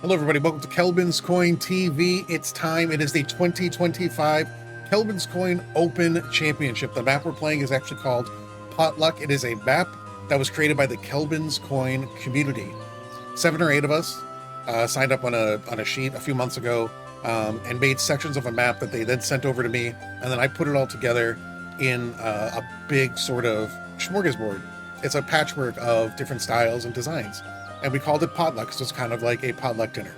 Hello everybody, welcome to Khelben's Coin TV. It's time. It is the 2025 Khelben's Coin Open Championship. The map we're playing is actually called Potluck. It is a map that was created by the Khelben's Coin community. 7 or 8 of us signed up on a sheet a few months ago and made sections of a map that they then sent over to me, and then I put it all together in a big sort of smorgasbord. It's a patchwork of different styles and designs. And we called it Potluck, so it's kind of like a potluck dinner.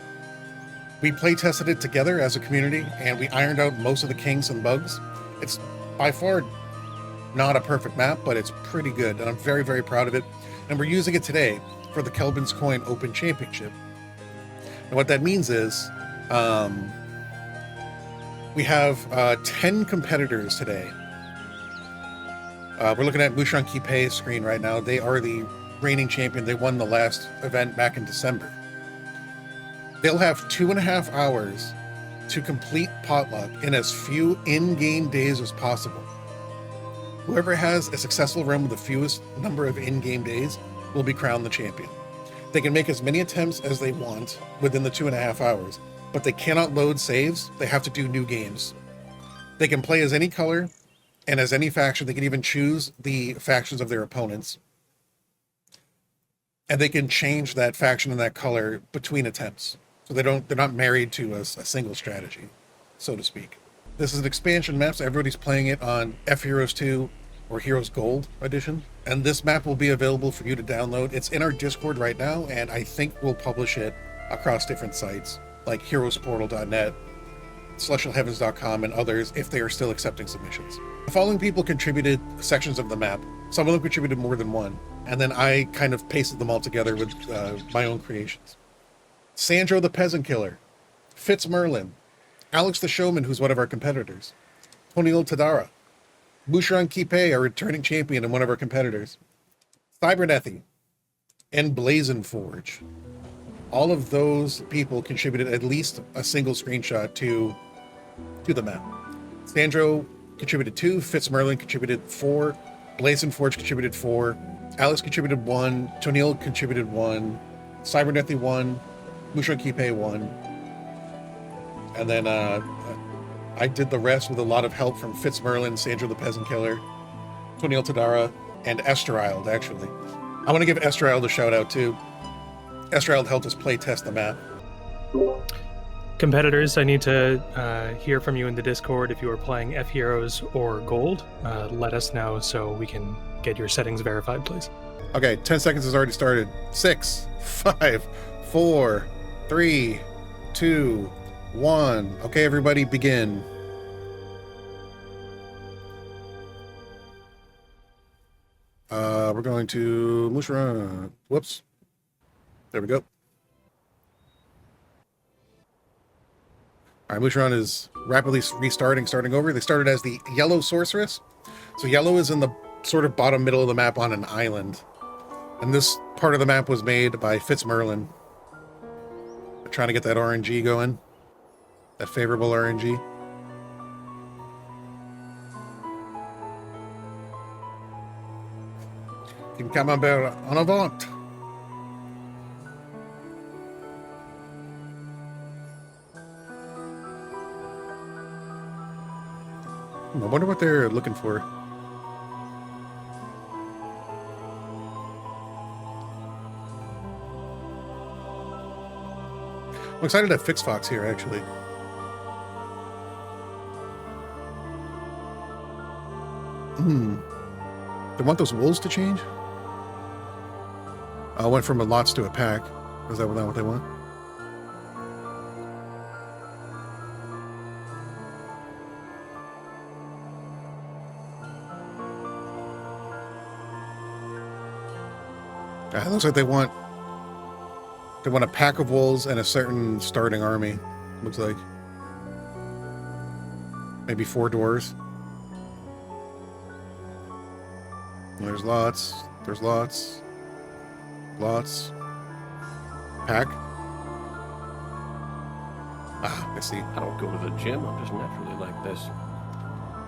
We play tested it together as a community, and we ironed out most of the kinks and bugs. It's by far not a perfect map, but it's pretty good, and I'm very, very proud of it. And we're using it today for the Khelben's Coin Open Championship. And what that means is we have 10 competitors today. We're looking at MoucheronQuipet's screen right now. They are the reigning champion. They won the last event back in December. They'll have 2.5 hours to complete Potluck in as few in-game days as possible. Whoever has a successful run with the fewest number of in-game days will be crowned the champion. They can make as many attempts as they want within the 2.5 hours, but they cannot load saves. They have to do new games. They can play as any color and as any faction. They can even choose the factions of their opponents. And they can change that faction and that color between attempts. So they're not married to a single strategy, so to speak. This is an expansion map, so everybody's playing it on F Heroes 2 or Heroes Gold edition. And this map will be available for you to download. It's in our Discord right now, and I think we'll publish it across different sites like heroesportal.net, celestialheavens.com, and others if they are still accepting submissions. The following people contributed sections of the map. Some of them contributed more than one, and then I kind of pasted them all together with my own creations. SandroThePeasantKiller, FitzMerlin, AlexTheShowman, who's one of our competitors, TonilTadara, MoucheronQuipet, our returning champion and one of our competitors, Sibernethy, and Blazenforge. All of those people contributed at least a single screenshot to the map. Sandro contributed 2, FitzMerlin contributed 4, Blazenforge contributed 4, Alex contributed 1, Tonil contributed 1, Sibernethy 1, MoucheronQuipet 1, and then I did the rest with a lot of help from FitzMerlin, SandroThePeasantKiller, TonilTadara, and Esteril, actually. I want to give Esteril a shout out too. Esteril helped us play test the map. Competitors, I need to hear from you in the Discord if you are playing F Heroes or Gold. Let us know so we can get your settings verified, please. Okay, 10 seconds has already started. 6, 5, 4, 3, 2, 1. Okay, everybody, begin. We're going to Moucheron. Whoops. There we go. All right, Moucheron is rapidly starting over. They started as the yellow sorceress. So yellow is in the sort of bottom middle of the map on an island. And this part of the map was made by FitzMerlin. They're trying to get that RNG going. That favorable RNG. Can camembert en avant. I wonder what they're looking for. I'm excited to have Phixfox here, actually. They want those wolves to change? I went from a lots to a pack. Is that what they want? It looks like they want a pack of wolves and a certain starting army. Looks like maybe 4 dwarves. There's lots. There's lots. Lots. Pack. Ah, I see. I don't go to the gym. I'm just naturally like this.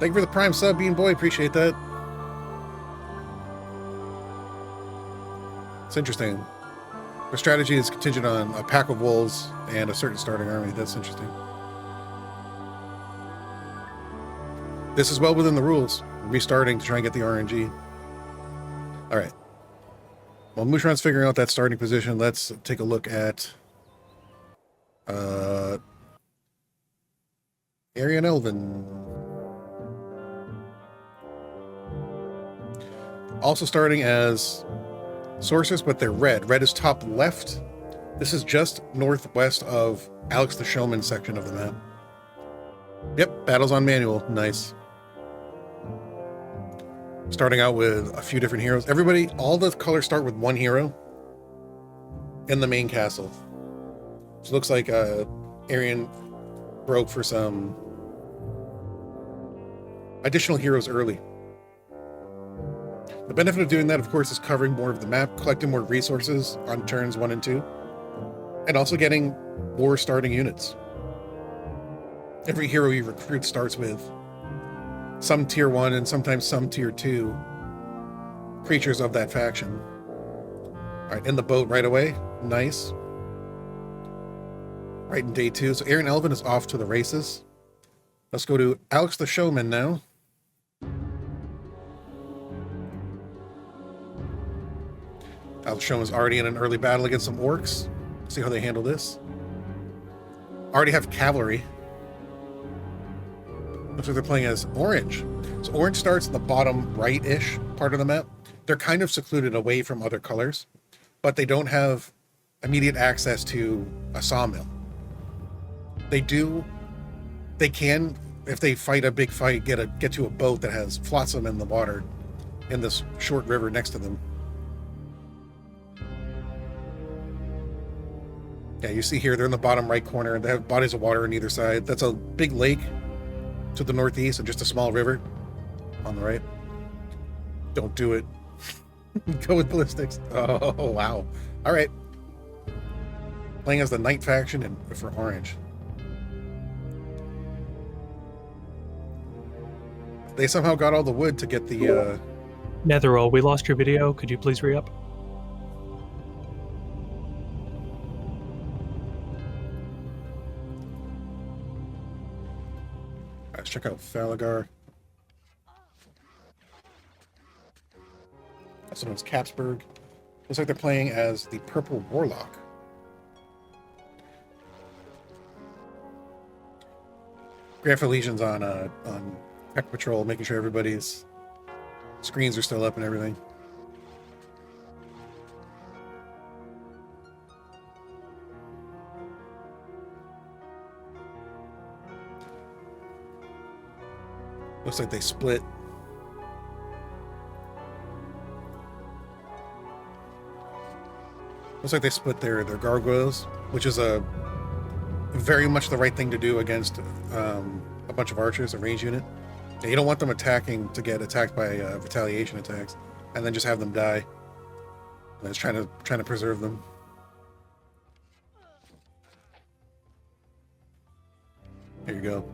Thank you for the prime sub, Bean Boy. Appreciate that. It's interesting. The strategy is contingent on a pack of wolves and a certain starting army. That's interesting. This is well within the rules. Restarting to try and get the RNG. All right. While Moucheron's figuring out that starting position, let's take a look at ArionElven. Also starting as sorceress, but they're red. Red is top left. This is just northwest of AlexTheShowman section of the map. Yep, battles on manual. Nice. Starting out with a few different heroes. Everybody, all the colors start with one hero in the main castle. So it looks like Arion broke for some additional heroes early. The benefit of doing that, of course, is covering more of the map, collecting more resources on turns 1 and 2, and also getting more starting units. Every hero you recruit starts with some tier 1 and sometimes some tier 2 creatures of that faction. All right, in the boat right away. Nice. Right in day 2. So ArionElven is off to the races. Let's go to AlexTheShowman now. AlexTheShowman's already in an early battle against some orcs. See how they handle this. Already have cavalry. Looks like they're playing as orange. So orange starts in the bottom right-ish part of the map. They're kind of secluded away from other colors, but they don't have immediate access to a sawmill. They can, if they fight a big fight, get to a boat that has flotsam in the water in this short river next to them. Yeah, you see here, they're in the bottom right corner. They have bodies of water on either side. That's a big lake to the northeast and just a small river on the right. Don't do it. Go with ballistics. Oh, wow. All right. Playing as the Knight faction and for orange. They somehow got all the wood to get the... Netheril, we lost your video. Could you please re-up? Let's check out Falagar. Also known as capsBURG. Looks like they're playing as the Purple Warlock. Grandpa Legion's on Tech Patrol, making sure everybody's screens are still up and everything. Looks like they split. Looks like they split their gargoyles, which is a very much the right thing to do against a bunch of archers, a range unit. Yeah, you don't want them attacking to get attacked by retaliation attacks, and then just have them die. And it's trying to preserve them. Here you go.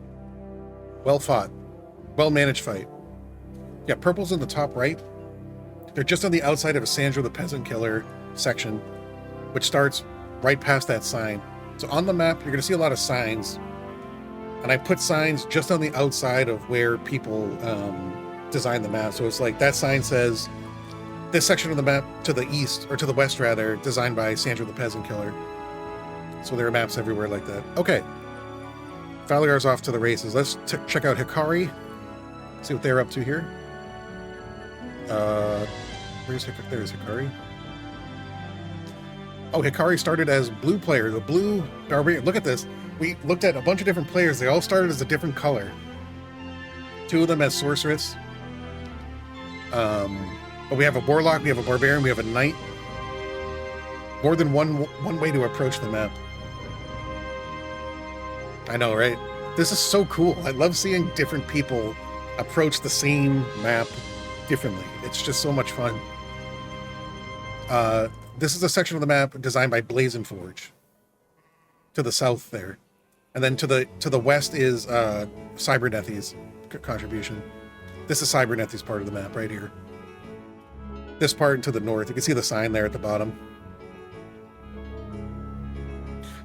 Well fought. Well-managed fight. Yeah, purple's in the top right. They're just on the outside of a SandroThePeasantKiller section, which starts right past that sign. So on the map, you're going to see a lot of signs. And I put signs just on the outside of where people design the map. So it's like that sign says, this section of the map to the east, or to the west rather, designed by SandroThePeasantKiller. So there are maps everywhere like that. Okay. Falagar's off to the races. Let's check out Hikari. See what they're up to here. There's Hikari. Oh, Hikari started as blue player, the blue barbarian. Look at this. We looked at a bunch of different players. They all started as a different color. 2 of them as sorceress. But we have a warlock, we have a barbarian, we have a knight. More than one way to approach the map. I know, right? This is so cool. I love seeing different people approach the same map differently. It's just so much fun. This is a section of the map designed by Blazenforge. To the south there. And then to the west is Sibernethy's contribution. This is Sibernethy's part of the map right here. This part to the north. You can see the sign there at the bottom.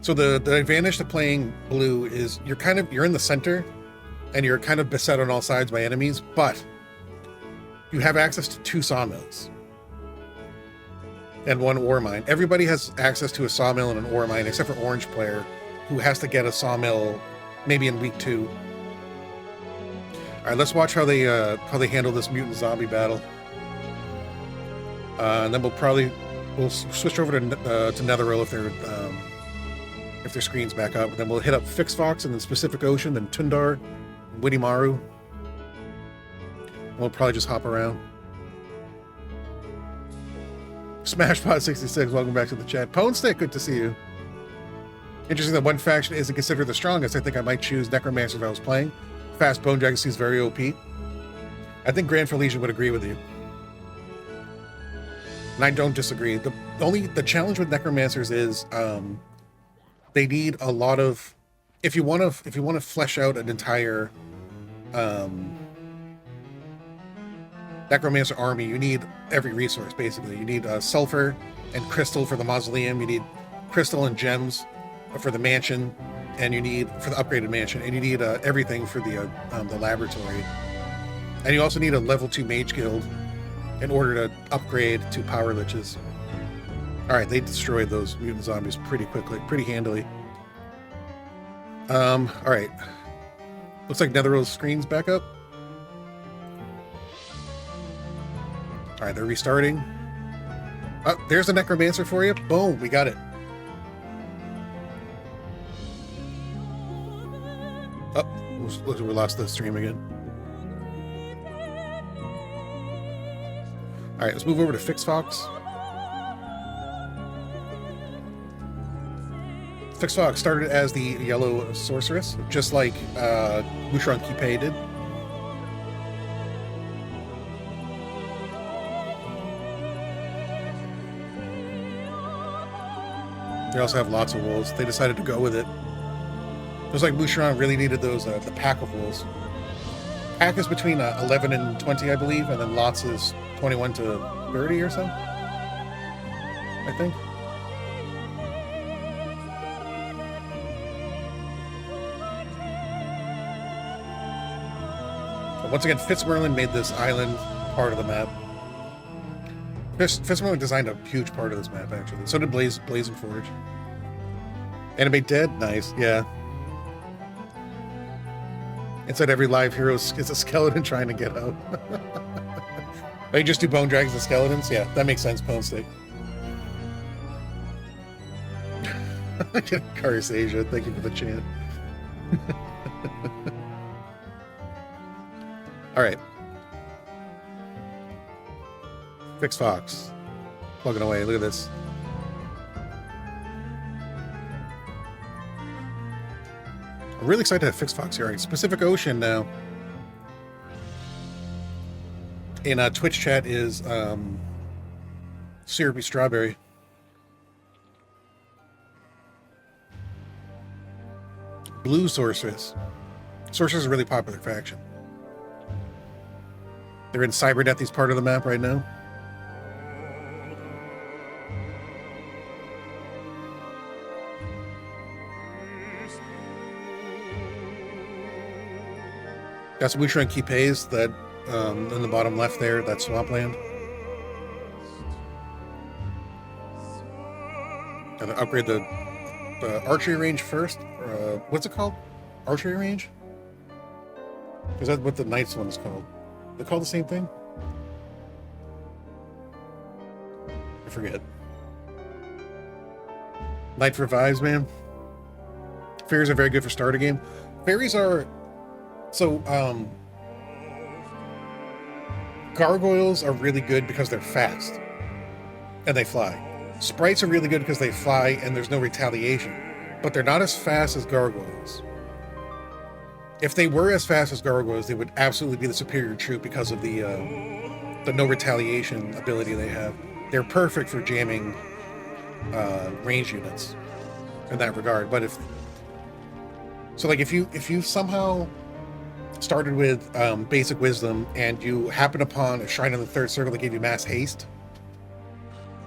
So the advantage to playing blue is you're in the center, and you're kind of beset on all sides by enemies, but you have access to 2 sawmills and 1 ore mine. Everybody has access to a sawmill and an ore mine, except for Orange player, who has to get a sawmill maybe in week 2. All right, let's watch how they handle this mutant zombie battle, and then we'll switch over to Netheril if their screen's back up. And then we'll hit up Phixfox and then Pacific Ocean, then Tundar, Winnymaru. We'll probably just hop around. SmashPod66, welcome back to the chat. Ponestick, good to see you. Interesting that one faction isn't considered the strongest. I think I might choose Necromancer if I was playing. Fast Bone Dragon seems very OP. I think Grand Felician would agree with you. And I don't disagree. The challenge with Necromancers is they need a lot of, if you want to flesh out an entire Necromancer army, you need every resource basically. You need sulfur and crystal for the mausoleum. You need crystal and gems for the mansion, and you need for the upgraded mansion, and you need everything for the laboratory. And you also need a level 2 mage guild in order to upgrade to power liches. All right, they destroyed those mutant zombies pretty quickly, pretty handily. All right, looks like Netheril's screen's back up. All right, they're restarting. Oh, there's a Necromancer for you. Boom, we got it. Oh, we lost the stream again. All right, let's move over to Phixfox. Phixfox started as the yellow sorceress, just like MoucheronQuipet did. They also have lots of wolves. They decided to go with it. It was like Moucheron really needed those the pack of wolves. Pack is between 11 and 20, I believe, and then lots is 21 to 30 or so, I think. But once again, FitzMerlin made this island part of the map. FitzMerlin designed a huge part of this map, actually. So did Blazenforge. Anime Dead? Nice, yeah. Inside every live hero is a skeleton trying to get out. Oh, you just do bone dragons and skeletons? Yeah, that makes sense, Pone Stick. Carius Asia, thank you for the chant. Alright. Phixfox. Plugging away, look at this. I'm really excited to have Phixfox here. All right, Pacific Ocean now. In Twitch chat is Syrupy Strawberry. Blue Sorceress. Sorceress is a really popular faction. They're in Sibernethy's part of the map right now. Got some MoucheronQuipets that in the bottom left there, that swampland. Gotta upgrade the archery range first. What's it called? Archery range? Is that what the Knights one is called? They're called the same thing? I forget. Knight revives, man. Fairies are very good for starter game. Fairies are... So, gargoyles are really good because they're fast. And they fly. Sprites are really good because they fly and there's no retaliation. But they're not as fast as gargoyles. If they were as fast as gargoyles, they would absolutely be the superior troop because of the no retaliation ability they have. They're perfect for jamming range units in that regard. But if you somehow started with basic wisdom and you happen upon a shrine in the third circle that gave you mass haste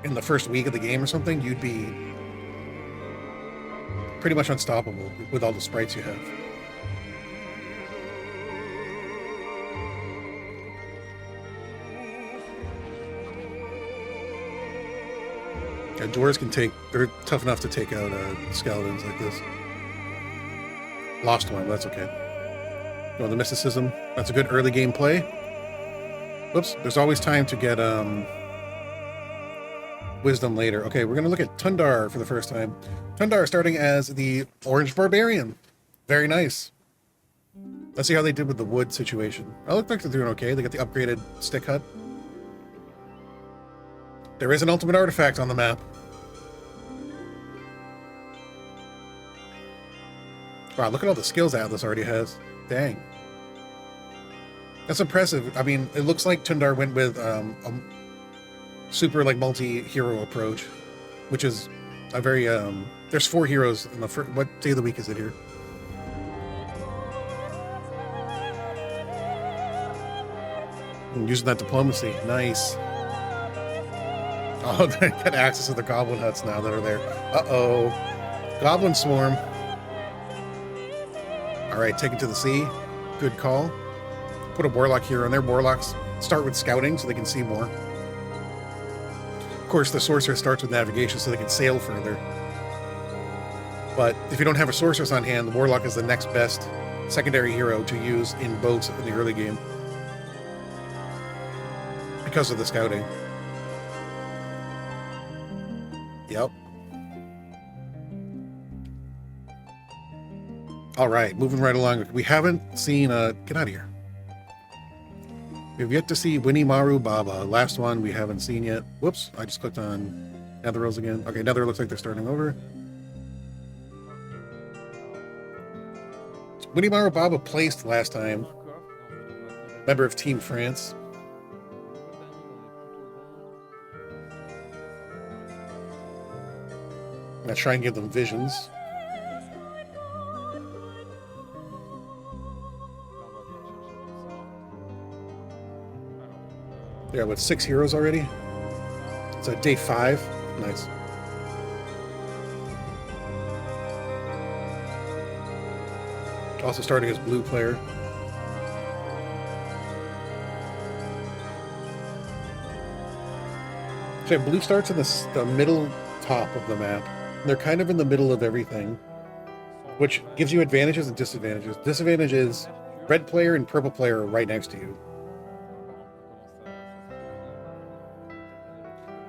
in the first week of the game or something, you'd be pretty much unstoppable with all the sprites you have. Yeah, dwarves they're tough enough to take out skeletons like this. Lost one, that's okay. Oh, the mysticism, that's a good early game play. Whoops, there's always time to get wisdom later. Okay, we're going to look at Tundar for the first time. Tundar starting as the orange barbarian. Very nice. Let's see how they did with the wood situation. I look like they're doing okay. They got the upgraded stick hut. There is an ultimate artifact on the map. Wow, look at all the skills Atlas already has. Dang. That's impressive. I mean, it looks like Tundar went with a super like multi-hero approach, which is a very there's 4 heroes in the first. What day of the week is it here? Using that diplomacy. Nice. Oh, they got access to the goblin huts now that are there. Uh-oh. Goblin swarm. Alright, take it to the sea. Good call. Put a warlock hero in there. Warlocks start with scouting so they can see more. Of course, the sorcerer starts with navigation so they can sail further. But if you don't have a sorceress on hand, the warlock is the next best secondary hero to use in boats in the early game. Because of the scouting. Yep. All right, moving right along. We haven't seen get out of here. We've yet to see WinnymaruBaba. Last one we haven't seen yet. Whoops, I just clicked on Netherils again. Okay, Netheril looks like they're starting over. WinnymaruBaba placed last time. Member of Team France. I'm gonna try and give them visions. Yeah, what, 6 heroes already? It's day 5. Nice. Also starting as blue player. So blue starts in the middle top of the map. They're kind of in the middle of everything, which gives you advantages and disadvantages. Disadvantage is red player and purple player are right next to you.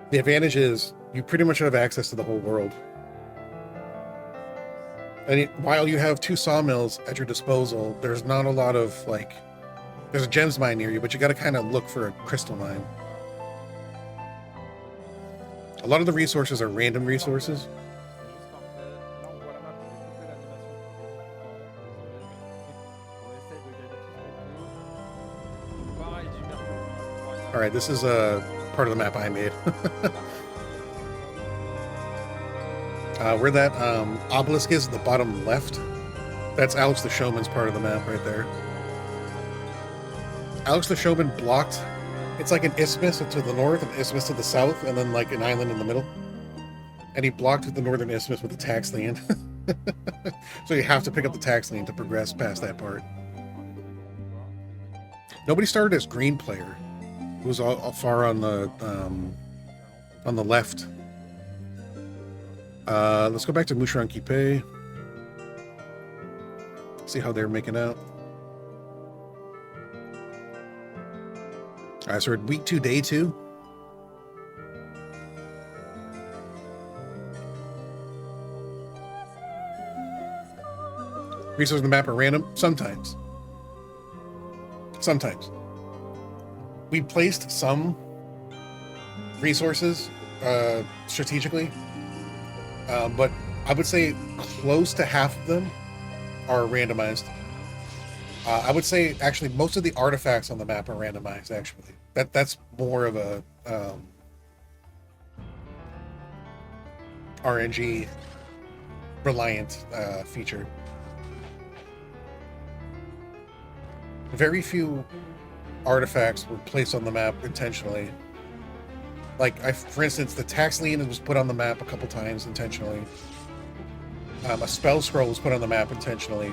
The advantage is you pretty much have access to the whole world. And while you have 2 sawmills at your disposal, there's not a lot of, like, there's a gems mine near you, but you got to kind of look for a crystal mine. A lot of the resources are random resources. All right, this is a part of the map I made. Where that obelisk is at the bottom left, that's AlexTheShowman's part of the map right there. AlexTheShowman blocked, it's like an isthmus to the north, an isthmus to the south, and then like an island in the middle. And he blocked the northern isthmus with the tax land. So you have to pick up the tax land to progress past that part. Nobody started as green player. It was all far on the left. Let's go back to MoucheronQuipet. See how they're making out. Alright, so we're at week 2, day 2. Resources on the map are random? Sometimes. Sometimes. We placed some resources strategically, but I would say close to half of them are randomized. I would say actually most of the artifacts on the map are randomized. Actually, that's more of a RNG reliant feature. Very few artifacts were placed on the map intentionally. Like, for instance, the tax lien was put on the map a couple times intentionally. A spell scroll was put on the map intentionally.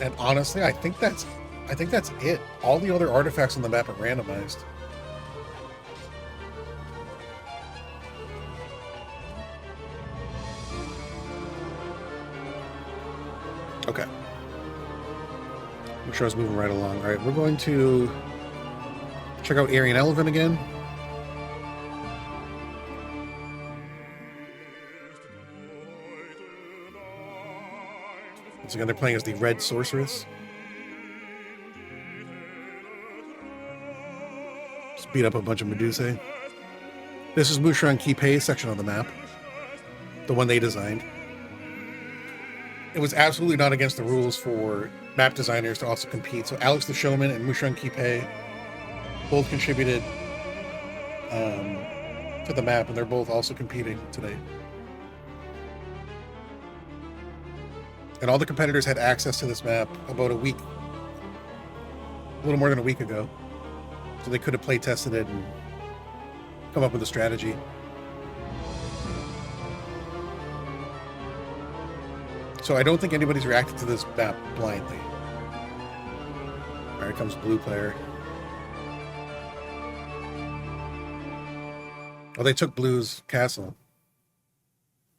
And honestly, I think that's it. All the other artifacts on the map are randomized. Okay. Make sure I was moving right along. All right, we're going to check out ArionElven again. Once again, they're playing as the Red Sorceress. Just beat up a bunch of Medusae. This is MoucheronQuipet section on the map. The one they designed. It was absolutely not against the rules for map designers to also compete. So AlexTheShowman and MoucheronQuipet both contributed to the map, and they're both also competing today. And all the competitors had access to this map about a little more than a week ago. So they could have play tested it and come up with a strategy. So I don't think anybody's reacted to this map blindly. All right, here comes blue player. Oh, they took blue's castle.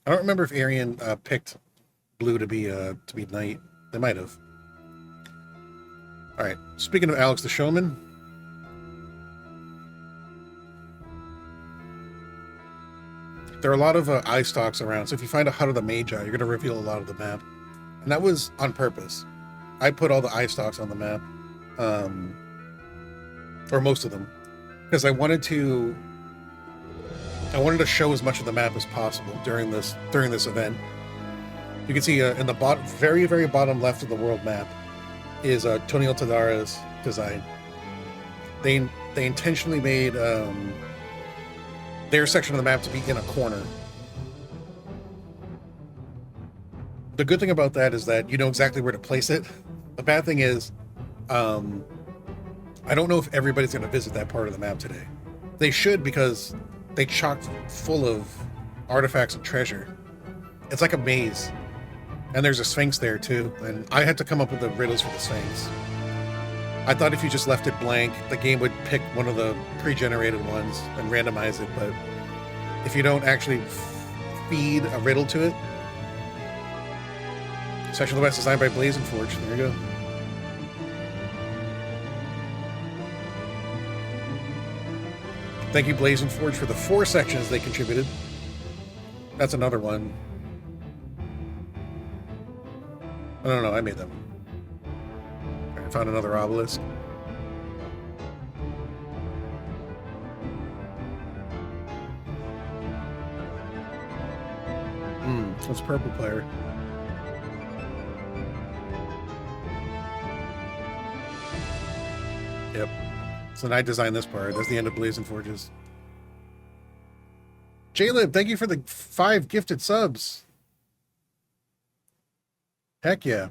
I don't remember if Arion picked blue to be knight. They might have. All right. Speaking of AlexTheShowman, there are a lot of eye stalks around. So if you find a Hut of the Magi, you're going to reveal a lot of the map, and that was on purpose. I put all the eye stalks on the map, or most of them, because I wanted to show as much of the map as possible during this event. You can see in the very, very bottom left of the world map is TonilTadara's design. They intentionally made their section of the map to be in a corner. The good thing about that is that you know exactly where to place it. The bad thing is, I don't know if everybody's going to visit that part of the map today. They should, because they chocked full of artifacts and treasure. It's like a maze. And there's a Sphinx there too, and I had to come up with the riddles for the Sphinx. I thought if you just left it blank, the game would pick one of the pre-generated ones and randomize it, but if you don't actually feed a riddle to it... Section of the West designed by Blazenforge. There you go. Thank you, Blazenforge, for the 4 sections they contributed. That's another one. No, I made them. I found another obelisk. That's purple player. Yep. So then I designed this part. That's the end of Blazenforge's. Jalib, thank you for the 5 gifted subs. Heck yeah.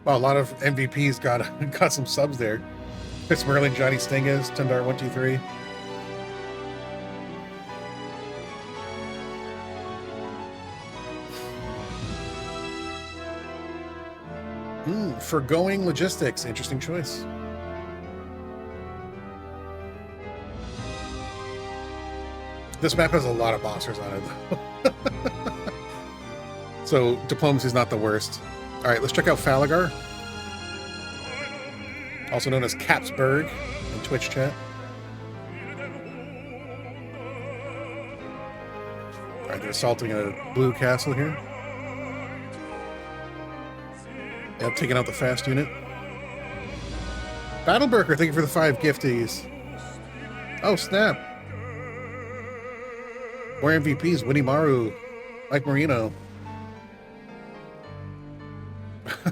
Wow, a lot of MVPs got some subs there. FitzMerlin, Johnny Stingas, Tundar 123. Forgoing Logistics, interesting choice. This map has a lot of bossers on it, though. So diplomacy is not the worst. All right, let's check out Falagar, also known as capsBURG in Twitch chat. All right, they're assaulting a blue castle here. Yep, taking out the fast unit. Battleburger, thank you for the 5 gifties. Oh, snap. More MVPs, Winnymaru, Mike Marino.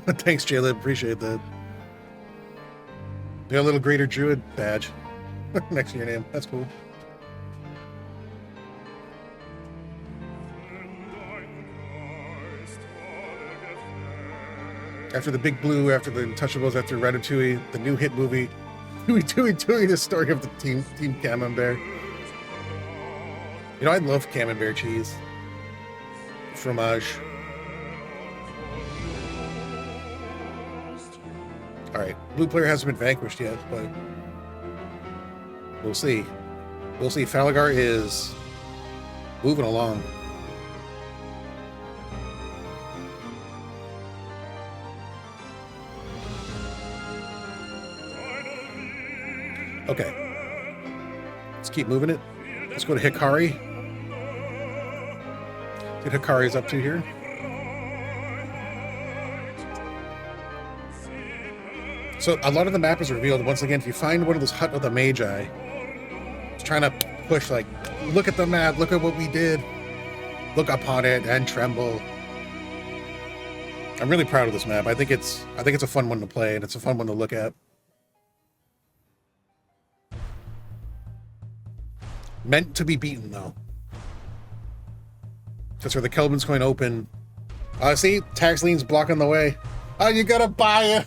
Thanks, Jalib. Appreciate that. You got a little Greater Druid badge next to your name. That's cool. After the Big Blue, after the Untouchables, after Ratatouille, the new hit movie, doing the story of the team Camembert. You know, I love Camembert cheese. Fromage. Alright, blue player hasn't been vanquished yet, but we'll see. We'll see. Falagar is moving along. Okay. Let's keep moving it. Let's go to Hikari. See what Hikari's up to here. So a lot of the map is revealed. Once again, if you find one of those Hut of the Magi, it's trying to push, like, look at the map, look at what we did, look upon it and tremble. I'm really proud of this map. I think it's a fun one to play, and it's a fun one to look at. Meant to be beaten, though. That's where the Khelben's going to open. See, tax lien's blocking the way. Oh, you gotta buy it.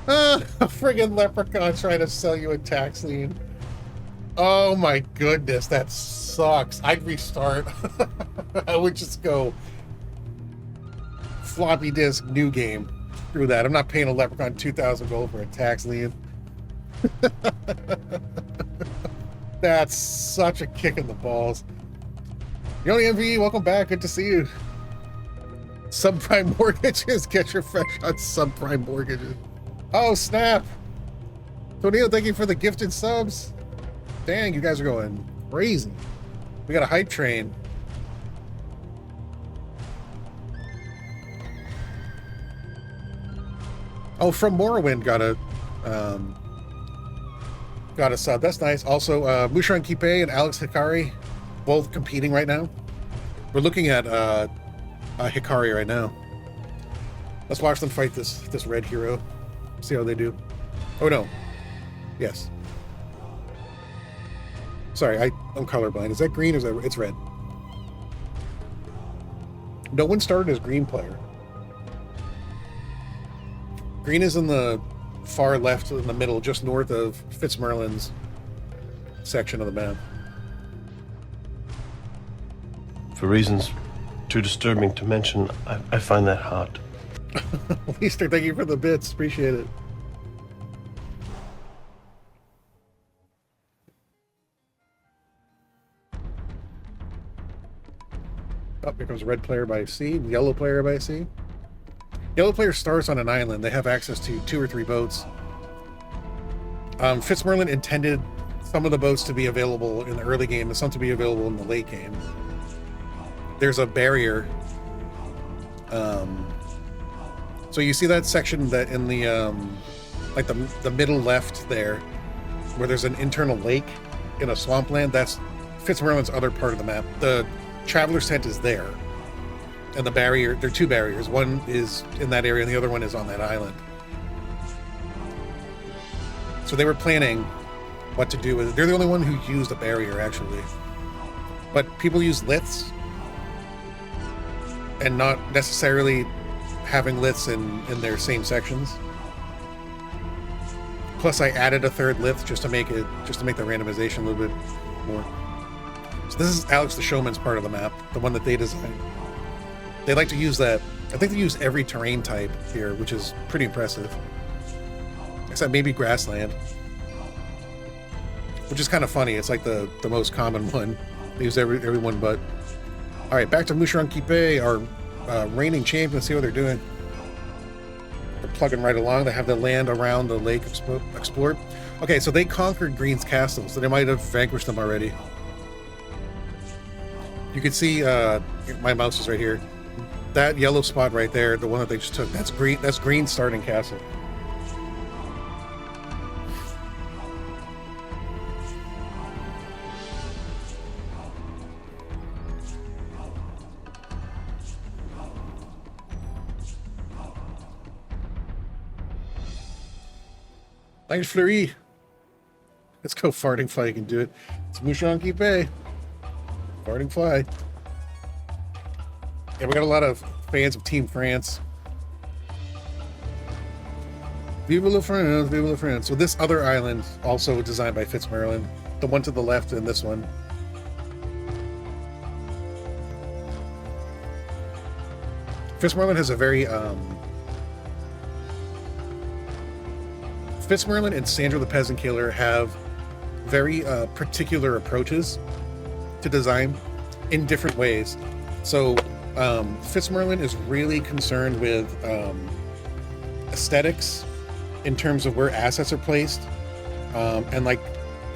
A friggin' leprechaun trying to sell you a tax lien. Oh my goodness, that sucks. I'd restart. I would just go floppy disk, new game. Screw that. I'm not paying a leprechaun 2,000 gold for a tax lien. That's such a kick in the balls. Yoni MV, welcome back. Good to see you. Subprime mortgages. Get your fresh on subprime mortgages. Oh, snap. Tonil, thank you for the gifted subs. Dang, you guys are going crazy. We got a hype train. Oh, from Morrowind got a sub. That's nice. Also, MoucheronQuipet and AlexTheShowman both competing right now. We're looking at Hikari right now. Let's watch them fight this red hero. See how they do. Oh no. Yes. Sorry, I'm colorblind. Is that green or is that it's red? No one started as green player. Green is in the far left in the middle, just north of FitzMerlin's section of the map. For reasons too disturbing to mention, I find that hard. Easter, thank you for the bits. Appreciate it. Oh, here comes a red player by sea, yellow player by sea. Yellow player starts on an island. They have access to 2 or 3 boats. FitzMerlin intended some of the boats to be available in the early game and some to be available in the late game. There's a barrier. So you see that section that in the like the middle left there, where there's an internal lake in a swampland. That's FitzMerlin's other part of the map. The Traveler's Tent is there. And the barrier, there are 2 barriers. One is in that area and the other one is on that island. So they were planning what to do with it. They're the only one who used a barrier, actually. But people use liths. And not necessarily having liths in their same sections. Plus I added a 3rd lith just to make the randomization a little bit more. So this is AlexTheShowman's part of the map, the one that they designed. They like to use that. I think they use every terrain type here, which is pretty impressive. Except maybe grassland. Which is kind of funny. It's like the most common one. They use everyone but. Alright, back to MoucheronQuipet, our reigning champion. Let's see what they're doing. They're plugging right along. They have the land around the lake explored. Okay, so they conquered Green's castle, so they might have vanquished them already. You can see my mouse is right here. That yellow spot right there, the one that they just took, that's Green's starting castle. Thanks, Fleury. Let's go farting fly. You can do it. It's MoucheronQuipet. Farting fly. Yeah, we got a lot of fans of Team France. Viva la France, Viva la France. So this other island, also designed by FitzMerlin, the one to the left and this one. FitzMerlin has a very FitzMerlin and SandroThePeasantKiller have very particular approaches to design in different ways. So FitzMerlin is really concerned with aesthetics in terms of where assets are placed, and like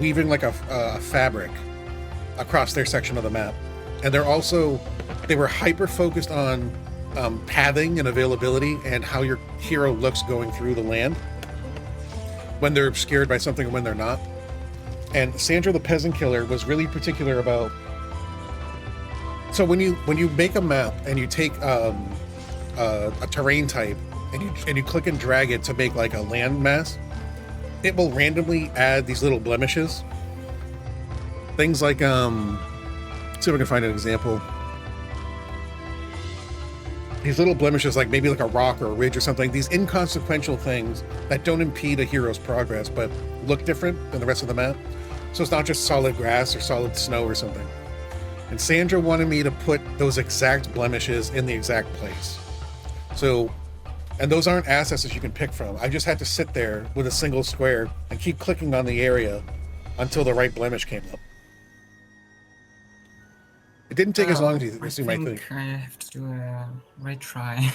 weaving like a fabric across their section of the map. And they were hyper focused on pathing and availability and how your hero looks going through the land, when they're obscured by something and when they're not. And SandroThePeasantKiller was really particular about. So when you make a map and you take a terrain type and you click and drag it to make like a land mass, it will randomly add these little blemishes. Things like see if I can find an example. These little blemishes, like maybe like a rock or a ridge or something, these inconsequential things that don't impede a hero's progress but look different than the rest of the map. So it's not just solid grass or solid snow or something. And Sandra wanted me to put those exact blemishes in the exact place. So, and those aren't assets that you can pick from. I just had to sit there with a single square and keep clicking on the area until the right blemish came up. It didn't take as long as you see my thing. I think I have to do a retry.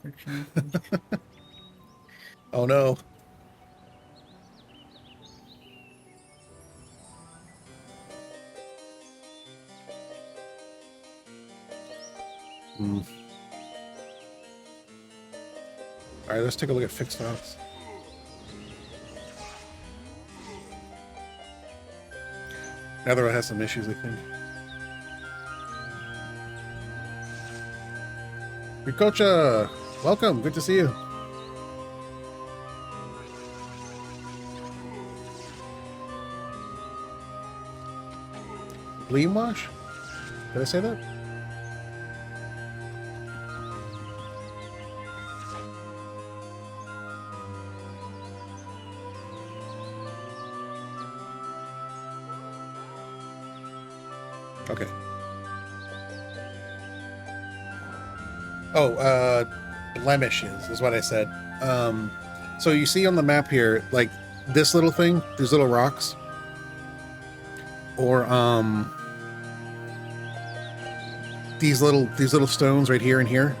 Unfortunately. Oh no. All right, let's take a look at Phixfox. Netheril has some issues, I think. Ricocha, welcome. Good to see you. Bleam wash? Did I say that? Okay. Oh, blemishes is what I said. So you see on the map here, like this little thing, these little rocks, or these little stones right here and here.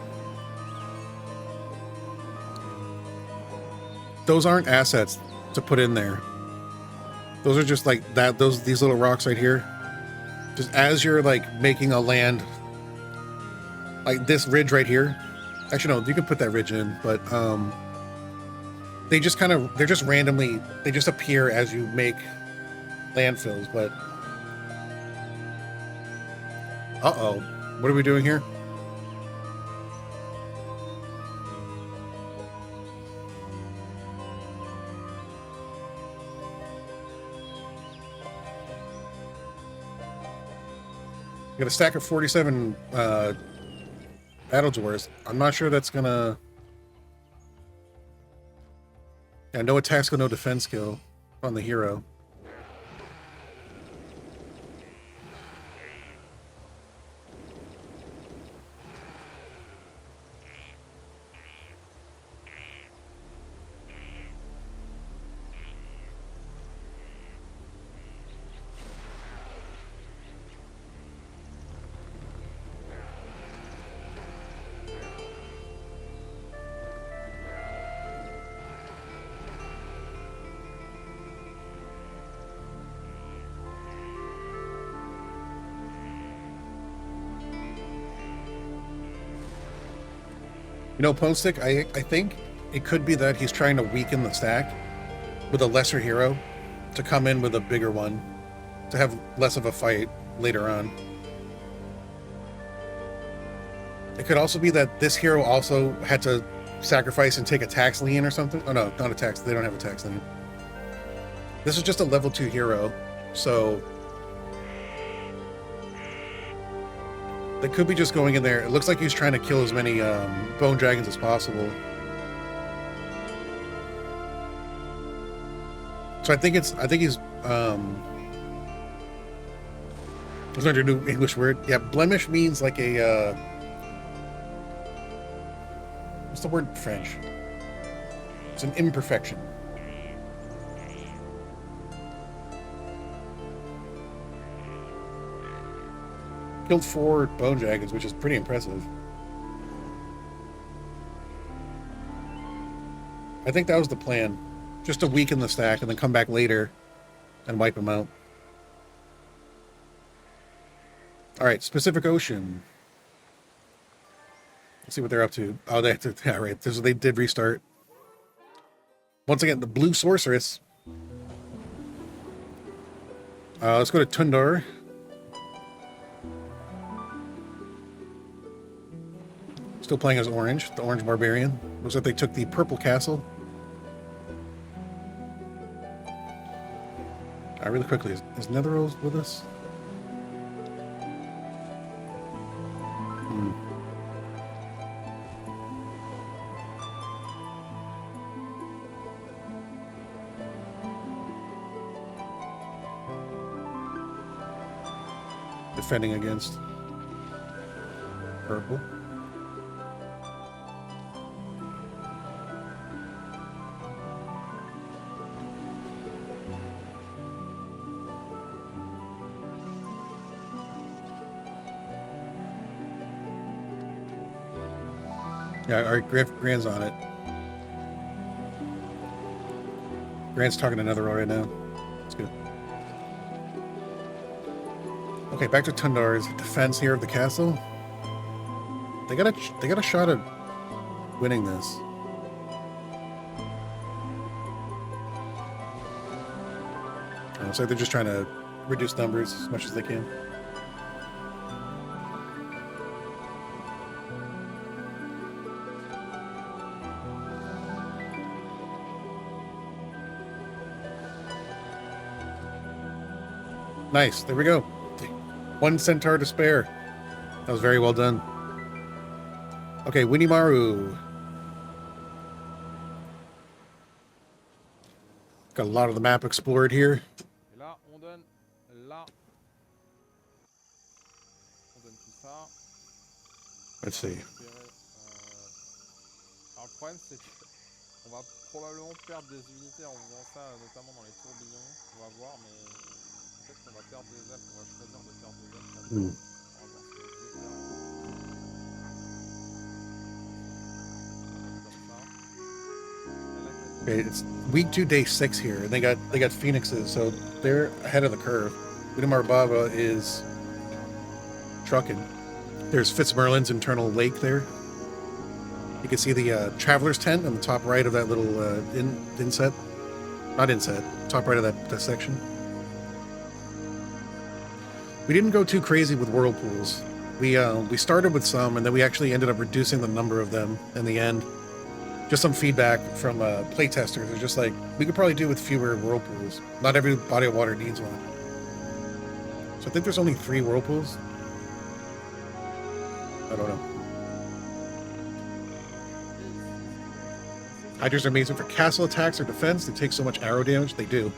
Those aren't assets to put in there. Those are just like that. These little rocks right here. Just as you're like making a land, like this ridge right here. Actually, no, you can put that ridge in, but they're just randomly, they just appear as you make landfills. But what are we doing here? Got a stack of 47 battle doors. I'm not sure that's gonna. Yeah, no attack skill, no defense skill on the hero. You know, Ponestick, I think it could be that he's trying to weaken the stack with a lesser hero to come in with a bigger one to have less of a fight later on. It could also be that this hero also had to sacrifice and take a tax lien or something. Oh no, not a tax. They don't have a tax lien. This is just a level 2 hero, so they could be just going in there. It looks like he's trying to kill as many bone dragons as possible. So I think he's let's learn a new English word. Yeah, blemish means like a what's the word in French? It's an imperfection. Killed 4 bone dragons, which is pretty impressive. I think that was the plan. Just to weaken the stack and then come back later and wipe them out. Alright, Pacific Ocean. Let's see what they're up to. Oh, they have to, yeah, right. They did restart. Once again, the Blue Sorceress. Let's go to Tundar. Still playing as orange, the orange barbarian. Looks like they took the purple castle. Really quickly, is Netheril with us? Defending against purple. Yeah, all right, Grant's on it. Grant's talking to Netheril right now. That's good. Okay, back to Tundar's defense here of the castle. They got a shot at winning this. So they're just trying to reduce numbers as much as they can. Nice. There we go. 1 centaur to spare. That was very well done. Okay, Winnymaru. Got a lot of the map explored here. Let's see. Alors le problème c'est qu'on va probablement perdre des unités en faisant ça, notamment dans les tourbillons. On va voir, mais peut-être qu'on va perdre des elfes. On va choisir de perdre des elfes là-dedans. On va voir ce que je vais faire. Okay, it's week 2, day 6 here, and they got phoenixes, so they're ahead of the curve. WinnymaruBaba is trucking. There's FitzMerlin's internal lake there. You can see the traveler's tent on the top right of that little inset. Not inset, top right of that section. We didn't go too crazy with whirlpools. We started with some, and then we actually ended up reducing the number of them in the end. Just some feedback from playtesters. They're just like, we could probably do with fewer whirlpools. Not every body of water needs one. So I think there's only 3 whirlpools. I don't know. Hydras are amazing for castle attacks or defense. They take so much arrow damage. They do.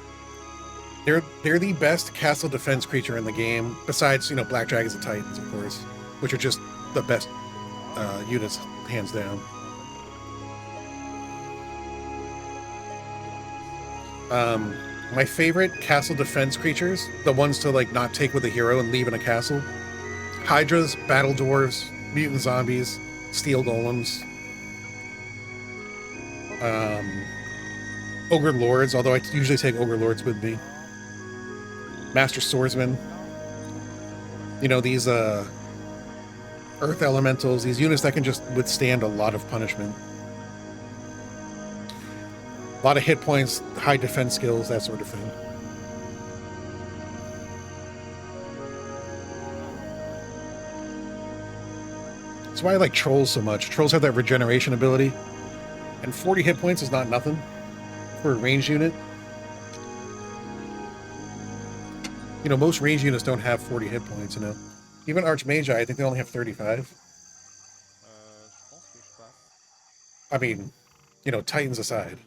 They're the best castle defense creature in the game, besides, you know, Black Dragons and Titans, of course, which are just the best units, hands down. My favorite castle defense creatures, the ones to like not take with a hero and leave in a castle: Hydras, Battle Dwarves, Mutant Zombies, Steel Golems, Ogre Lords, although I usually take Ogre Lords with me, Master Swordsman, you know, these Earth Elementals, these units that can just withstand a lot of punishment. A lot of hit points, high defense skills, that sort of thing. That's why I like Trolls so much. Trolls have that regeneration ability. And 40 hit points is not nothing for a ranged unit. You know, most ranged units don't have 40 hit points, you know. Even Archmagi, I think they only have 35. I mean, you know, Titans aside.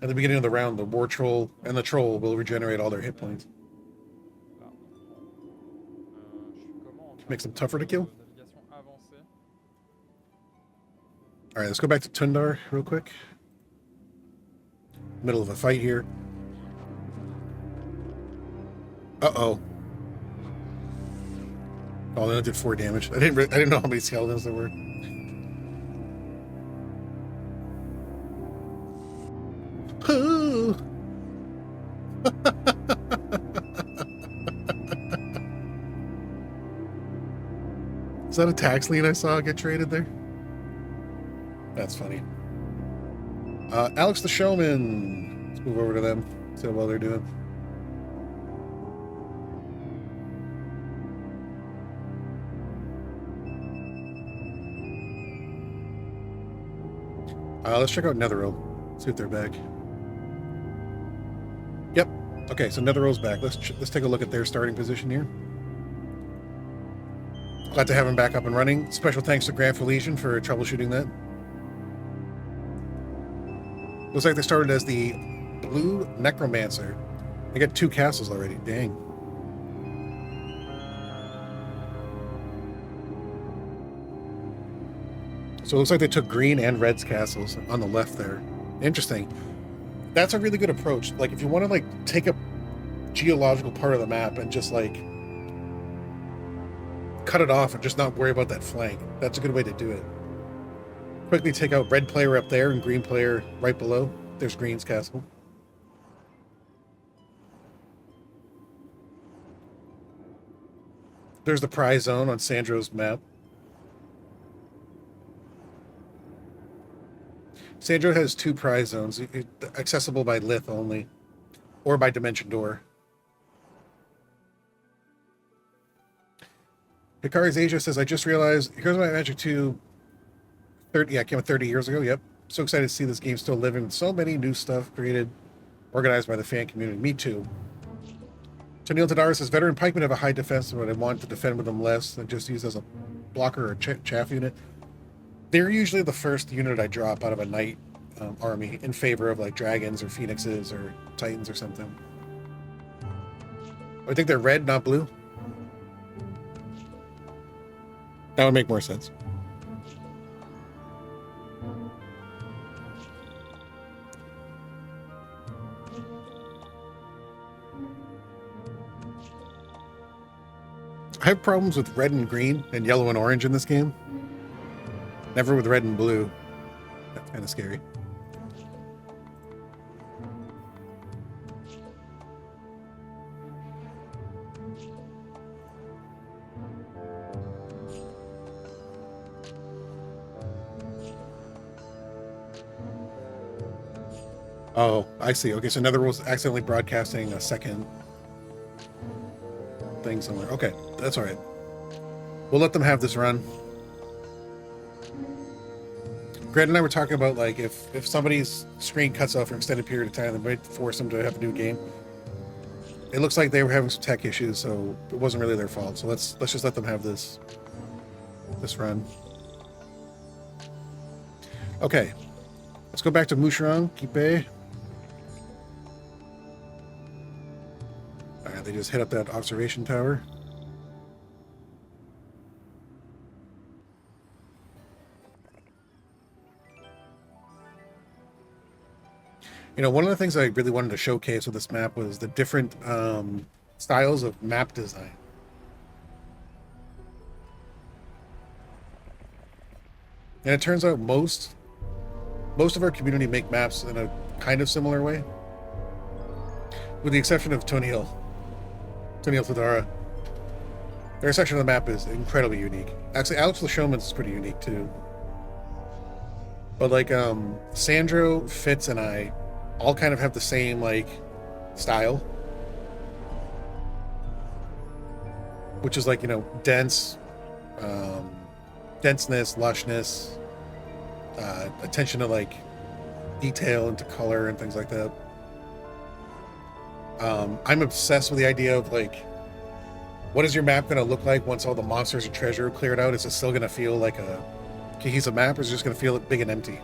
At the beginning of the round, the war troll and the troll will regenerate all their hit points. Là, on prend. Je suis comment en termes Makes them de tougher to kill. navigation avancée? All right, let's go back to Tundar real quick. Middle of a fight here. Uh-oh. Oh, that did 4 damage. I didn't know how many skeletons there were. Is that a tax lien I saw get traded there? That's funny. AlexTheShowman. Let's move over to them. See how well they're doing. Let's check out Netheril. See if they're back. Yep. Okay, so Netheril's back. Let's take a look at their starting position here. Glad to have him back up and running. Special thanks to Grant Felician for troubleshooting that. Looks like they started as the Blue Necromancer. They got 2 castles already. Dang. So it looks like they took green and red's castles on the left there. Interesting. That's a really good approach. Like, if you want to, like, take a geological part of the map and just, like, cut it off and just not worry about that flank, that's a good way to do it. Quickly take out red player up there and green player right below. There's green's castle. There's the prize zone on Sandro's map. Sandro has 2 prize zones, accessible by Lith only, or by Dimension Door. Hikari's Asia says, I just realized, here's my Magic 2, came out 30 years ago, yep. So excited to see this game still living with so many new stuff created, organized by the fan community. Me too. TonilTadara says, veteran pikemen have a high defense, but I want to defend with them less than just use as a blocker or chaff unit. They're usually the first unit I drop out of a knight army in favor of like dragons or phoenixes or titans or something. I think they're red, not blue. That would make more sense. I have problems with red and green and yellow and orange in this game. Never with red and blue. That's kind of scary. Oh, I see. Okay, so Netheril was accidentally broadcasting a second thing somewhere. Okay, that's all right. We'll let them have this run. Grant and I were talking about, like, if somebody's screen cuts off for an extended period of time, they might force them to have a new game. It looks like they were having some tech issues, so it wasn't really their fault. So let's just let them have this run. Okay, let's go back to MoucheronQuipet. All right, they just hit up that observation tower. You know, one of the things I really wanted to showcase with this map was the different styles of map design. And it turns out most of our community make maps in a kind of similar way. With the exception of TonilTadara. Their section of the map is incredibly unique. Actually, AlexTheShowman's is pretty unique too. But like Sandro, Fitz, and I all kind of have the same like style, which is like, you know, dense, denseness, lushness, attention to like detail and to color and things like that. I'm obsessed with the idea of like, what is your map going to look like once all the monsters and treasure are cleared out? Is it still going to feel like a cohesive map, or is it just going to feel big and empty?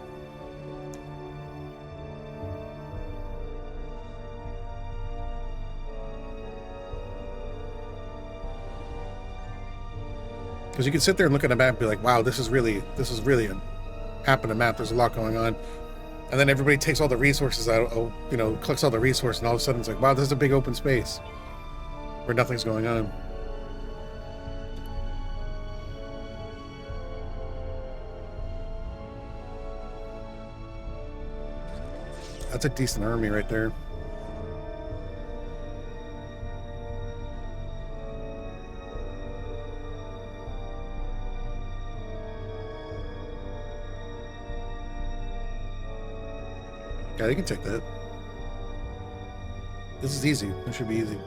Because you can sit there and look at a map and be like, wow, this is really a happening map. There's a lot going on. And then everybody takes all the resources out, clicks all the resources, and all of a sudden it's like, wow, this is a big open space where nothing's going on. That's a decent army right there. Yeah, you can take that. This is easy. This should be easy.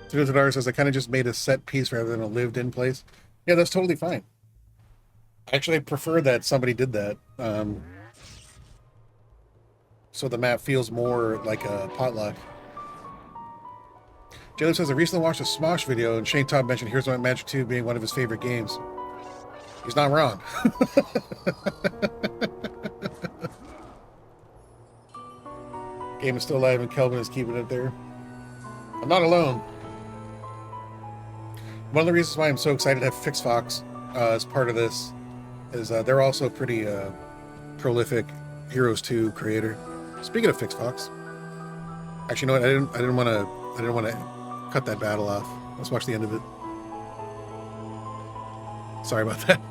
TonilTadara says, I kind of just made a set piece rather than a lived-in place. Yeah, that's totally fine. Actually, I prefer that somebody did that. So the map feels more like a potluck. Jalen says, I recently watched a Smosh video, and Shane Todd mentioned Here's My Magic 2 being one of his favorite games. He's not wrong. Game is still alive and Khelben is keeping it there. I'm not alone. One of the reasons why I'm so excited to have Phixfox as part of this is they're also pretty prolific Heroes 2 creator. Speaking of Phixfox, actually, you know what? I didn't want to cut that battle off. Let's watch the end of it. Sorry about that.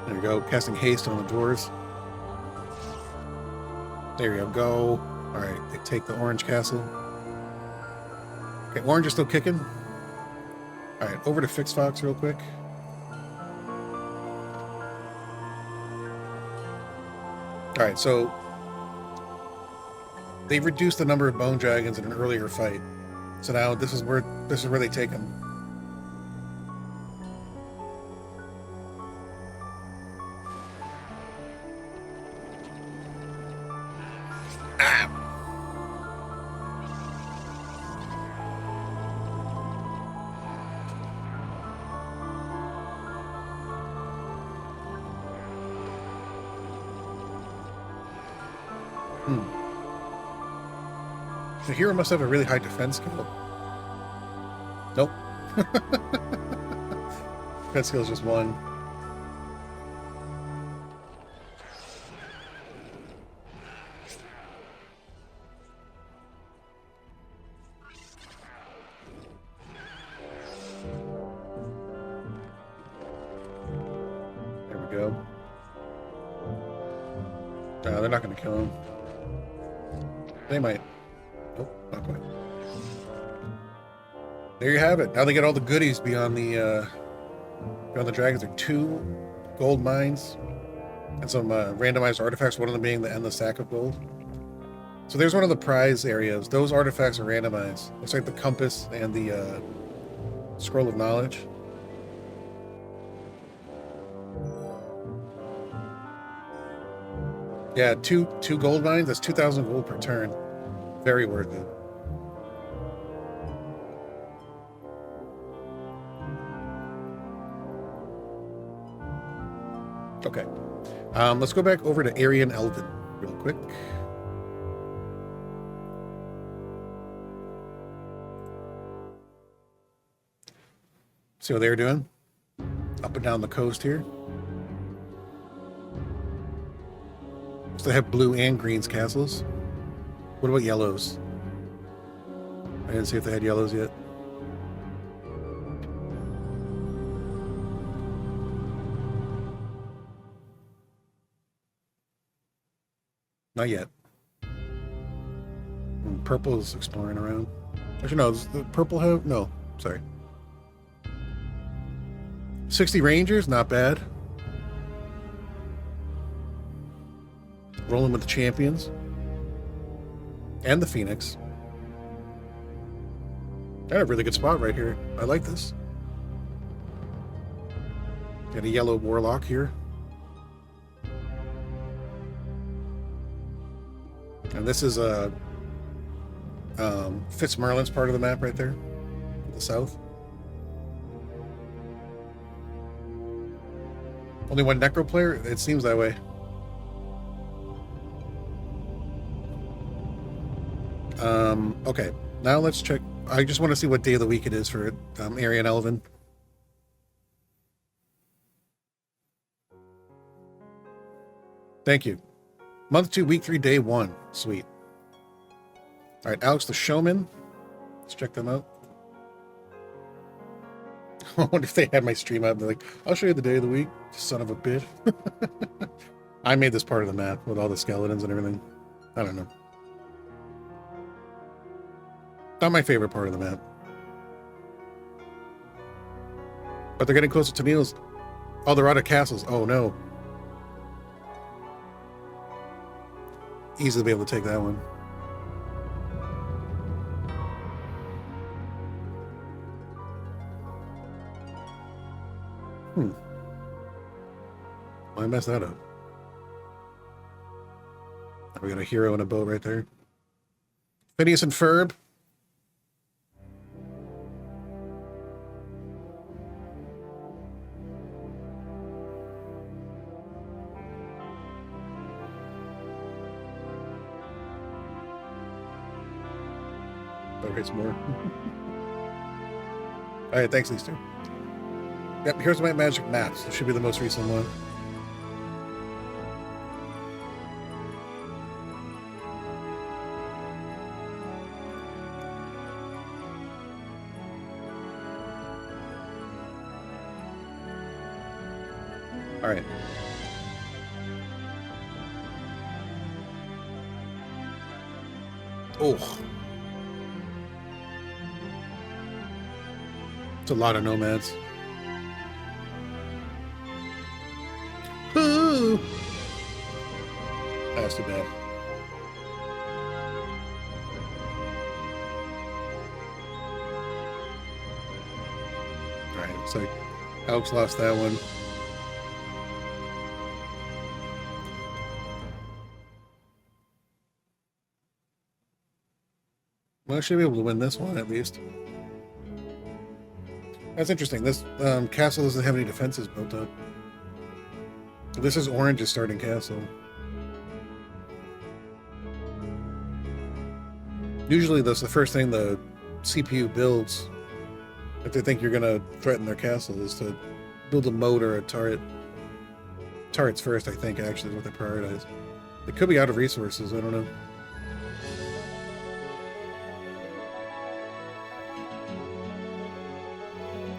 There we go. Casting haste on the dwarves. There you go. All right, they take the orange castle. Okay, orange is still kicking. All right, over to Phixfox real quick. All right, so they reduced the number of bone dragons in an earlier fight. So now this is where they take them. The hero must have a really high defense skill. Nope. Defense skill is just 1. There we go. No, they're not going to kill him. They might. Nope, not quite. There you have it. Now they get all the goodies beyond the dragons. There are 2 gold mines and some randomized artifacts, one of them being the endless sack of gold. So there's one of the prize areas. Those artifacts are randomized. Looks like the compass and the scroll of knowledge. Yeah, two gold mines. That's 2,000 gold per turn. Very worth it. Okay. Let's go back over to ArionElven real quick. See what they're doing? Up and down the coast here. So they have blue and greens castles. What about yellows? I didn't see if they had yellows yet. Not yet. And purple is exploring around. Actually, no. Does the purple have? No. Sorry. 60 rangers, not bad. Rolling with the champions. And the Phoenix. Got a really good spot right here. I like this. Got a yellow warlock here. And this is a FitzMerlin's part of the map right there. To the south. Only one Necro player? It seems that way. Okay. Now let's check. I just want to see what day of the week it is for ArionElven. Thank you. Month 2, week 3, day 1. Sweet. All right, AlexTheShowman. Let's check them out. I wonder if they had my stream up. They're like, I'll show you the day of the week, son of a bitch. I made this part of the map with all the skeletons and everything. I don't know. Not my favorite part of the map. But they're getting closer to Neil's. Oh, they're out of castles. Oh, no. Easily be able to take that one. Why mess that up? We got a hero in a boat right there. Phineas and Ferb. It's more. All right, thanks, these two. Yep, here's my magic maps. This should be the most recent one. All right. Oh. It's a lot of nomads. Ooh. That's too bad. Alright, looks like Alex lost that one. Well, I should be able to win this one at least. That's interesting. This castle doesn't have any defenses built up. So this is Orange's starting castle. Usually that's the first thing the CPU builds if they think you're going to threaten their castle, is to build a moat or a turret. Turrets first, I think, actually, is what they prioritize. They could be out of resources, I don't know.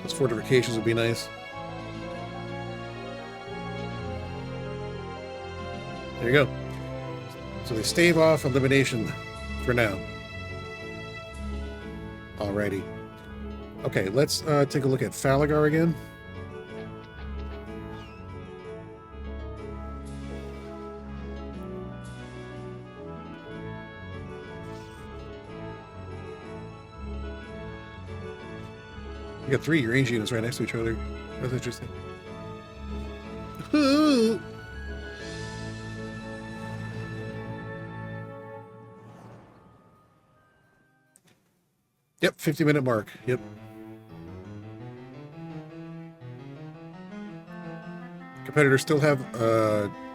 Those fortifications would be nice. There you go. So they stave off elimination for now. Alrighty. Okay, let's take a look at Falagar again. You got 3 range units right next to each other. That's interesting. Ooh. Yep, 50-minute mark. Yep. Competitors still have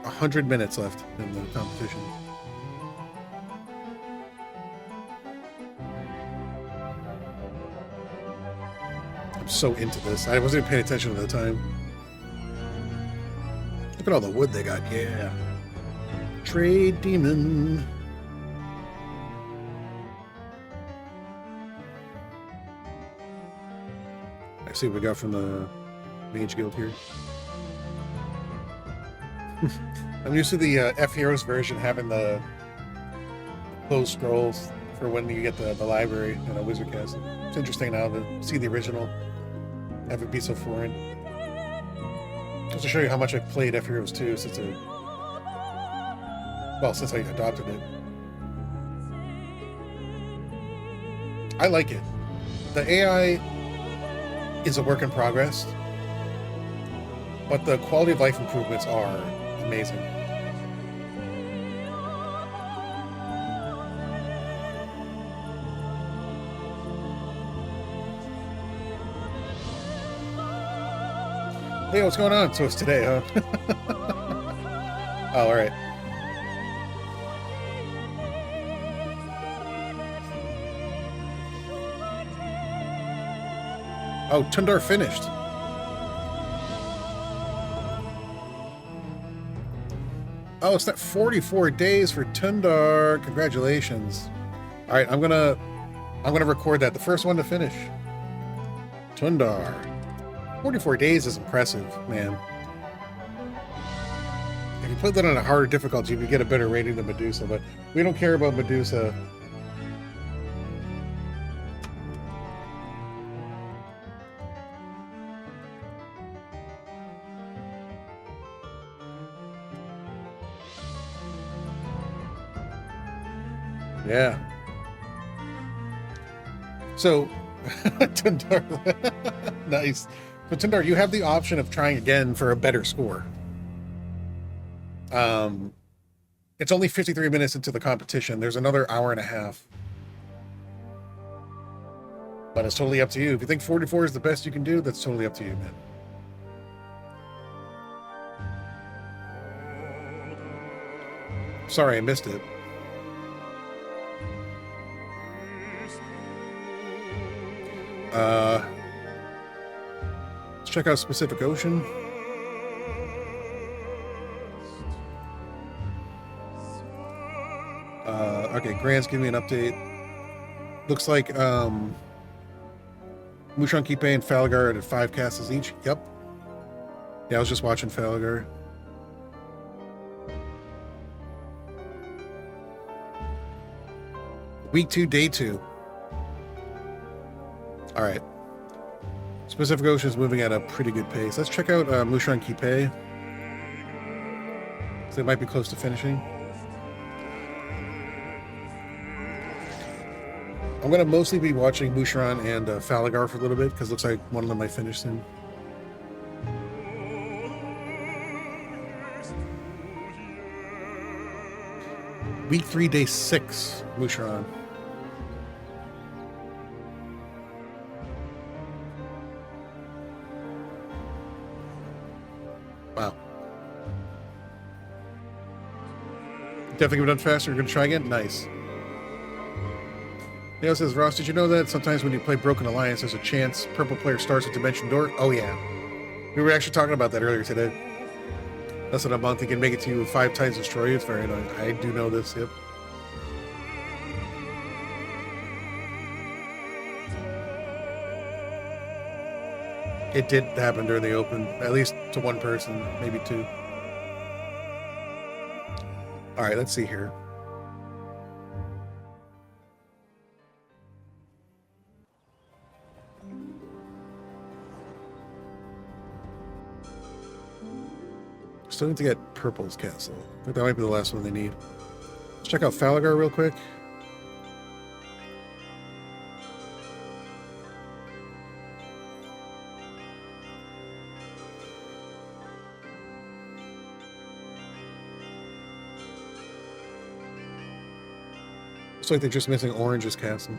100 minutes left in the competition. I'm so into this. I wasn't even paying attention at the time. Look at all the wood they got. Yeah. Trade demon. I see what we got from the Mage Guild here. I'm used to the F Heroes version having the closed scrolls for when you get the library in a Wizard Castle. It's interesting now to see the original, have it be so foreign. Just to show you how much I've played F Heroes 2 since since I adopted it. I like it. The AI is a work in progress, but the quality of life improvements are amazing. Hey, what's going on? So it's today, huh? Oh, all right. Oh, Tundar finished. Oh, it's that 44 days for Tundar. Congratulations. All right, I'm gonna record that. The first one to finish. Tundar. 44 days is impressive, man. If you put that on a harder difficulty, you could get a better rating than Medusa, but we don't care about Medusa. Yeah. So, Tundar, nice. But Tundar, you have the option of trying again for a better score. It's only 53 minutes into the competition. There's another hour and a half. But it's totally up to you. If you think 44 is the best you can do, that's totally up to you, man. Sorry, I missed it. Let's check out Pacific Ocean. Okay, Grant's giving me an update. Looks like MoucheronQuipet and Falagar are at 5 castles each. Yep. Yeah, I was just watching Falagar. Week 2, day 2. All right. Pacific Ocean is moving at a pretty good pace. Let's check out MoucheronQuipet. So they might be close to finishing. I'm going to mostly be watching Moucheron and Falagar for a little bit, because it looks like one of them might finish soon. Week 3, day 6, Moucheron. Wow. Definitely get it done faster. You're going to try again? Nice. Leo says, Ross, did you know that sometimes when you play Broken Alliance, there's a chance purple player starts with Dimension Door? Oh, yeah. We were actually talking about that earlier today. Less than a month, you can make it to you 5 times destroy you. It's very annoying. I do know this, yep. It did happen during the open, at least to one person, maybe 2. All right, let's see here. Still need to get Purple's castle. I think that might be the last one they need. Let's check out Falagar real quick. Looks like they're just missing Orange's castle.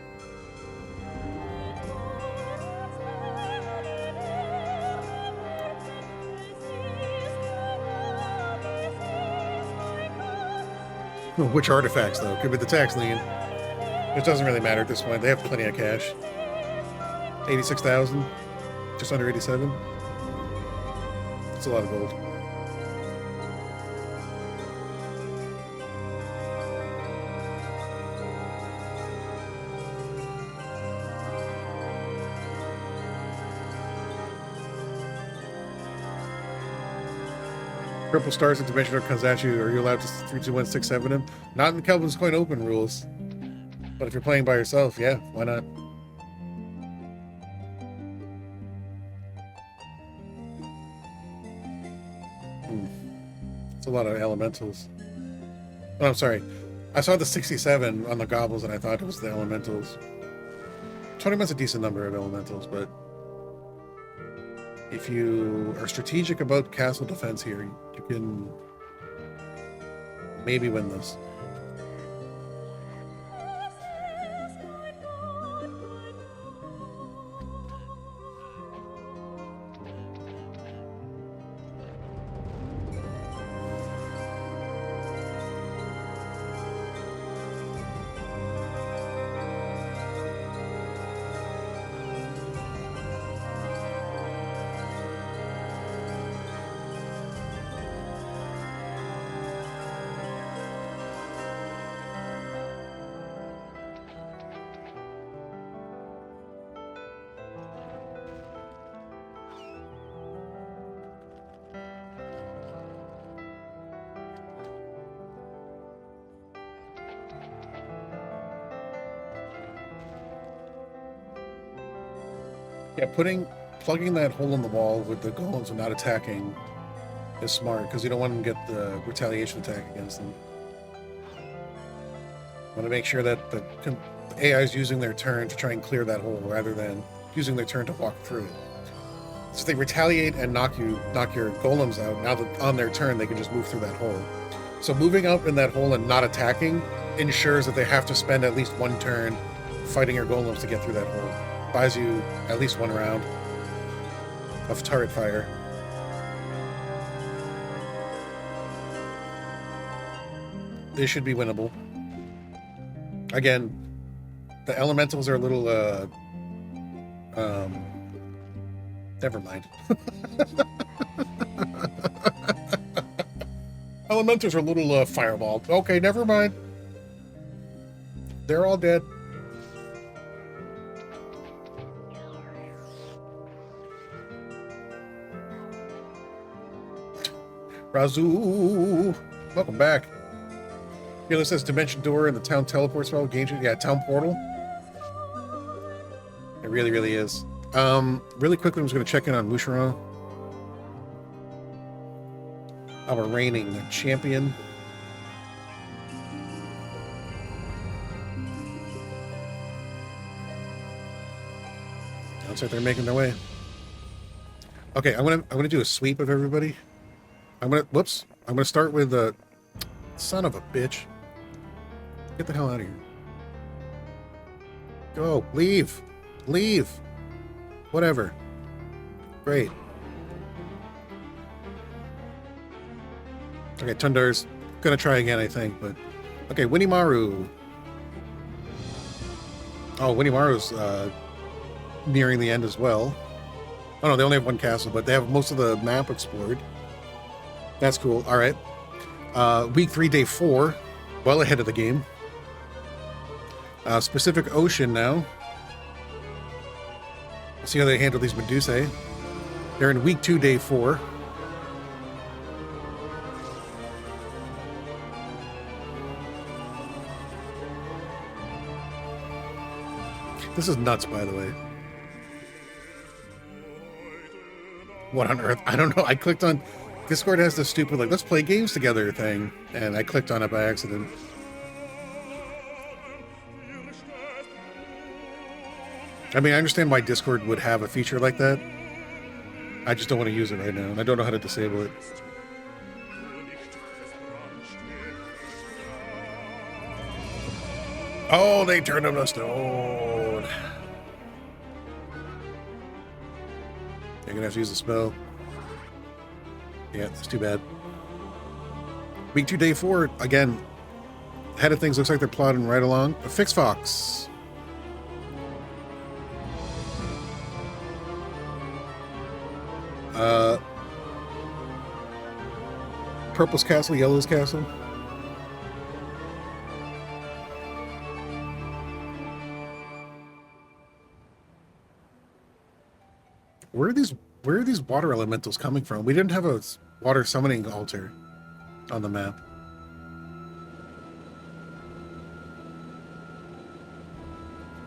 Which artifacts, though? Could be the tax lien. It doesn't really matter at this point. They have plenty of cash. 86,000. Just under 87. That's a lot of gold. Purple stars and Dimension Door comes at you. Are you allowed to 3, 2, 1, 6, 7 him? Not in the Khelben's Coin Open rules. But if you're playing by yourself, yeah, why not? It's a lot of elementals. Oh, I'm sorry. I saw the 67 on the goblins and I thought it was the elementals. 21's a decent number of elementals, but if you are strategic about castle defense here, you can maybe win this. Yeah, plugging that hole in the wall with the golems and not attacking is smart because you don't want them to get the retaliation attack against them. Want to make sure that the AI is using their turn to try and clear that hole rather than using their turn to walk through it. So if they retaliate and knock your golems out, now that on their turn they can just move through that hole. So moving out in that hole and not attacking ensures that they have to spend at least one turn fighting your golems to get through that hole. Buys you at least one round of turret fire. This should be winnable. Again, the elementals are a little never mind. Elementals are a little fireball. Okay, never mind. They're all dead. Razu, welcome back. Here this says Dimension Door and the Town Teleport spell. Yeah, Town Portal. It really, really is. Really quickly, I'm just going to check in on Moucheron, our reigning champion. Looks like they're making their way. Okay, I'm gonna do a sweep of everybody. I'm gonna start with the son of a bitch. Get the hell out of here. Go, leave. Whatever. Great. Okay, Tundar's gonna try again, I think, but okay, Winnymaru. Oh, Winnymaru's nearing the end as well. Oh no, they only have one castle, but they have most of the map explored. That's cool. All right. Week 3, day 4. Well ahead of the game. Pacific Ocean now. Let's see how they handle these Medusae. They're in week 2, day 4. This is nuts, by the way. What on earth? I don't know. I clicked on... Discord has this stupid, like, let's play games together thing, and I clicked on it by accident. I mean, I understand why Discord would have a feature like that. I just don't want to use it right now, and I don't know how to disable it. Oh, they turned him to stone. You're gonna have to use the spell. Yeah, that's too bad. Week 2, day 4, again, head of things, looks like they're plodding right along. A Phixfox. Purple's castle, yellow's castle. Where are these water elementals coming from? We didn't have a water summoning altar on the map.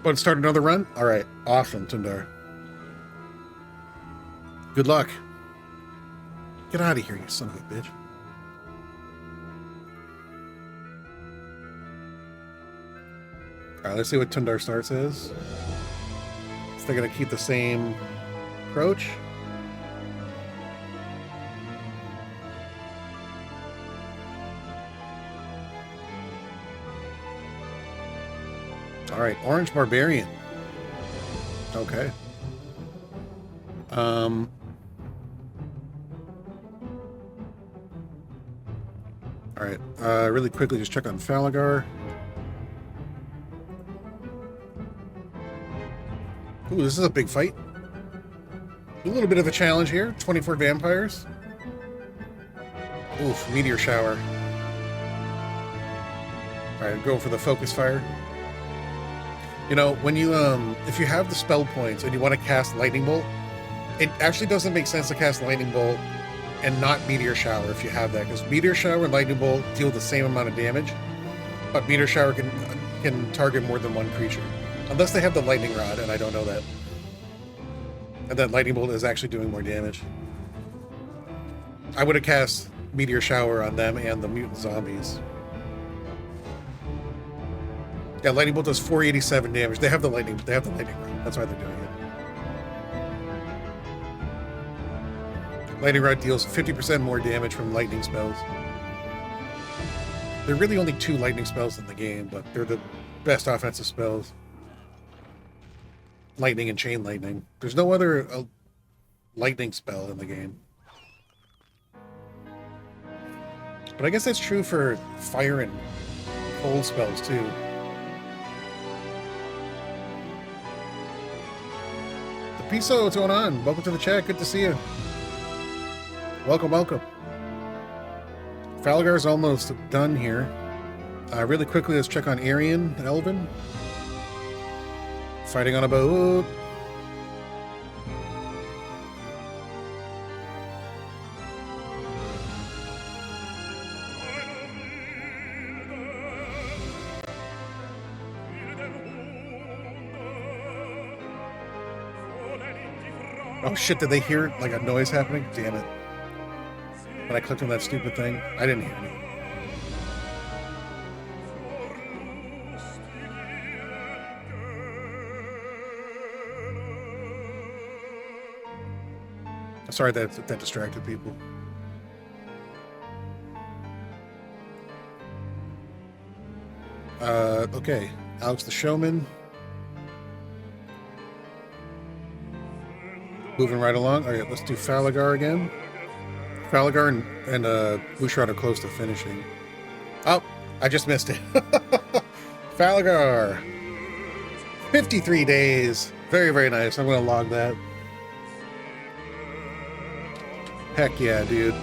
Want to start another run? All right, awesome, Tundar. Good luck. Get out of here, you son of a bitch. All right, let's see what Tundar starts as. So they're going to keep the same approach. All right, Orange Barbarian. Okay. All right, really quickly just check on Falagar. Ooh, this is a big fight. A little bit of a challenge here. 24 vampires. Oof, meteor shower. All right, go for the focus fire. You know, when you if you have the spell points and you want to cast lightning bolt, it actually doesn't make sense to cast lightning bolt and not meteor shower if you have that, because meteor shower and lightning bolt deal the same amount of damage, but meteor shower can target more than one creature, unless they have the lightning rod, and I don't know that. And that lightning bolt is actually doing more damage. I would have cast Meteor Shower on them and the mutant zombies. Yeah, lightning bolt does 487 damage. They have the lightning rod. That's why they're doing it. Lightning rod deals 50% more damage from lightning spells. There are really only 2 lightning spells in the game, but they're the best offensive spells. Lightning and chain lightning. There's no other lightning spell in the game. But I guess that's true for fire and cold spells too. The Piso, what's going on? Welcome to the chat. Good to see you. Welcome, welcome. Falagar's almost done here. Really quickly, let's check on ArionElven. Fighting on a boat. Oh shit, did they hear like a noise happening? Damn it. When I clicked on that stupid thing, I didn't hear anything. Sorry that distracted people. Okay, AlexTheShowman. Moving right along. All right, let's do Falagar again. Falagar and Moucheron are close to finishing. Oh, I just missed it. Falagar. 53 days. Very, very nice. I'm going to log that. Heck yeah, dude.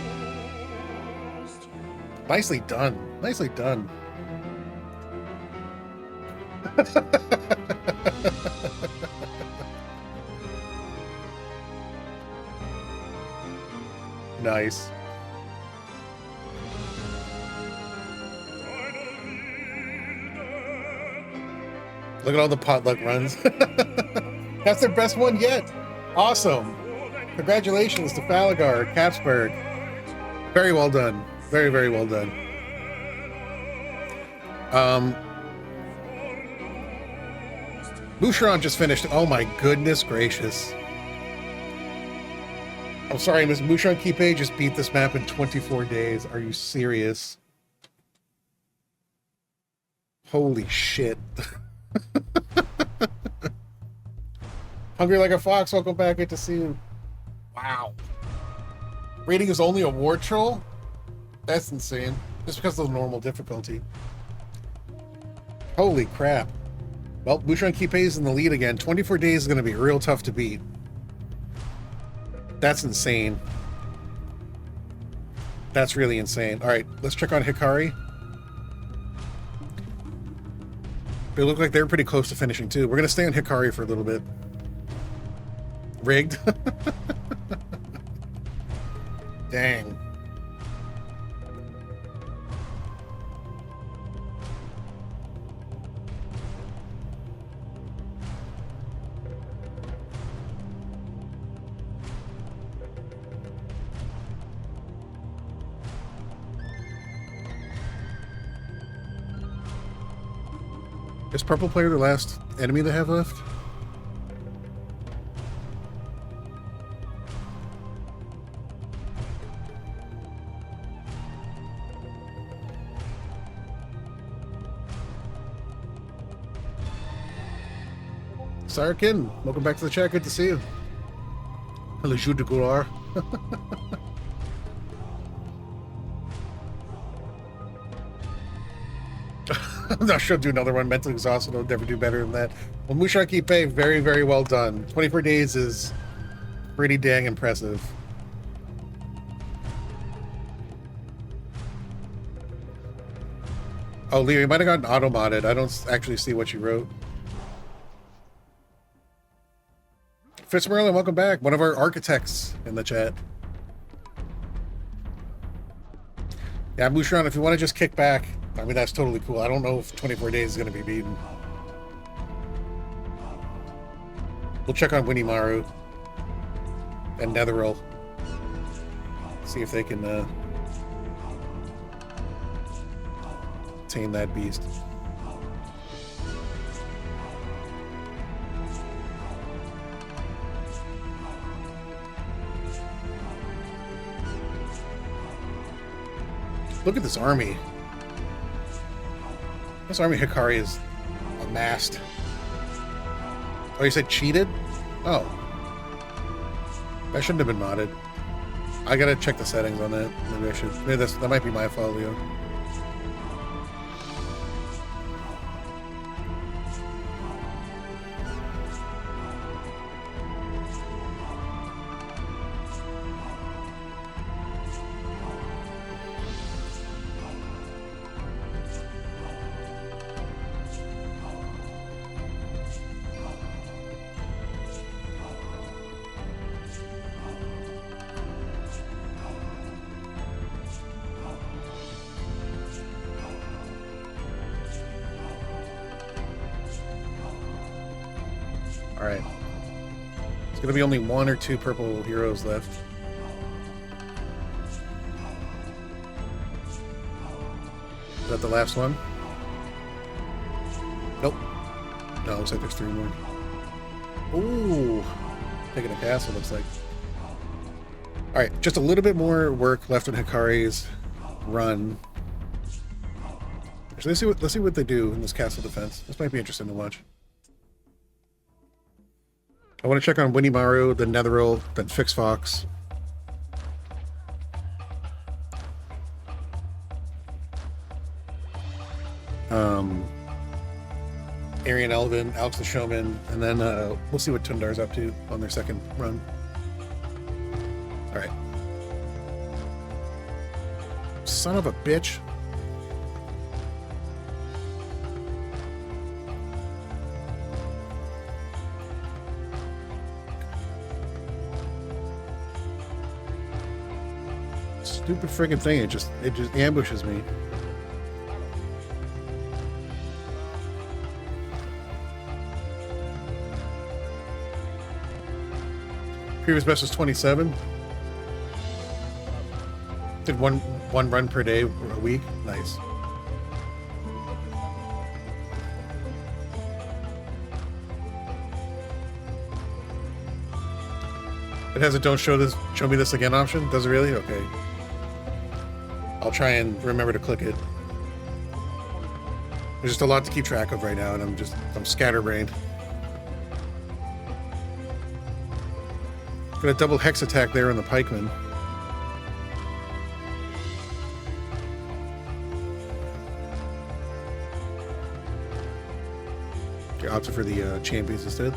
Nicely done. Nicely done. Nice. Look at all the potluck runs. That's their best one yet. Awesome. Congratulations to Falagar, capsBURG. Very well done. Very, very well done. Moucheron just finished. Oh my goodness gracious. I'm sorry, Miss MoucheronQuipet just beat this map in 24 days. Are you serious? Holy shit. Hungry like a fox, welcome back. Good to see you. Wow. Rating is only a war troll? That's insane. Just because of the normal difficulty. Holy crap. Well, MoucheronQuipet is in the lead again. 24 days is going to be real tough to beat. That's insane. That's really insane. All right, let's check on Hikari. They look like they're pretty close to finishing too. We're going to stay on Hikari for a little bit. Rigged. Dang. Is purple player the last enemy they have left? Sarkin, welcome back to the chat. Good to see you. Hello, Jude de Goular. I'm not sure I'll do another one. Mentally exhausted. I'll never do better than that. Well, MoucheronQuipet, very, very well done. 24 days is pretty dang impressive. Oh, Leo, you might have gotten auto-modded. I don't actually see what you wrote. FitzMerlin, welcome back. One of our architects in the chat. Yeah, Moucheron, if you want to just kick back, I mean, that's totally cool. I don't know if 24 days is going to be beaten. We'll check on WinnymaruBaba. and Netheril. See if they can tame that beast. Look at this army. This army Hikari is amassed. Oh, you said cheated? Oh. That shouldn't have been modded. I gotta check the settings on that. Maybe I should. Maybe that might be my fault, Leo. Alright. There's gonna be only 1 or 2 purple heroes left. Is that the last one? Nope. No, looks like there's 3 more. Ooh! Taking a castle, looks like. Alright, just a little bit more work left in Hikari's run. So let's see what they do in this castle defense. This might be interesting to watch. I want to check on Winnymaru, then Netheril, then Phixfox. ArionElven, AlexTheShowman, and then we'll see what Tundar's up to on their second run. Alright. Son of a bitch. Stupid friggin' thing, it just ambushes me. Previous best was 27. Did one run per day a week. Nice. It has a don't show me this again option. Does it really? Okay. I'll try and remember to click it. There's just a lot to keep track of right now, and I'm scatterbrained. Got a double hex attack there on the pikeman. Okay, opted for the champions instead.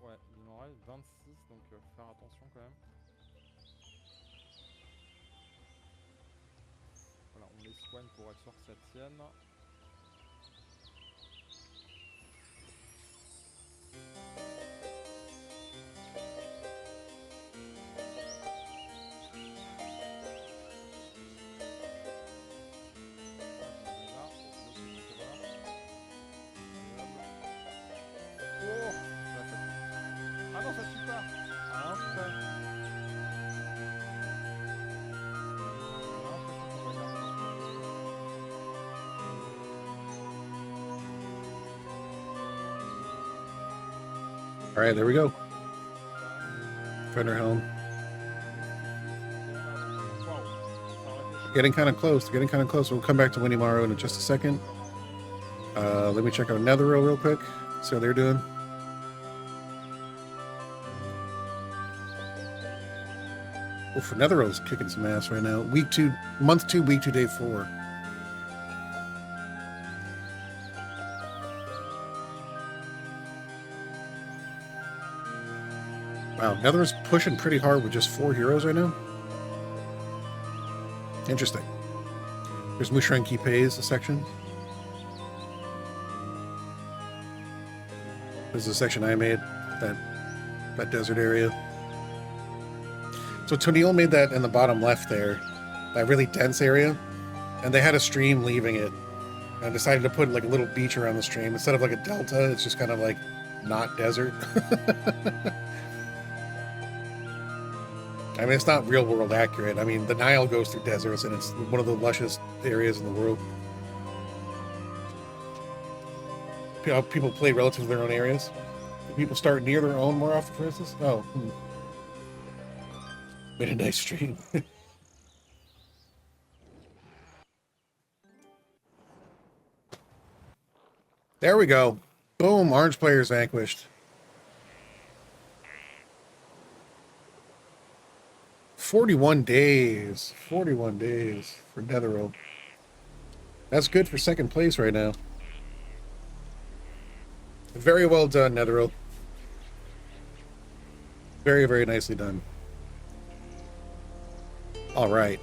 Ouais, il en reste 26, donc faire attention quand même. Voilà, on les soigne pour être sûr que ça tienne. All right, there we go. Fender helm. Getting kind of close. Getting kind of close. We'll come back to Winnymaru in just a second. Let me check out Netheril real quick. See how they're doing. Oof, Netheril's kicking some ass right now. Month 2, week 2, day 4. Wow, Netheril's pushing pretty hard with just 4 heroes right now. Interesting. There's MoucheronQuipet's section. This is a section I made, that desert area. So Tonil made that in the bottom left there, that really dense area, and they had a stream leaving it. And I decided to put like a little beach around the stream. Instead of like a delta, it's just kind of like not desert. I mean, it's not real world accurate. I mean, the Nile goes through deserts, and it's one of the lushest areas in the world. People play relative to their own areas. Do people start near their own more often, for instance? Oh. Made a nice stream. There we go. Boom, orange players vanquished. 41 days. 41 days for Netheril. That's good for second place right now. Very well done, Netheril. Very, very nicely done. All right.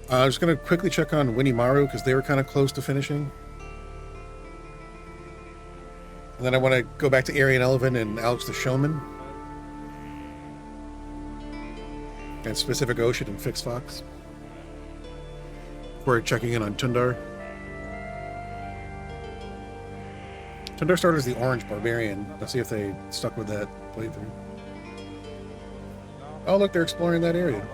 I'm just going to quickly check on WinnymaruBaba because they were kind of close to finishing. And then I want to go back to ArionElven and AlexTheShowman. And Specific Ocean and Phixfox. We're checking in on Tundar. Tundar started as the Orange Barbarian. Let's see if they stuck with that playthrough. Oh, look, they're exploring that area.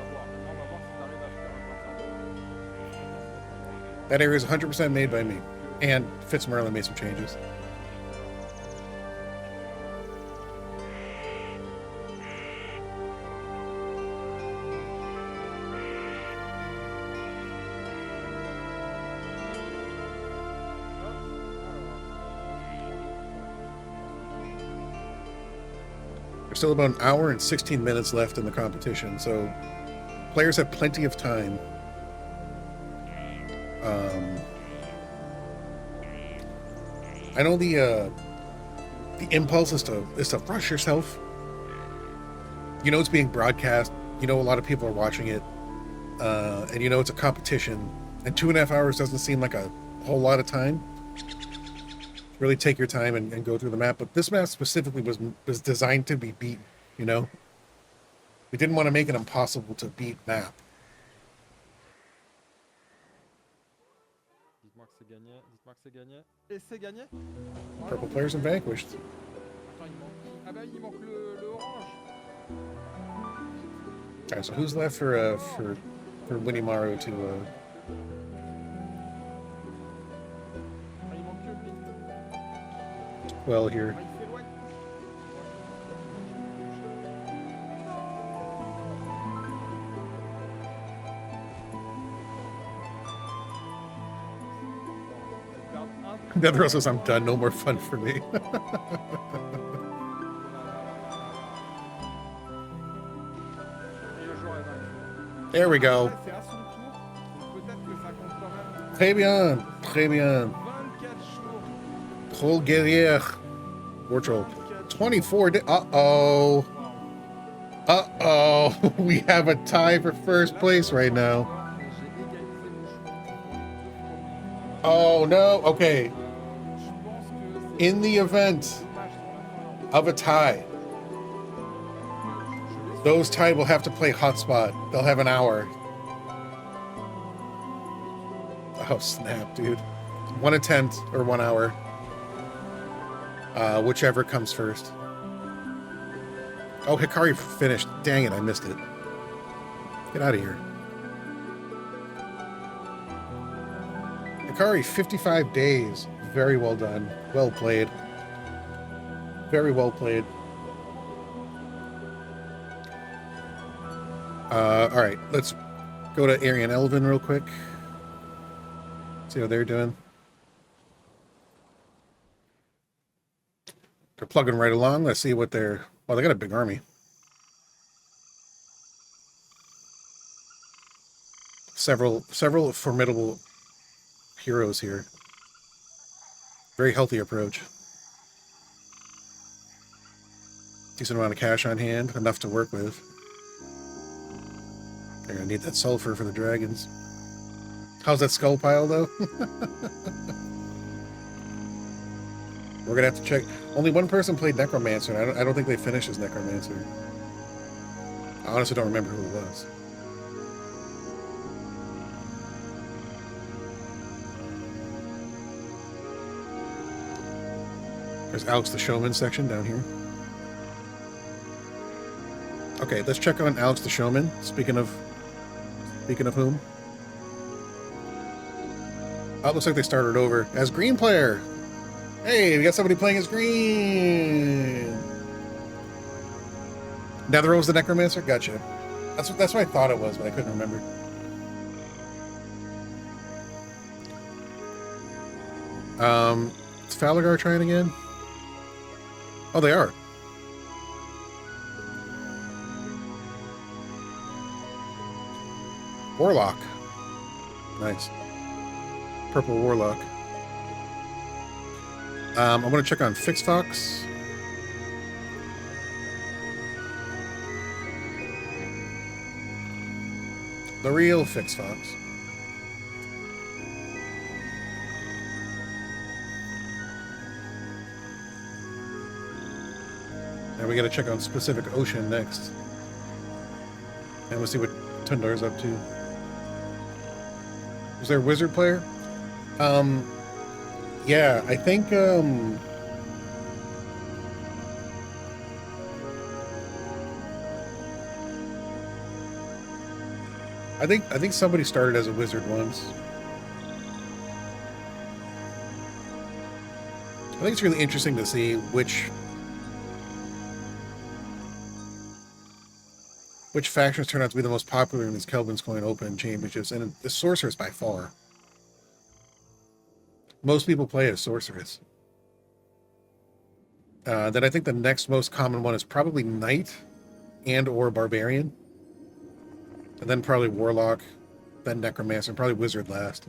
That area is 100% made by me. And FitzMerlin made some changes. There's still about an hour and 16 minutes left in the competition, so players have plenty of time. I know the impulse is to rush yourself. You know it's being broadcast. You know a lot of people are watching it, and you know it's a competition. And 2.5 hours doesn't seem like a whole lot of time. Really take your time and go through the map. But this map specifically was designed to be beaten. You know, we didn't want to make it impossible to beat map. Dites-moi que c'est gagné. Dites-moi que c'est gagné. Et c'est gagné. Purple players and vanquished. Attends, il manque... Ah bah il manque le orange. All right, so who's left for WinnymaruBaba to? Ah, il manque que lui. Well, here. Ah, il s'éloigne. Netheril says I'm done. No more fun for me. There we go. C'est à son tour. Donc peut-être que ça compte quand même. Très bien. Très bien. 24 jours. Troll guerrier. War troll. 24 days. Uh-oh. Uh-oh. We have a tie for first place right now. Oh, no. Okay. In the event of a tie, those tied will have to play hotspot. They'll have an hour. Oh, snap, dude. 1 attempt or 1 hour. Whichever comes first. Oh, Hikari finished. Dang it, I missed it. Get out of here. Hikari, 55 days. Very well done. Well played. Very well played. Alright, let's go to ArionElven real quick. See how they're doing. They're plugging right along. Let's see what they're... Well, they got a big army. Several formidable heroes here. Very healthy approach. Decent amount of cash on hand. Enough to work with. They're gonna need that sulfur for the dragons. How's that skull pile, though? We're gonna have to check. Only one person played Necromancer, and I don't think they finished as Necromancer. I honestly don't remember who it was. There's AlexTheShowman section down here. Okay, let's check on AlexTheShowman. Speaking of whom. Oh, it looks like they started over as green player. Hey, we got somebody playing as green. Netheril was the Necromancer? Gotcha. That's what I thought it was, but I couldn't remember. Is Falagar trying again? Oh, they are. Warlock. Nice. Purple Warlock. I'm going to check on Phixfox. TheRealPhixfox. And we got to check on Specific Ocean next. And we'll see what Tundar's up to. Is there a wizard player? Yeah, I think, I think somebody started as a wizard once. I think it's really interesting to see which factions turn out to be the most popular in these Khelben's Coin Open championships, and the Sorceress by far. Most people play as Sorceress. Then I think the next most common one is probably Knight and or Barbarian. And then probably Warlock, then Necromancer, and probably Wizard last.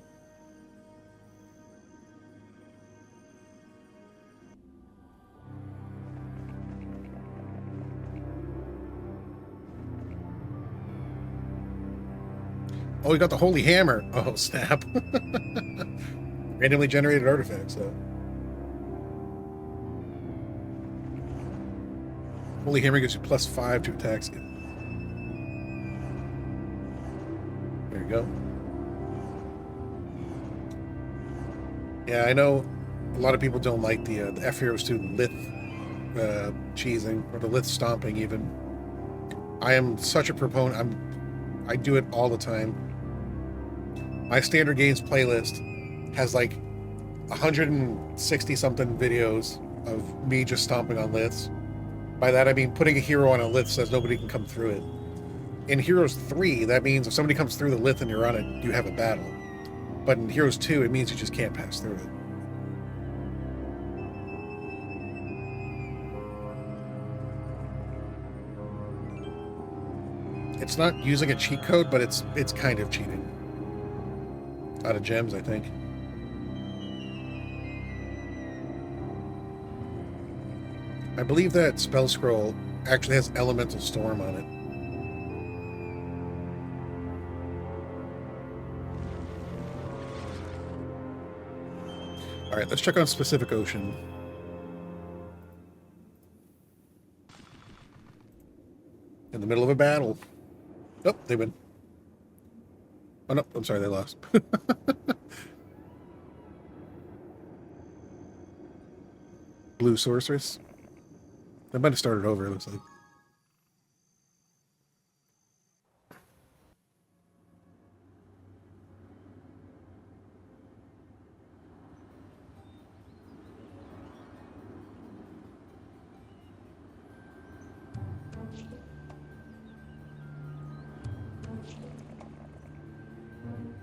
Oh, we got the Holy Hammer. Oh, snap. Randomly generated artifacts, though. Holy Hammer gives you +5 to attack skill. There you go. Yeah, I know a lot of people don't like the F Heroes 2 Lith cheesing, or the Lith stomping even. I am such a proponent. I do it all the time. My Standard Games playlist has like 160 something videos of me just stomping on Liths. By that I mean putting a hero on a Lith so nobody can come through it. In Heroes 3, that means if somebody comes through the Lith and you're on it, you have a battle. But in Heroes 2, it means you just can't pass through it. It's not using a cheat code, but it's kind of cheating. Out of gems, I think. I believe that spell scroll actually has Elemental Storm on it. Alright, let's check on Specific Ocean. In the middle of a battle. Oh, they win. Oh no, I'm sorry, they lost. Blue Sorceress. They might have started over, it looks like.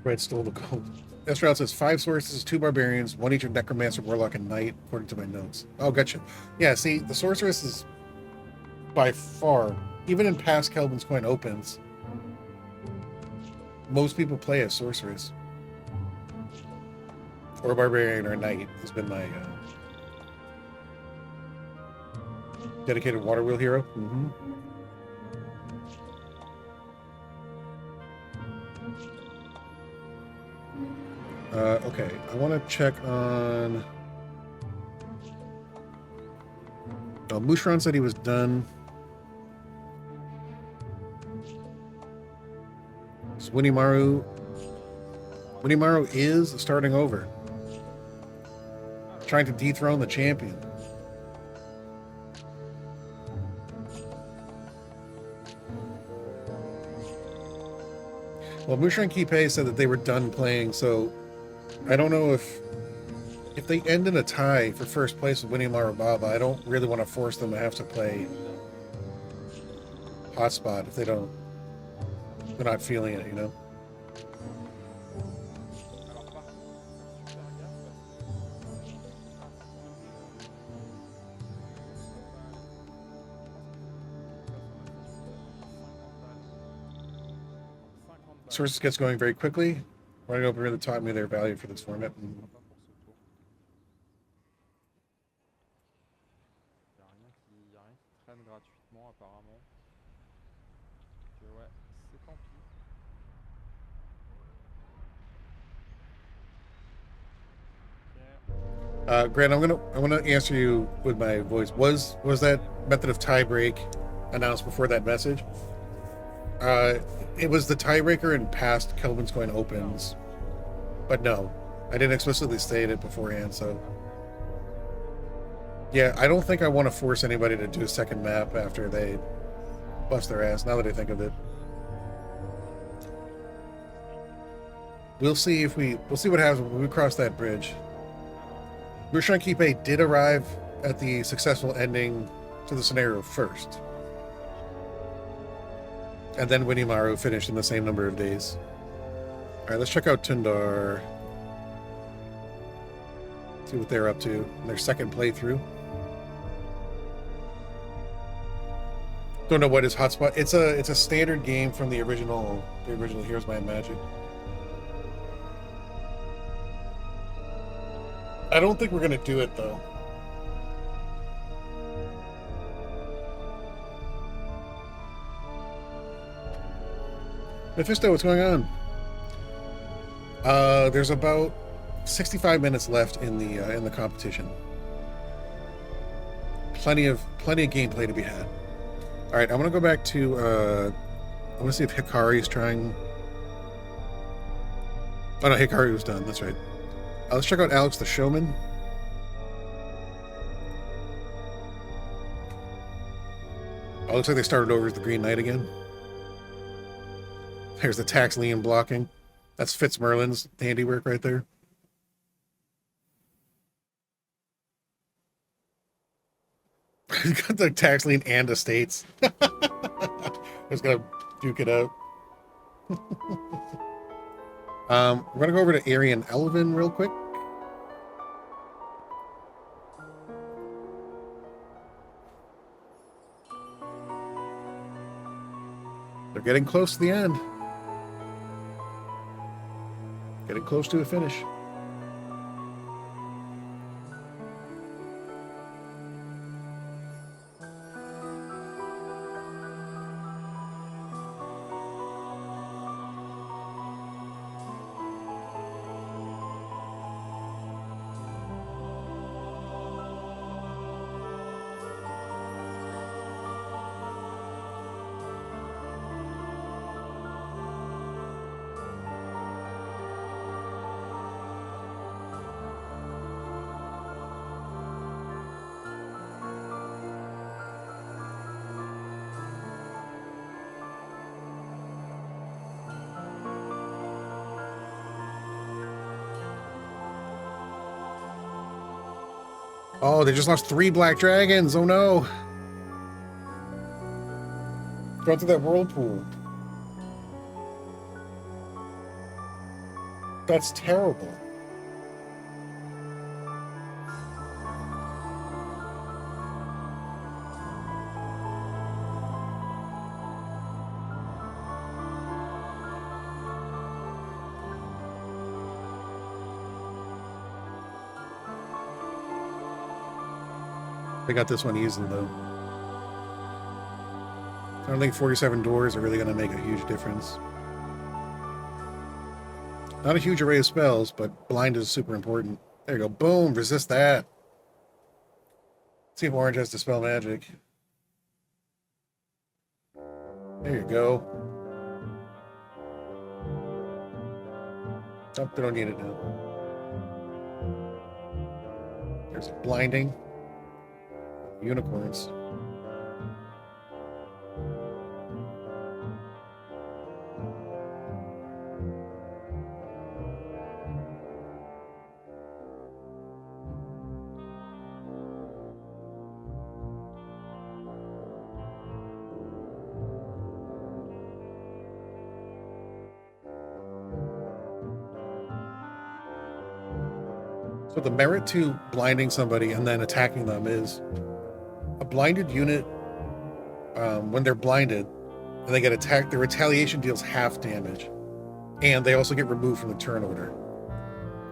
Red stole the gold. Estrel says 5 Sorceresses, 2 Barbarians, 1 each of Necromancer, Warlock, and Knight, according to my notes. Oh, gotcha. Yeah, see, the Sorceress is by far, even in past Khelben's Coin Opens, most people play as Sorceress. Or Barbarian or Knight has been my dedicated water wheel hero. Mm-hmm. Okay, I want to check on Oh, Moucheron said he was done. So Winnymaru is starting over. Trying to dethrone the champion. Well, MoucheronQuipet said that they were done playing, so I don't know if they end in a tie for first place with WinnymaruBaba. I don't really want to force them to have to play hotspot if they're not feeling it, you know. Sources gets going very quickly. Running over really taught me their value for this format. Pas pour ce tour. Y a rien qui traîne gratuitement apparemment. Donc ouais, c'est tant pis. Ok. Grant, I'm gonna answer you with my voice. Was that method of tiebreak announced before that message? It was the tiebreaker in past Khelben's Coin Opens, but no, I didn't explicitly state it beforehand. So yeah, I don't think I want to force anybody to do a second map after they bust their ass. Now that I think of it, we'll see what happens when we cross that bridge. MoucheronQuipet did arrive at the successful ending to the scenario first. And then Winnymaru finished in the same number of days. Alright, let's check out Tundar. See what they're up to in their second playthrough. Don't know what is hotspot. It's a standard game from the original Heroes by Magic. I don't think we're gonna do it though. Mephisto, what's going on? There's about 65 minutes left in the competition. Plenty of gameplay to be had. All right, I'm gonna go back to. I want to see if Hikari is trying. Oh no, Hikari was done. That's right. Let's check out AlexTheShowman. Oh, looks like they started over as the Green Knight again. There's the tax lien blocking. That's FitzMerlin's handiwork right there. He's got the tax lien and estates. Just gonna duke it out. We're gonna go over to ArionElven real quick. They're getting close to the end. Getting close to a finish. Oh, they just lost 3 black dragons. Oh no. Going through that whirlpool. That's terrible. They got this one easily, though. I don't think 47 doors are really going to make a huge difference. Not a huge array of spells, but blind is super important. There you go. Boom! Resist that. See if orange has Dispel Magic. There you go. Oh, they don't need it now. There's blinding. Unicorns. So the merit to blinding somebody and then attacking them is a blinded unit, when they're blinded and they get attacked, their retaliation deals half damage. And they also get removed from the turn order.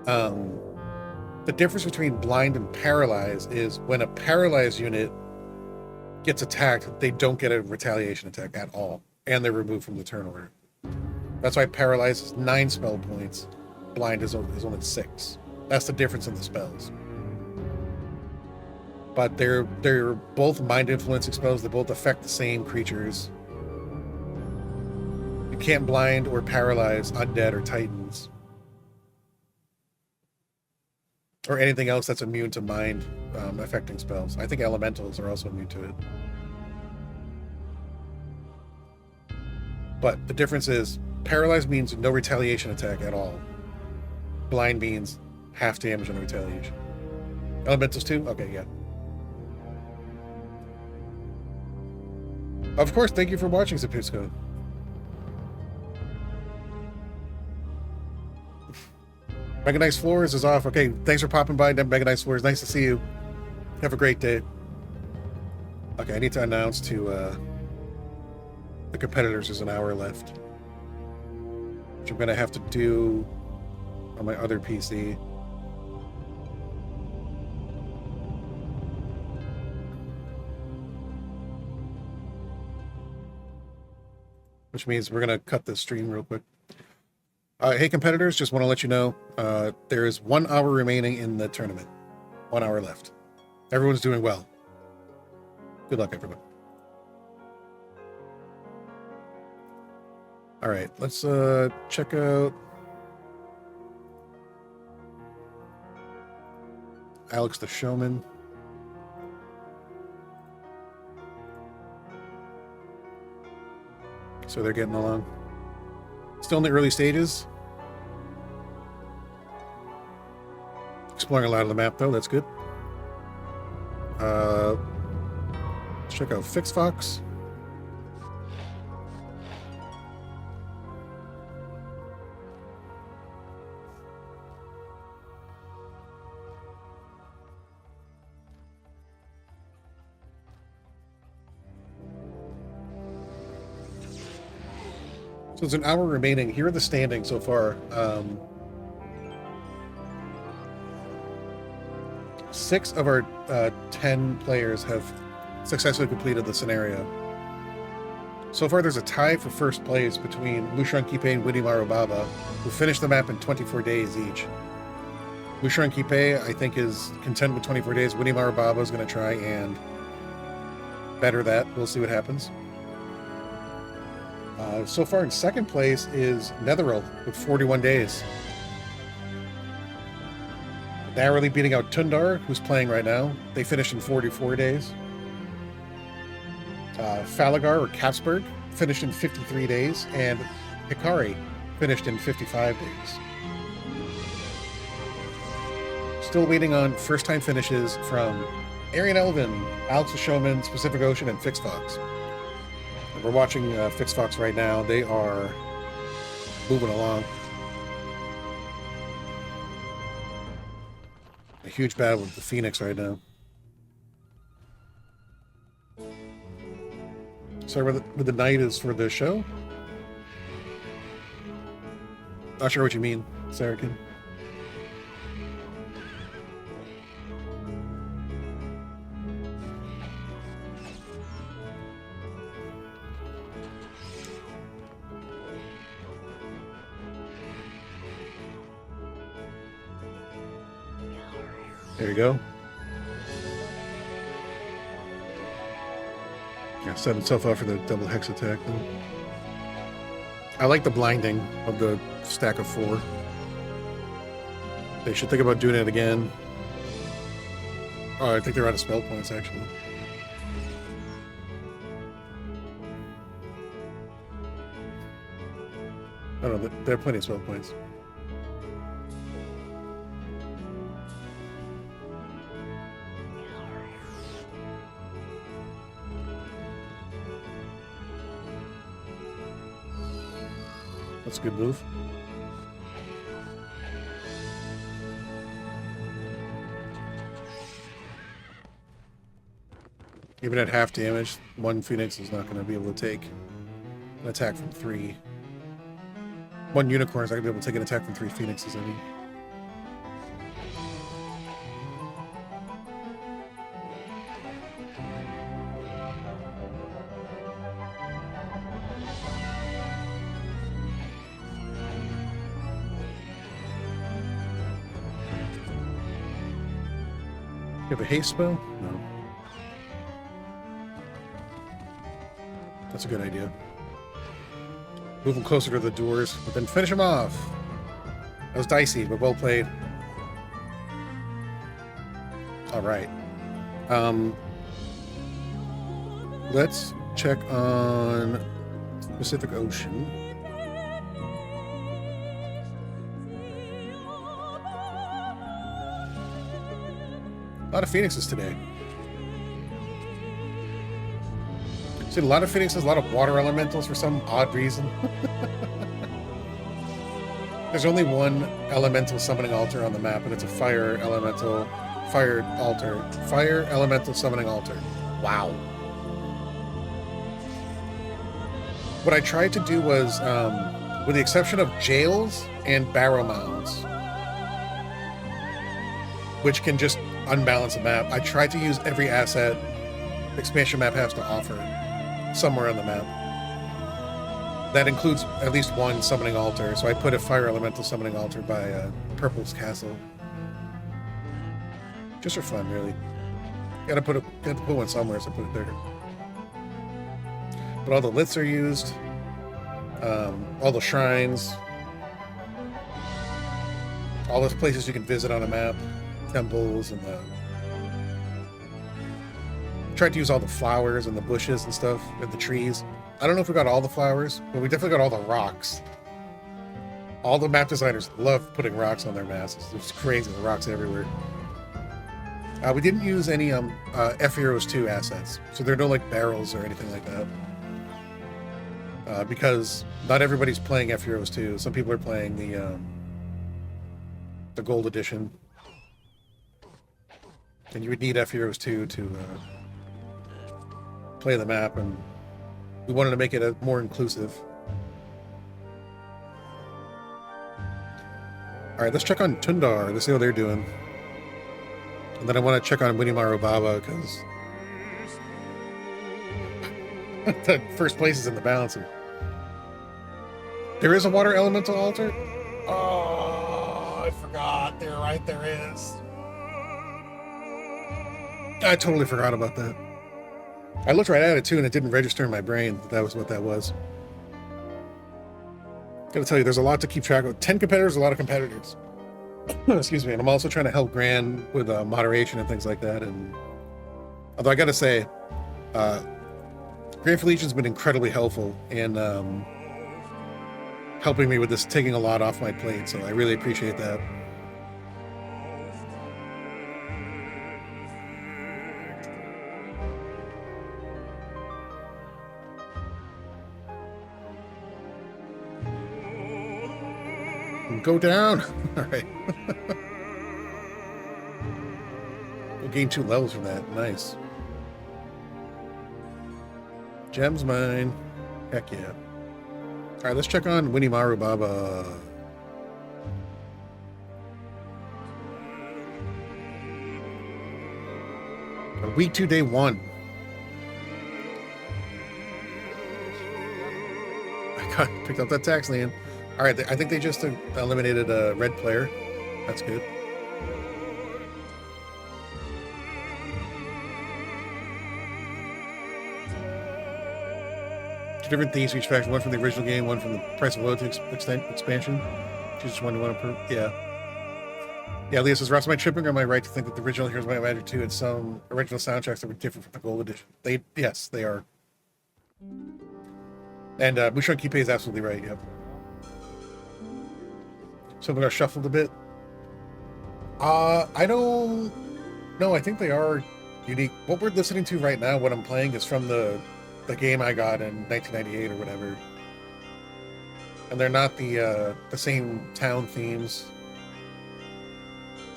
The difference between blind and paralyzed is when a paralyzed unit gets attacked, they don't get a retaliation attack at all. And they're removed from the turn order. That's why paralyzed is 9 spell points. Blind is only 6. That's the difference in the spells. But they're both mind influence spells. They both affect the same creatures. You can't blind or paralyze undead or titans. Or anything else that's immune to mind affecting spells. I think elementals are also immune to it. But the difference is paralyzed means no retaliation attack at all. Blind means half damage on retaliation. Elementals too? Okay, yeah. Of course, thank you for watching, Zapisco. Mega Nice Floors is off. Okay, thanks for popping by, Mega Nice Floors. Nice to see you. Have a great day. Okay, I need to announce to the competitors there's an hour left. Which I'm going to have to do on my other PC. Which means we're going to cut this stream real quick. Hey, competitors, just want to let you know, there is 1 hour remaining in the tournament. 1 hour left. Everyone's doing well. Good luck, everyone. All right, let's check out AlexTheShowman. So they're getting along. Still in the early stages. Exploring a lot of the map, though. That's good. Let's check out Phixfox. So there's an hour remaining. Here are the standings so far. 6 of our 10 players have successfully completed the scenario. So far, there's a tie for first place between MoucheronQuipet and WinnymaruBaba, who finished the map in 24 days each. MoucheronQuipet, I think, is content with 24 days. WinnymaruBaba is going to try and better that. We'll see what happens. So far in second place is Netheril with 41 days. Narrowly beating out Tundar, who's playing right now. They finished in 44 days. Falagar or capsBURG finished in 53 days, and Hikari finished in 55 days. Still waiting on first-time finishes from ArionElven, AlexTheShowman, Pacific Ocean, and Phixfox. We're watching Phixfox right now. They are moving along. A huge battle with the Phoenix right now. Sorry, with the night is for the show? Not sure what you mean, Sarakin. There you go. Yeah, set itself up for the double hex attack. Then. I like the blinding of the stack of 4. They should think about doing it again. Oh, I think they're out of spell points, actually. Oh no, there are plenty of spell points. That's a good move. Even at half damage, 1 Phoenix is not going to be able to take an attack from 3. 1 Unicorn is not going to be able to take an attack from 3 Phoenixes, I mean. You have a haste spell? No. That's a good idea. Move him closer to the doors, but then finish him off. That was dicey, but well played. All right. Let's check on Pacific Ocean. A lot of Phoenixes today. See, a lot of Phoenixes, a lot of water elementals for some odd reason. There's only 1 elemental summoning altar on the map, and it's a fire elemental, fire elemental summoning altar. Wow. What I tried to do was, with the exception of jails and barrow mounds, which can just unbalance a map, I tried to use every asset the expansion map has to offer somewhere on the map. That includes at least 1 summoning altar, so I put a fire elemental summoning altar by Purple's Castle. Just for fun, really. Gotta put one somewhere, so I put it there. But all the liths are used, all the shrines, all those places you can visit on a map, temples, and the... Tried to use all the flowers and the bushes and stuff, and the trees. I don't know if we got all the flowers, but we definitely got all the rocks. All the map designers love putting rocks on their maps. It's crazy, the rocks everywhere. We didn't use any F-Heroes 2 assets, so there are no like barrels or anything like that. Because not everybody's playing F-Heroes 2. Some people are playing the Gold Edition. And you would need F-Heroes 2 to play the map, and we wanted to make it more inclusive. Alright, let's check on Tundar. Let's see how they're doing. And then I want to check on WinnymaruBaba, because the first place is in the balancer. There is a water elemental altar? Oh, I forgot. There is. I totally forgot about that. I looked right at it too, and it didn't register in my brain that was what that was. Gotta tell you, there's a lot to keep track of. 10 competitors, a lot of competitors. Excuse me. And I'm also trying to help Gran with moderation and things like that. And although I gotta say, Grand Felician's been incredibly helpful in helping me with this, taking a lot off my plate. So I really appreciate that. Go down. All right. We'll gain 2 levels from that. Nice. Gems mine. Heck yeah. All right, let's check on WinnymaruBaba. Week 2, day 1. I picked up that tax land. All right, I think they just eliminated a red player. That's good. 2 different themes for each faction. One from the original game, one from the Price of Loyalty expansion. Choose which one you want to approve. Yeah. Yeah, Leah says, Ross, am I tripping or am I right to think that the original Heroes Might Have Magic 2 had some original soundtracks that were different from the Gold Edition? Yes, they are. And MoucheronQuipet is absolutely right, yep. So we got shuffled a bit. I don't know. I think they are unique. What we're listening to right now, what I'm playing, is from the game I got in 1998 or whatever. And they're not the same town themes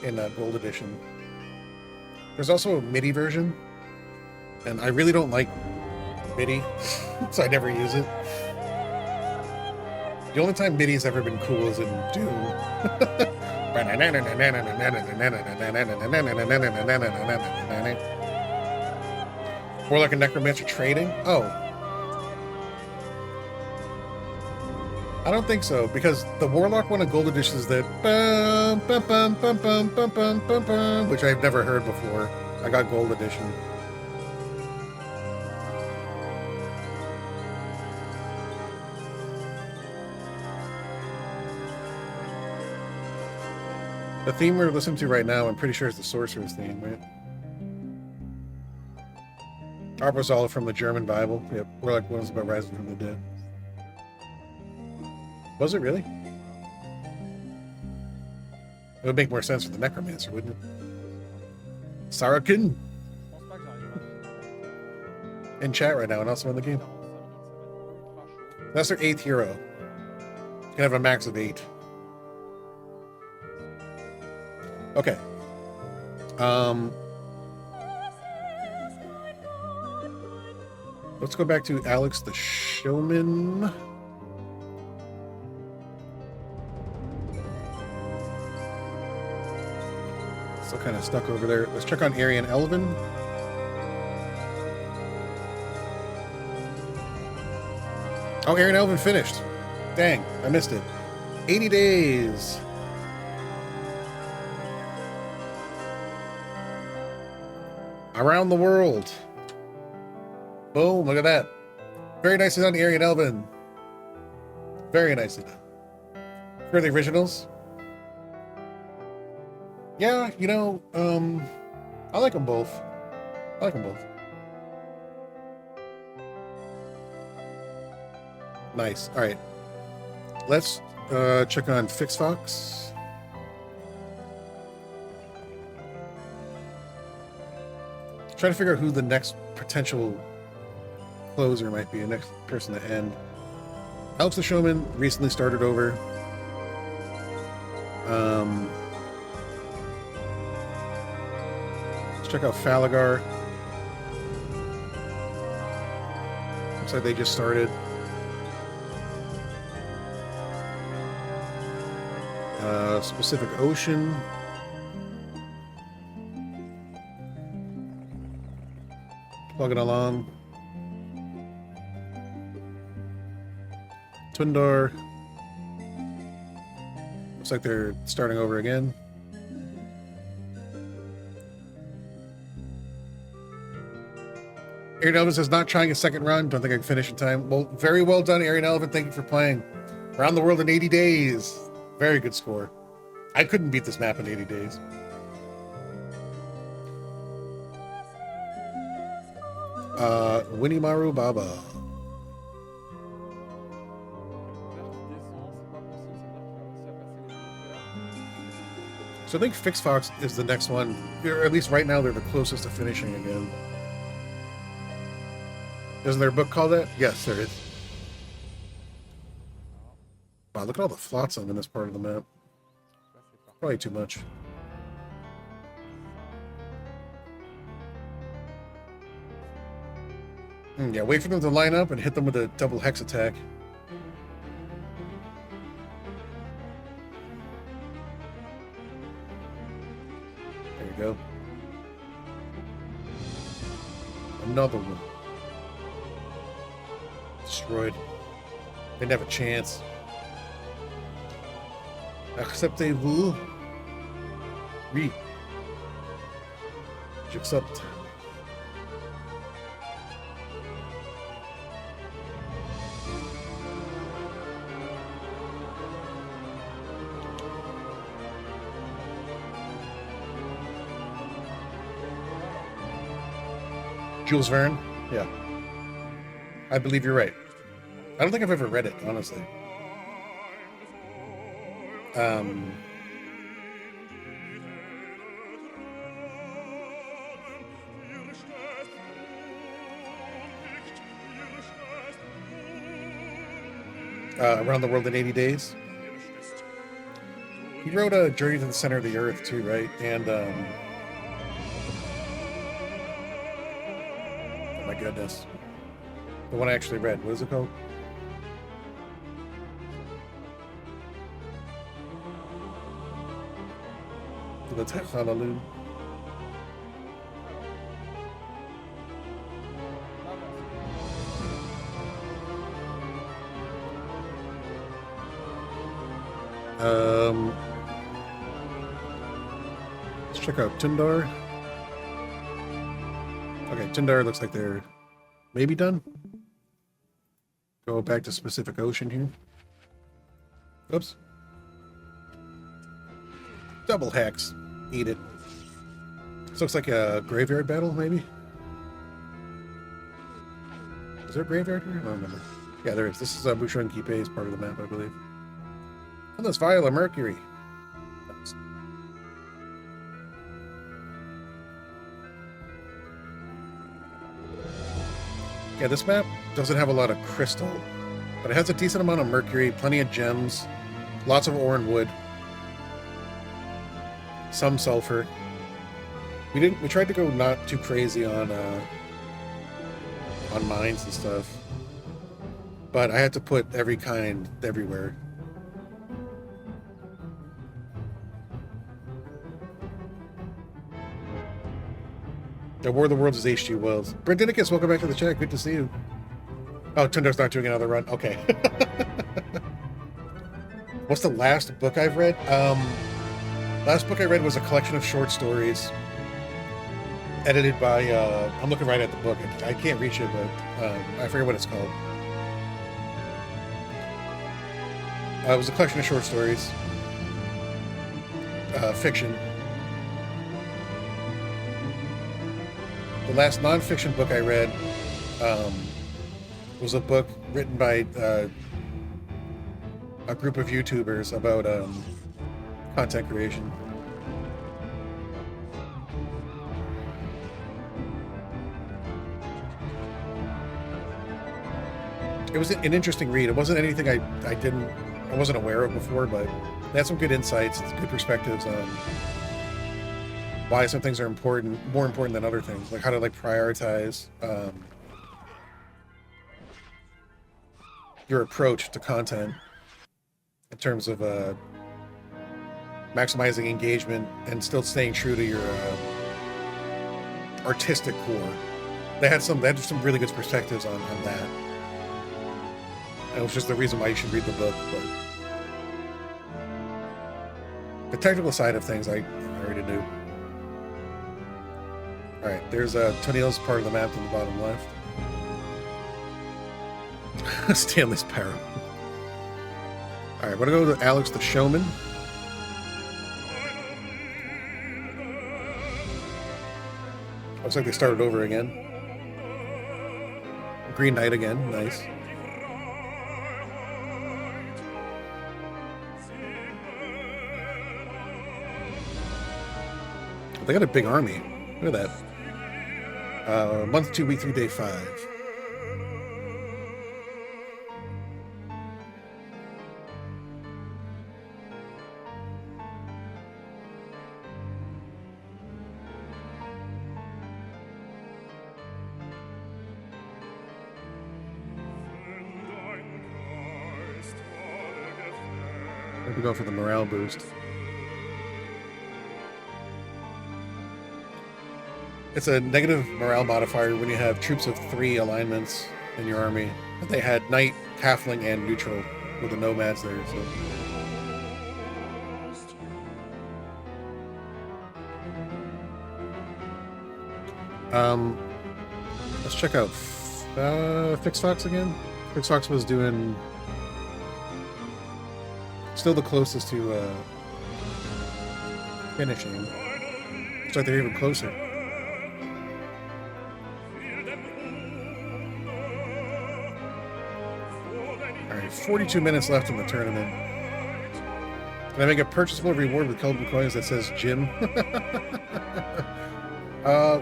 in Gold Edition. There's also a MIDI version, and I really don't like MIDI, so I never use it. The only time MIDI's ever been cool is in Doom. Warlock and Necromancer trading? Oh. I don't think so, because the Warlock one in Gold Edition is that bum, bum, bum, bum, bum, bum, bum, bum, bum, which I've never heard before. I got Gold Edition. The theme we're listening to right now, I'm pretty sure is the Sorcerer's theme, right? Arpa's all from the German Bible. Yep, Warlock was about rising from the dead. Was it really? It would make more sense for the Necromancer, wouldn't it? Sarakin Je pense pas que j'arriverai in chat right now and also in the game. à 45 minutes, ça va être ultra chaud. That's their 8th hero. You can have a max of 8. Okay. Let's go back to AlexTheShowman. Still kind of stuck over there. Let's check on ArionElven. Oh, ArionElven finished. Dang, I missed it. 80 days. Around the world. Boom, look at that. Very nicely done, ArionElven. Very nicely done. For the originals. Yeah, you know, I like them both. I like them both. Nice. All right. Let's check on Phixfox. Trying to figure out who the next potential closer might be, the next person to end. AlexTheShowman recently started over. Let's check out Falagar. Looks like they just started. Pacific Ocean. Plugging along. Tundar. Looks like they're starting over again. ArionElven says, not trying a second run. Don't think I can finish in time. Well, very well done, ArionElven. Thank you for playing. Around the world in 80 days. Very good score. I couldn't beat this map in 80 days. WinnymaruBaba. So I think Phixfox is the next one, or at least right now they're the closest to finishing again. Isn't there a book called that? Yes, there is. Wow, look at all the flotsam in this part of the map. Probably too much. Yeah, wait for them to line up and hit them with a double hex attack. There you go. Another one. Destroyed. They didn't have a chance. Acceptez-vous? Oui. J'accepte. Jules Verne? Yeah. I believe you're right. I don't think I've ever read it, honestly. Around the World in 80 Days. He wrote a Journey to the Center of the Earth too, right? And oh my goodness, the one I actually read. What is it called? The Technology. Let's check out Tundar. Okay, Tundar looks like they're maybe done. Go back to Pacific Ocean here. Oops. Double hacks. Eat it. This looks like a graveyard battle, maybe? Is there a graveyard here? I don't remember. Yeah, there is. This is MoucheronQuipet is part of the map, I believe. Oh, this vial of mercury. Nice. Yeah, this map doesn't have a lot of crystal, but it has a decent amount of mercury, plenty of gems, lots of ore and wood, some sulfur. We tried to go not too crazy on mines and stuff, but I had to put every kind everywhere. The War of the Worlds is H.G. Wells. Brendinicus, welcome back to the chat. Good to see you. Oh, Tundar's not doing another run. Okay. What's the last book I've read? Last book I read was a collection of short stories edited by, I'm looking right at the book. I can't reach it, but I forget what it's called. It was a collection of short stories. Fiction. The last non-fiction book I read was a book written by a group of YouTubers about content creation. It was an interesting read. It wasn't anything I wasn't aware of before, but it had some good insights, good perspectives on why some things are important, more important than other things, like how to prioritize your approach to content in terms of maximizing engagement and still staying true to your artistic core. They had some really good perspectives on that. And it was just the reason why you should read the book. But the technical side of things, I already knew. All right, there's Tonil's part of the map in the bottom left. Stanley's Parrot. All right, we're gonna go to AlexTheShowman. Looks like they started over again. Green Knight again, nice. They got a big army. Look at that. Month 2, week 3, day 5. We go for the morale boost. It's a negative morale modifier when you have troops of 3 alignments in your army. They had Knight, Halfling, and Neutral with the Nomads there. So, let's check out Phixfox again. Phixfox was doing still the closest to finishing. Looks like they're even closer. 42 minutes left in the tournament. Can I make a purchasable reward with Khelben coins that says gym?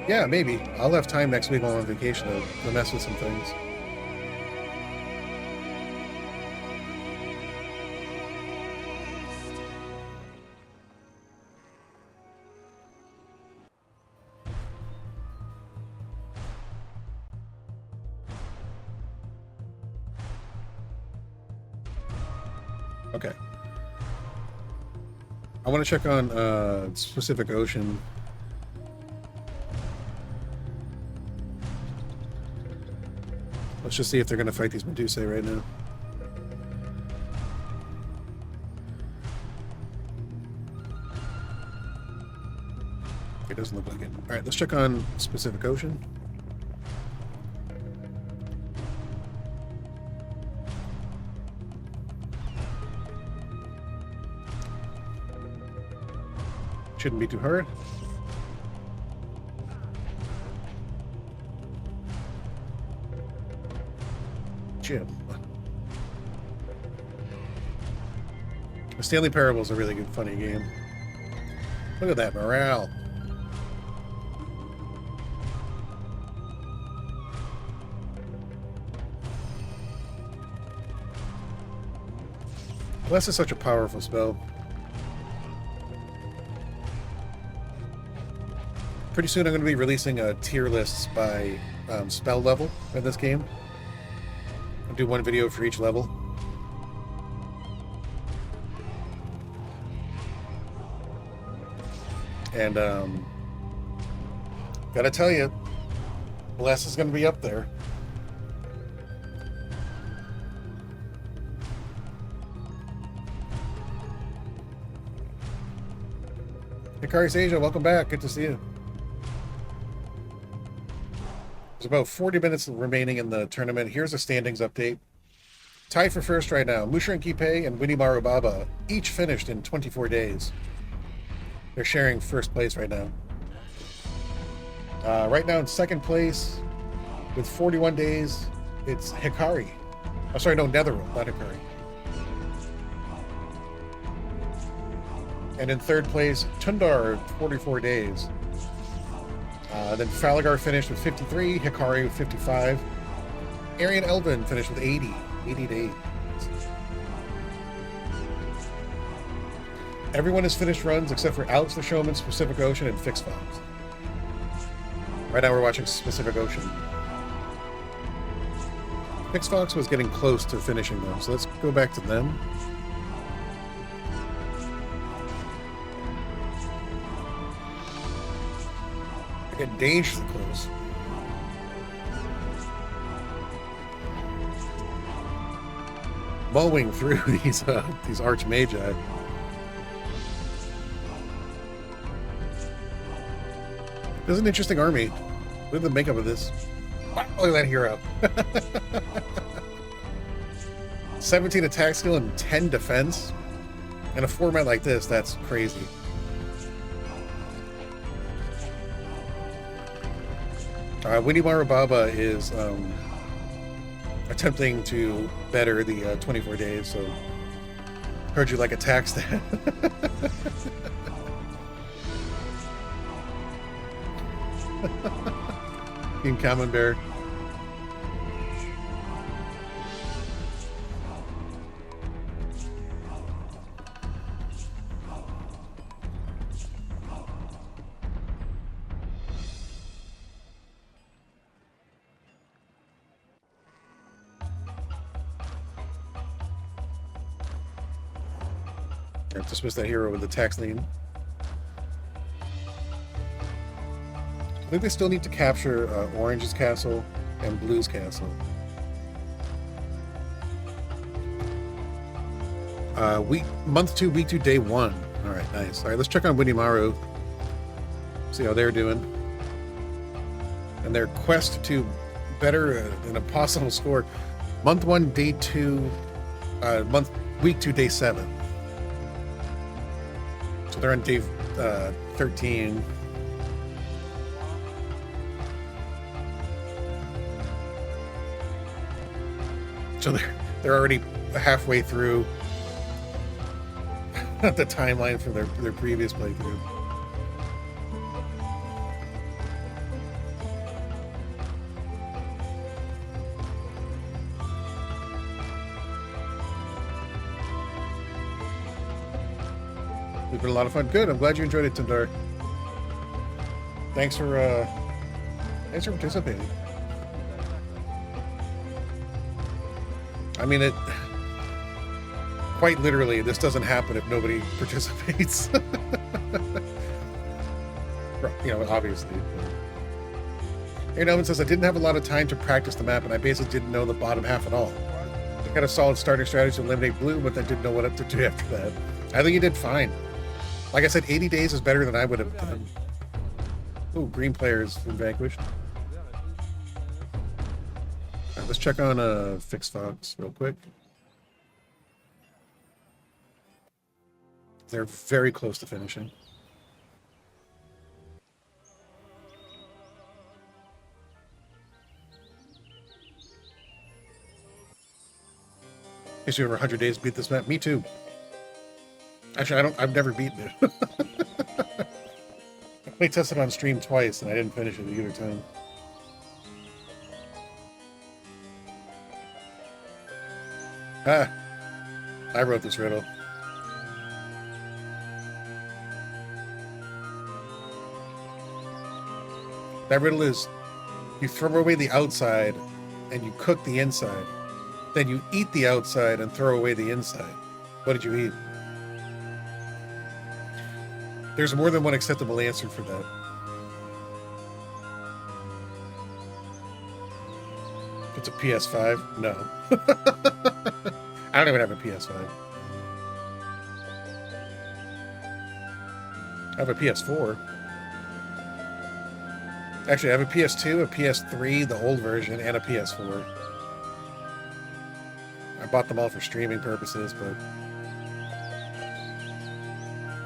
Yeah, maybe. I'll have time next week while I'm on vacation to mess with some things. Okay. I want to check on Pacific Ocean. Let's just see if they're going to fight these Medusae right now. It doesn't look like it. All right, let's check on Pacific Ocean. Shouldn't be too hard. Jim. The Stanley Parable is a really good, funny game. Look at that morale. Bless is such a powerful spell. Pretty soon I'm going to be releasing tier lists by spell level in this game. I'll do one video for each level. And gotta tell you, Bless is going to be up there. Hikari Asia, welcome back. Good to see you. There's about 40 minutes remaining in the tournament. Here's a standings update. Tied for first right now. MoucheronQuipet and WinnymaruBaba each finished in 24 days. They're sharing first place right now. Right now in second place with 41 days, it's Hikari. Oh, sorry, no, Netheril, not Hikari. And in third place, Tundar, 44 days. Then Falagar finished with 53, Hikari with 55. ArionElven finished with 80 days. Everyone has finished runs except for AlexTheShowman, Pacific Ocean, and Phixfox. Right now we're watching Pacific Ocean. Phixfox was getting close to finishing them, so let's go back to them. Get dangerously close. Mowing through these archmagi. This is an interesting army. Look at the makeup of this. Wow, look at that hero. 17 attack skill and 10 defense. In a format like this, that's crazy. WinnymaruBaba is attempting to better the 24 days, so heard you like attack stat. Team Common Bear. Dismiss that hero with the tax lien. I think they still need to capture Orange's castle and Blue's castle. Month 2, week 2, day 1. All right, nice. All right, let's check on WinnyMaru. See how they're doing. And their quest to better an impossible score. Month 1, day 2, week 2, day 7. So they're on day 13. So They're already halfway through the timeline for their previous playthrough. It's been a lot of fun. Good. I'm glad you enjoyed it, Tundar. Thanks for participating. I mean, it quite literally, this doesn't happen if nobody participates. You know, obviously. AirionElven says, I didn't have a lot of time to practice the map, and I basically didn't know the bottom half at all. I got a solid starting strategy to eliminate blue, but I didn't know what to do after that. I think you did fine. Like I said, 80 days is better than I would have done. Ooh, green player's been vanquished. Right, let's check on Phixfox real quick. They're very close to finishing. Guess you over 100 days to beat this map. Me too. Actually, I've never beaten it. I only tested on stream twice, and I didn't finish it either time. Ah, I wrote this riddle. That riddle is, you throw away the outside, and you cook the inside. Then you eat the outside and throw away the inside. What did you eat? There's more than one acceptable answer for that. It's a PS5? No. I don't even have a PS5. I have a PS4. Actually, I have a PS2, a PS3, the old version, and a PS4. I bought them all for streaming purposes, but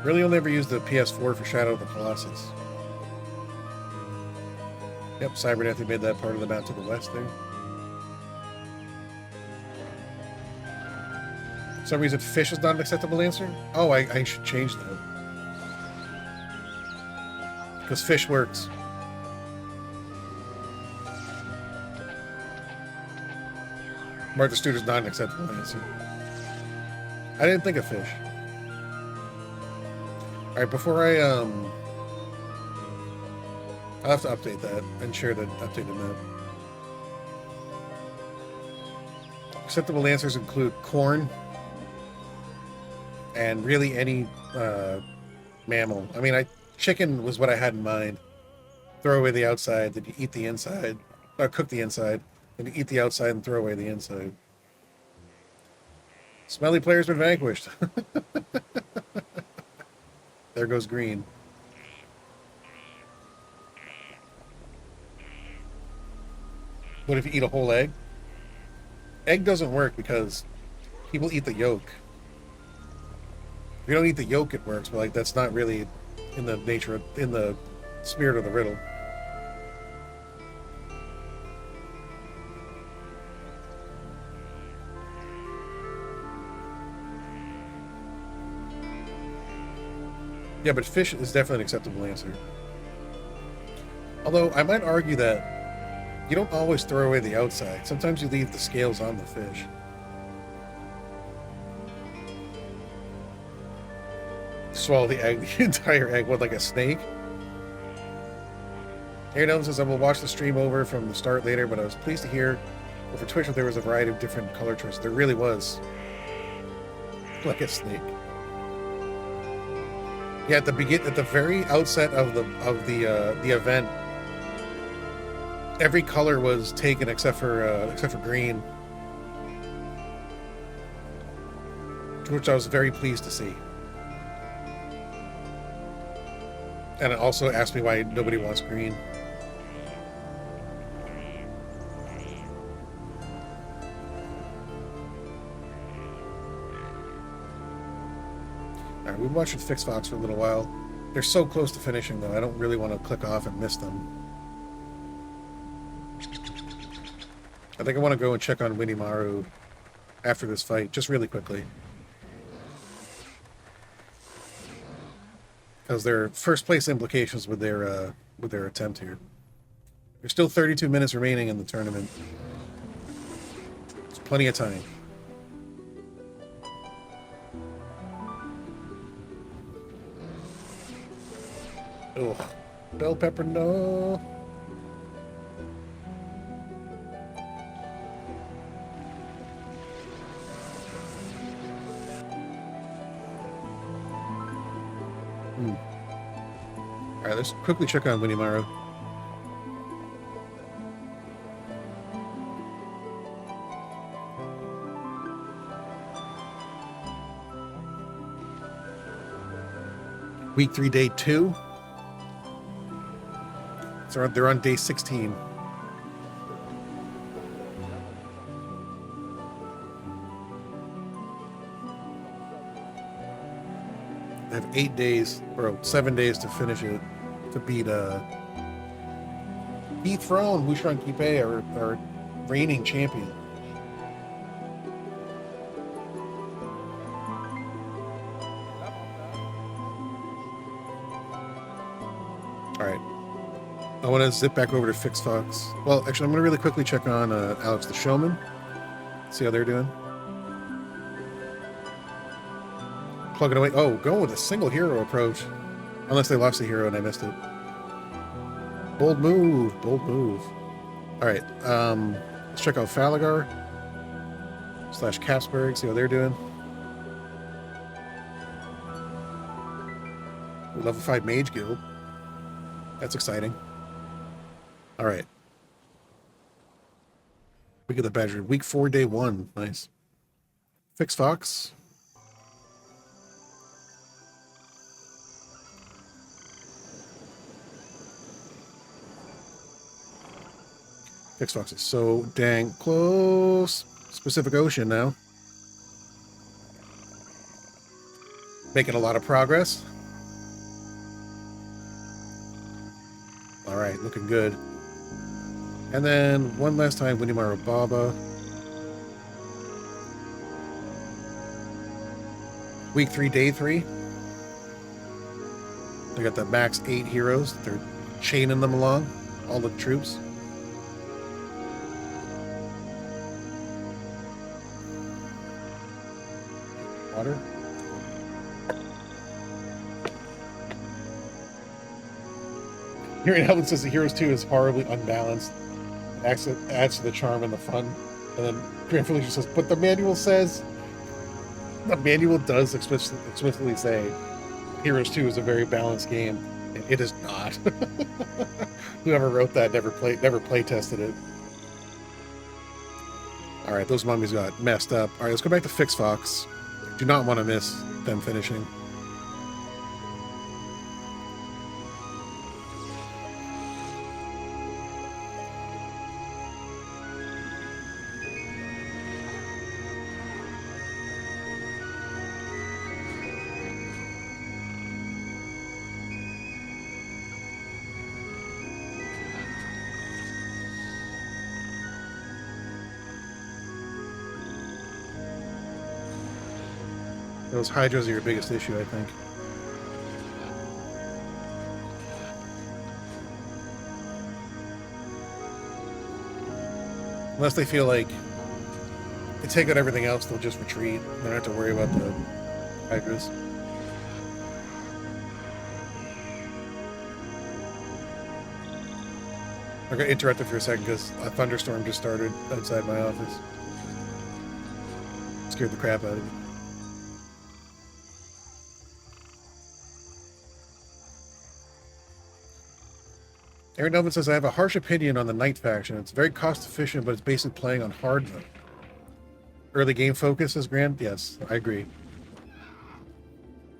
really only ever used the PS4 for Shadow of the Colossus. Yep, Sibernethy made that part of the map to the west there. For some reason, fish is not an acceptable answer? Oh, I should change that. Because fish works. Martha Stewart's not an acceptable answer. I didn't think of fish. Alright, before I'll have to update that and share the updated map. Acceptable answers include corn and really any mammal. I mean, chicken was what I had in mind. Throw away the outside, then you eat the inside. Or cook the inside. Then you eat the outside and throw away the inside. Smelly player's been vanquished. There goes green. What if you eat a whole egg? Egg doesn't work because people eat the yolk. If you don't eat the yolk, it works, but like that's not really in the nature, in the spirit of the riddle. Yeah, but fish is definitely an acceptable answer. Although, I might argue that you don't always throw away the outside. Sometimes you leave the scales on the fish. Swallow the egg, the entire egg. What, like a snake? AirionElven says, I will watch the stream over from the start later, but I was pleased to hear over Twitch that there was a variety of different color choices. There really was. Like a snake. Yeah, at the very outset of the event, every color was taken except for green, which I was very pleased to see. And it also asked me why nobody wants green. Alright, we've been watching Phixfox for a little while. They're so close to finishing, though. I don't really want to click off and miss them. I think I want to go and check on WinnymaruBaba after this fight, just really quickly. Because their first place implications with their attempt here. There's still 32 minutes remaining in the tournament. There's plenty of time. Ugh. Bell pepper, no. Alright, let's quickly check on Winnymaru. Week 3, day 2. So they're on day 16. They have 8 days, or 7 days to finish it, to beat Throne, MoucheronQuipet, our reigning champion. Alright. I want to zip back over to Phixfox. Well, actually, I'm going to really quickly check on AlexTheShowman. See how they're doing. Plugging away. Oh, going with a single hero approach. Unless they lost a hero and I missed it. Bold move. Bold move. Alright. Let's check out Falagar. / capsBURG. See how they're doing. Level 5 Mage Guild. That's exciting. Alright. Week of the Badger. Week 4, day 1. Nice. Phixfox. Phixfox is so dang close. Pacific Ocean now. Making a lot of progress. Alright, looking good. And then one last time, WinnymaruBaba. Week 3, day 3. They got the max 8 heroes. They're chaining them along. All the troops. Water. AirionElven says the Heroes 2 is horribly unbalanced. It adds to the charm and the fun. And then Grand Felicia says, but the manual says... The manual does explicitly say Heroes 2 is a very balanced game. And it is not. Whoever wrote that never play tested it. Alright, those mummies got messed up. Alright, let's go back to Phixfox. Do not want to miss them finishing. Those Hydras are your biggest issue, I think. Unless they feel like they take out everything else, they'll just retreat. They don't have to worry about the Hydras. I got interrupted for a second because a thunderstorm just started outside my office. Scared the crap out of me. AirionElven says, I have a harsh opinion on the Knight faction. It's very cost efficient, but it's basically playing on hard mode. Early game focus is grand? Yes, I agree.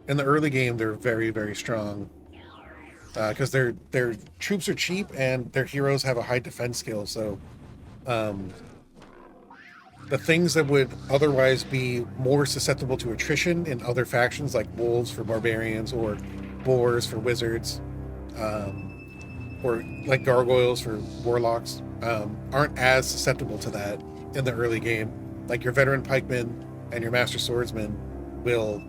In the early game, they're very, very strong. Because their troops are cheap and their heroes have a high defense skill, so the things that would otherwise be more susceptible to attrition in other factions, like wolves for barbarians or boars for wizards, or like gargoyles for warlocks, aren't as susceptible to that in the early game. like your veteran pikemen and your master swordsmen will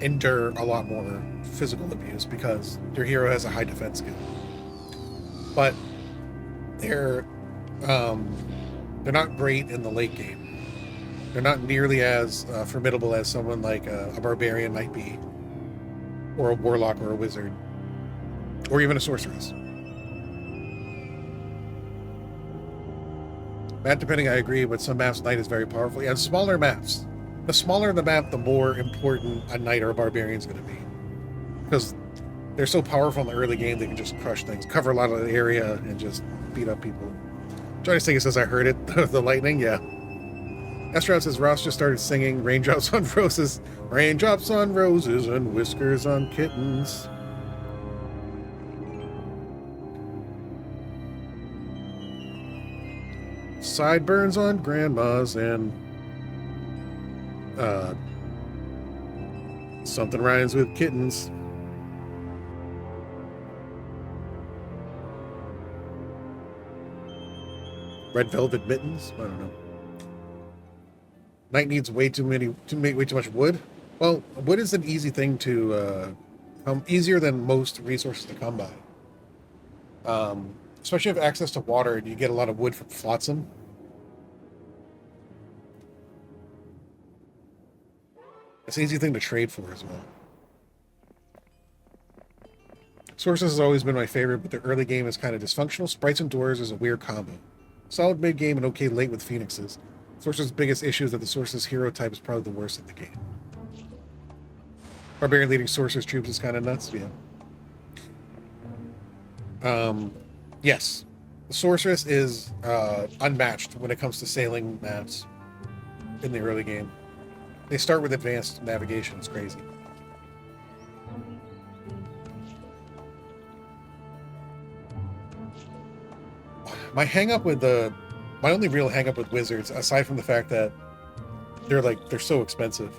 endure a lot more physical abuse because your hero has a high defense skill. But they're not great in the late game. They're not nearly as formidable as someone like a barbarian might be, or a warlock or a wizard, or even a sorceress. Map depending, I agree, but some maps knight is very powerful. Yeah, smaller maps. The smaller the map, the more important a knight or a barbarian is going to be. Because they're so powerful in the early game, they can just crush things, cover a lot of the area, and just beat up people. Johnny Stinger says, I heard it. The lightning, yeah. Astronaut says, Ross just started singing Raindrops on Roses. Raindrops on roses and whiskers on kittens. Sideburns on grandmas and something rhymes with kittens. Red velvet mittens? I don't know. Knight needs way too much wood. Well, wood is an easy thing to easier than most resources to come by. Especially if you have access to water and you get a lot of wood from flotsam. It's an easy thing to trade for as well. Sources has always been my favorite, but the early game is kind of dysfunctional. Sprites and doors is a weird combo. Solid mid game and okay late with phoenixes. Source's biggest issue is that the Source's hero type is probably the worst in the game. Barbarian leading Sorcerer's troops is kind of nuts, yeah. Yes. The Sorceress is unmatched when it comes to sailing maps in the early game. They start with advanced navigation. It's crazy. My only real hang up with wizards, aside from the fact that they're so expensive,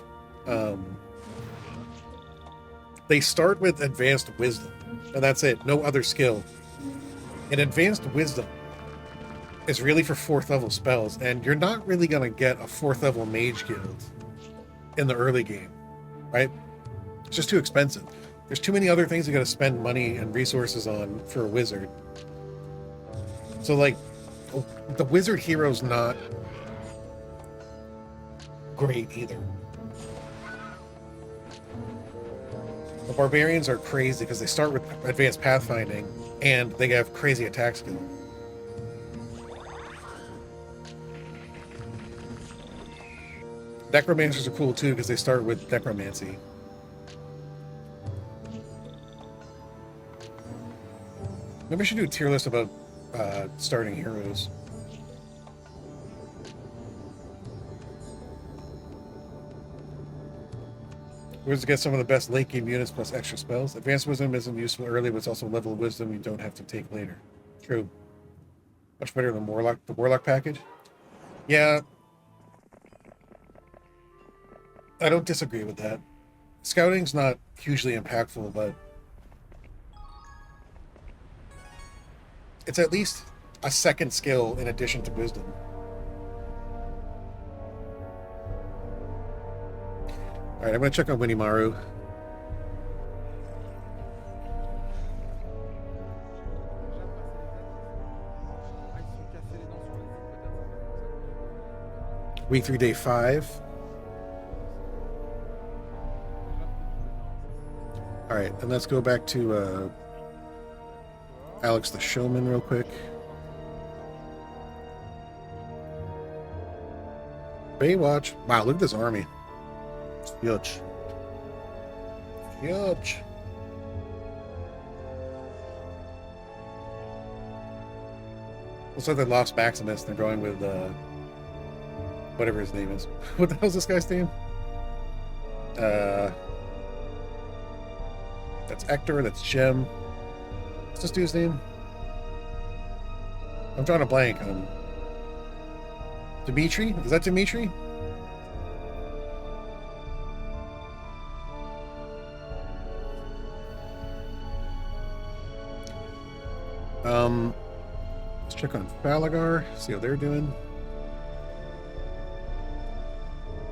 they start with advanced wisdom, and that's it. No other skill. And advanced wisdom is really for 4th level spells, and you're not really going to get a 4th level mage guild in the early game, right? It's just too expensive. There's too many other things you got to spend money and resources on for a wizard. So, like, the wizard hero's not great either. The barbarians are crazy because they start with advanced pathfinding and they have crazy attack skill. Necromancers are cool too because they start with necromancy. Maybe I should do a tier list about starting heroes. Wizards get some of the best late game units plus extra spells. Advanced wisdom isn't useful early, but it's also a level of wisdom you don't have to take later. True. Much better than the warlock package. Yeah. I don't disagree with that. Scouting's not hugely impactful, but it's at least a second skill in addition to wisdom. Alright, I'm going to check on Winnymaru. Week 3, day 5. Alright, and let's go back to AlexTheShowman real quick. Baywatch. Wow, look at this army. It's huge. Huge. Looks like they lost Maximus. They're going with whatever his name is. What the hell's this guy's name? That's Hector, that's Gem. What's this dude's name? I'm drawing a blank on Dimitri? Is that Dimitri? Let's check on Falagar, see how they're doing.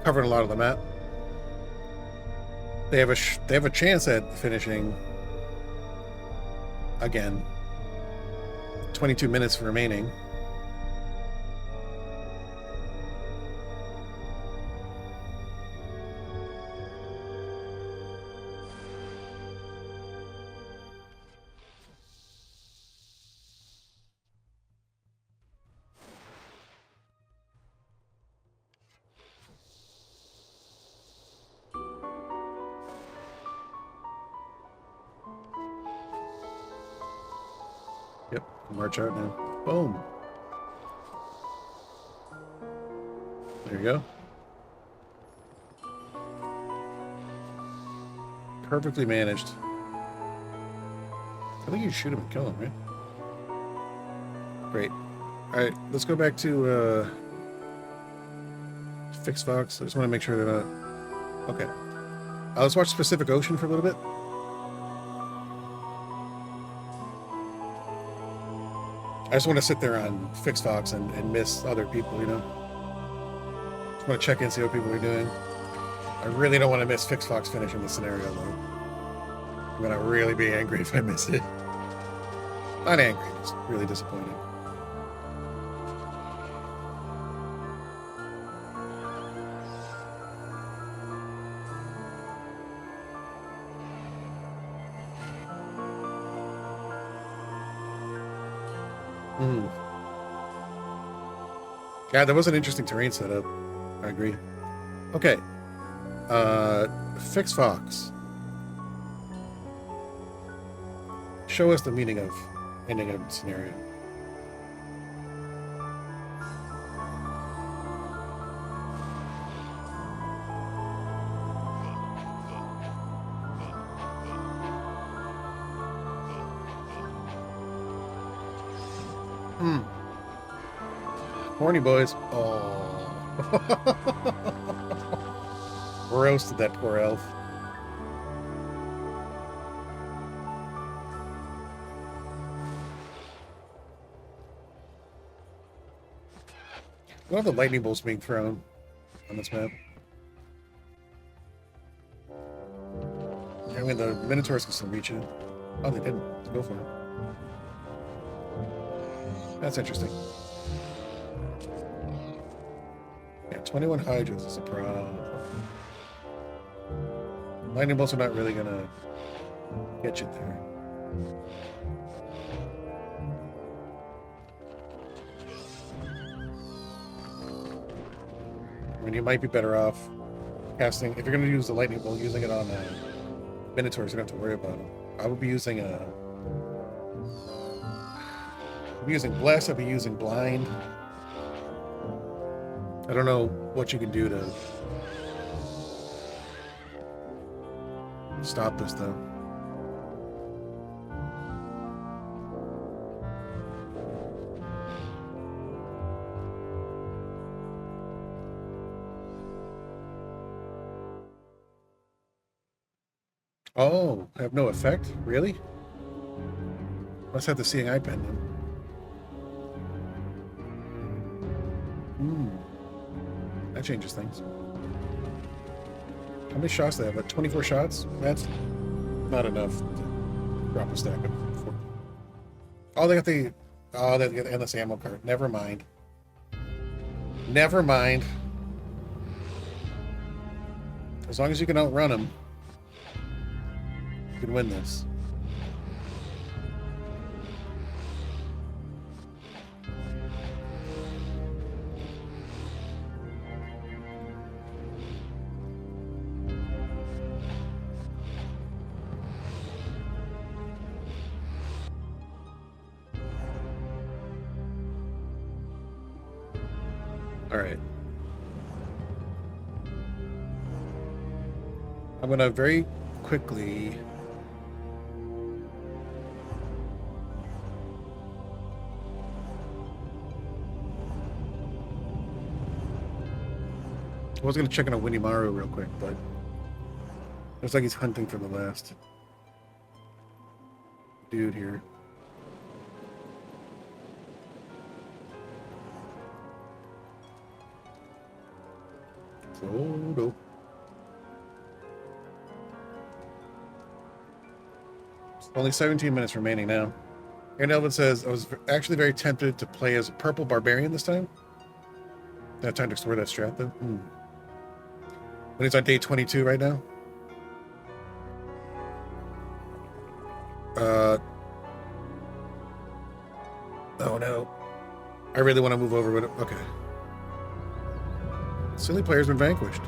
covering a lot of the map. They have a chance at finishing again. 22 minutes remaining. Yep, march out now. Boom. There you go. Perfectly managed. I think you shoot him and kill him, right? Great. Alright, let's go back to Phixfox. I just want to make sure they're not... Okay. Let's watch Pacific Ocean for a little bit. I just want to sit there on Phixfox and miss other people, you know? Just want to check in, see what people are doing. I really don't want to miss Phixfox finishing the scenario, though. I'm going to really be angry if I miss it. Not angry, just really disappointed. Yeah, that was an interesting terrain setup. I agree. Okay. Phixfox. Show us the meaning of ending a scenario. Horny boys. Oh. Roasted that poor elf. What are the lightning bolts being thrown on this map? I mean, the Minotaurs can still reach it. Oh, they didn't. Let's go for it. That's interesting. Yeah, 21 Hydras is a problem. Lightning bolts are not really gonna get you there. I mean, you might be better off casting, if you're gonna use the lightning bolt, using it on Minotaurs. You don't have to worry about them. I would be using Bless, I'd be using Blind. I don't know what you can do to stop this, though. Oh, have no effect? Really? Must have the Seeing Eye pendant. That changes things. How many shots do they have? Like 24 shots? That's not enough to drop a stack of 4. Oh, they got the... Oh, they got the endless ammo card. Never mind. Never mind. As long as you can outrun them, you can win this. All right. I'm going to very quickly... I was going to check on a Winnymaru real quick, but looks like he's hunting for the last dude here. Oh, no. Only 17 minutes remaining now. AirionElven says, I was actually very tempted to play as a purple barbarian this time. Didn't have time to explore that strat, though. When he's on day 22 right now. Oh, no. I really want to move over with it. Okay. Silly player's been vanquished.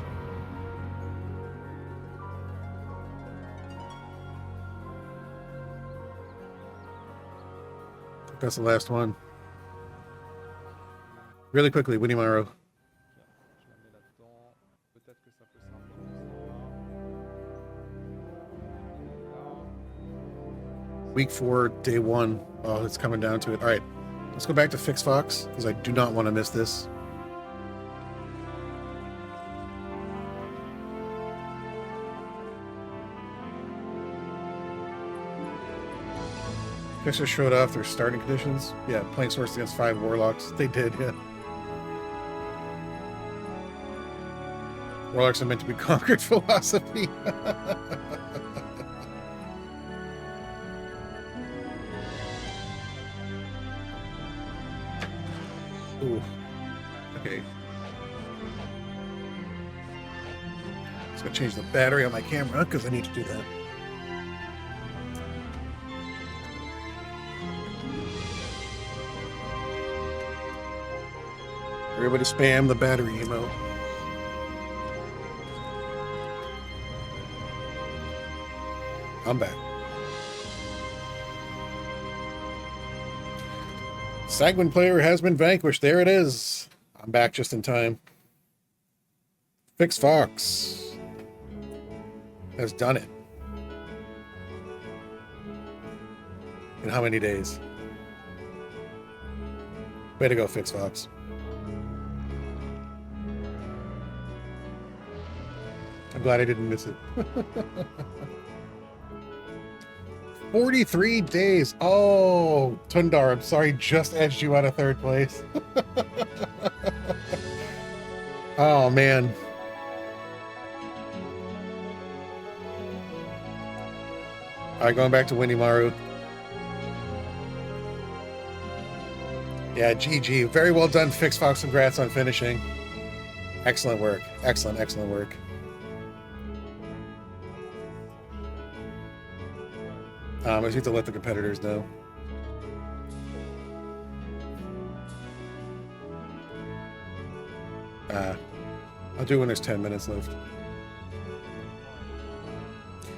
That's the last one. Really quickly, WinnymaruBaba. Je la mets là-dedans. Peut-être que ça peut s'imposer. Week 4, day 1. Oh, it's coming down to it. All right. Let's go back to Phixfox, because I do not want to miss this. Fixers showed off their starting conditions. Yeah, playing Swords against 5 Warlocks. They did, yeah. Warlocks are meant to be conquered philosophy. Ooh. Okay. Just gonna change the battery on my camera because I need to do that. Everybody spam the battery emote. I'm back. Sanguine player has been vanquished. There it is. I'm back just in time. Phixfox has done it. In how many days? Way to go, Phixfox. I'm glad I didn't miss it. 43 days. Oh, Tundar, I'm sorry, just edged you out of 3rd place. Oh, man. All right, going back to WinnymaruBaba. Yeah, GG. Very well done, Phixfox. Congrats on finishing. Excellent work. Excellent, excellent work. I just need to let the competitors know. I'll do it when there's 10 minutes left.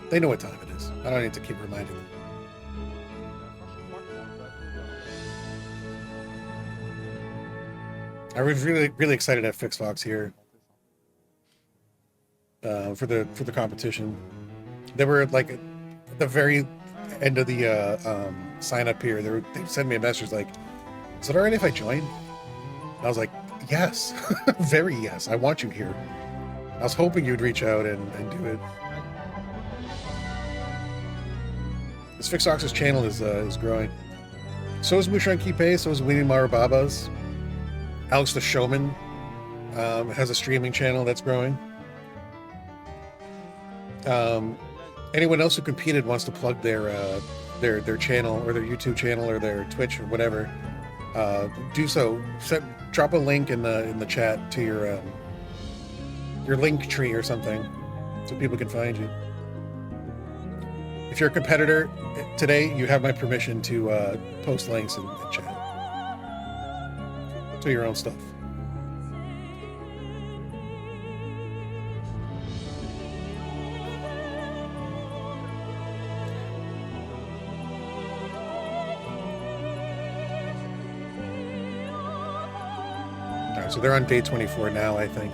They know what time it is. I don't need to keep reminding them. I was really excited to have Phixfox here for the competition. They were like at the very end of the sign up here. They sent me a message like, "Is it alright if I join?" And I was like, "Yes, very yes. I want you here." I was hoping you'd reach out and do it. This Phixfox's channel is growing. So is MoucheronQuipet. So is WinnymaruBaba's. AlexTheShowman has a streaming channel that's growing. Anyone else who competed wants to plug their channel or their YouTube channel or their Twitch or whatever, do so. Drop a link in the chat to your link tree or something so people can find you. If you're a competitor today, you have my permission to post links in chat to your own stuff. All right, so they're on day 24 now, I think.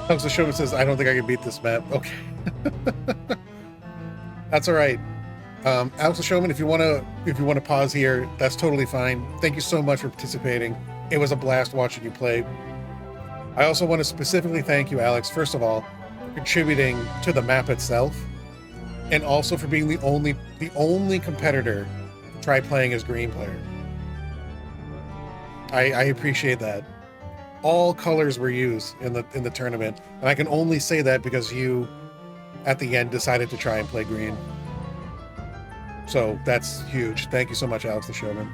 AlexTheShowman says, "I don't think I can beat this map." Okay. That's all right. Alex the Showman, if you want to pause here, that's totally fine. Thank you so much for participating. It was a blast watching you play. I also want to specifically thank you, Alex, first of all, for contributing to the map itself, and also for being the only competitor to try playing as green player. I appreciate that. All colors were used in the tournament, and I can only say that because you, at the end, decided to try and play green. So that's huge. Thank you so much, Alex the Showman.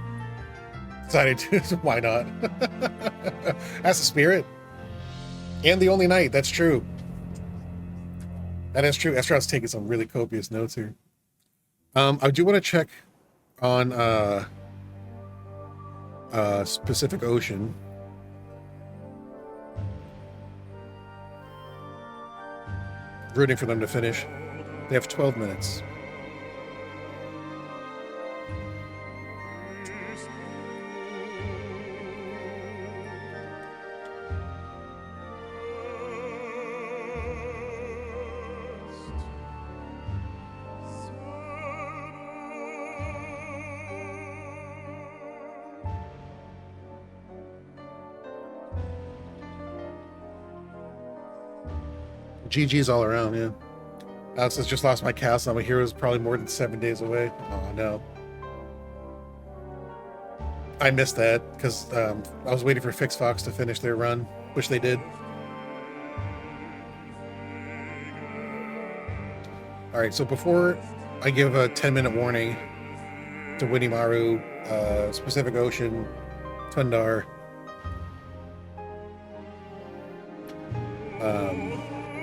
Decided to, why not? That's the spirit. And the only night, that's true. That is true. Estro's taking some really copious notes here. I do want to check on Pacific Ocean. Rooting for them to finish. They have 12 minutes. GG's all around, yeah. Alex has just lost my castle. My hero's probably more than 7 days away. Oh, no. I missed that because I was waiting for Phixfox to finish their run, which they did. All right, so before I give a 10-minute warning to Winnymaru, Pacific Ocean, Tundar,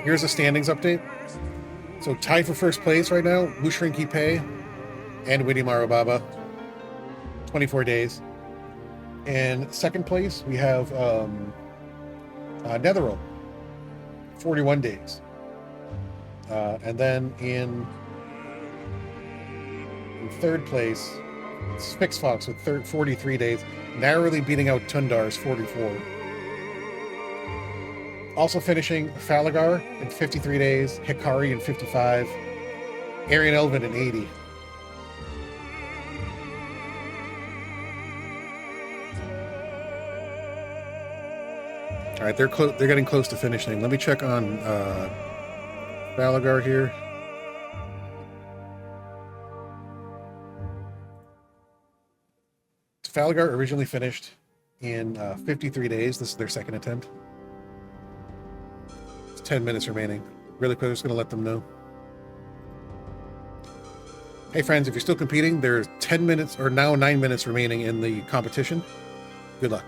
here's a standings update. So tied for first place right now, MoucheronQuipet and WinnymaruBaba, 24 days. And second place, we have Netheril, 41 days. And then in third place, it's Phixfox with 43 days, narrowly beating out Tundar's 44. Also finishing Falagar in 53 days, Hikari in 55, ArionElven in 80. All right, they're getting close to finishing. Let me check on Falagar here. Falagar originally finished in 53 days. This is their second attempt. 10 minutes remaining. Really quick, I'm just going to let them know. Hey friends, if you're still competing, there's 10 minutes, or now 9 minutes remaining in the competition. Good luck.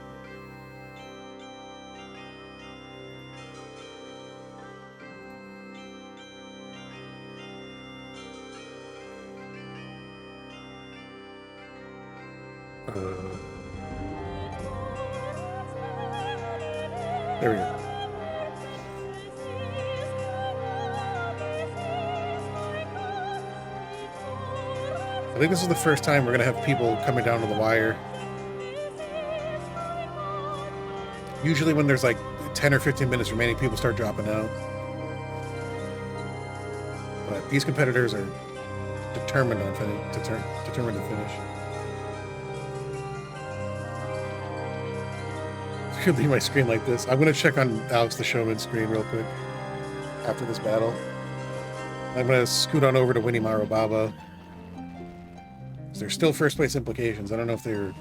There we go. I think this is the first time we're going to have people coming down to the wire. Usually when there's like 10 or 15 minutes remaining, people start dropping out. But these competitors are determined on determined to finish. It's going to leave my screen like this. I'm going to check on Alex the Showman's screen real quick after this battle. I'm going to scoot on over to WinnymaruBaba. There's still first place implications. I don't know if they're...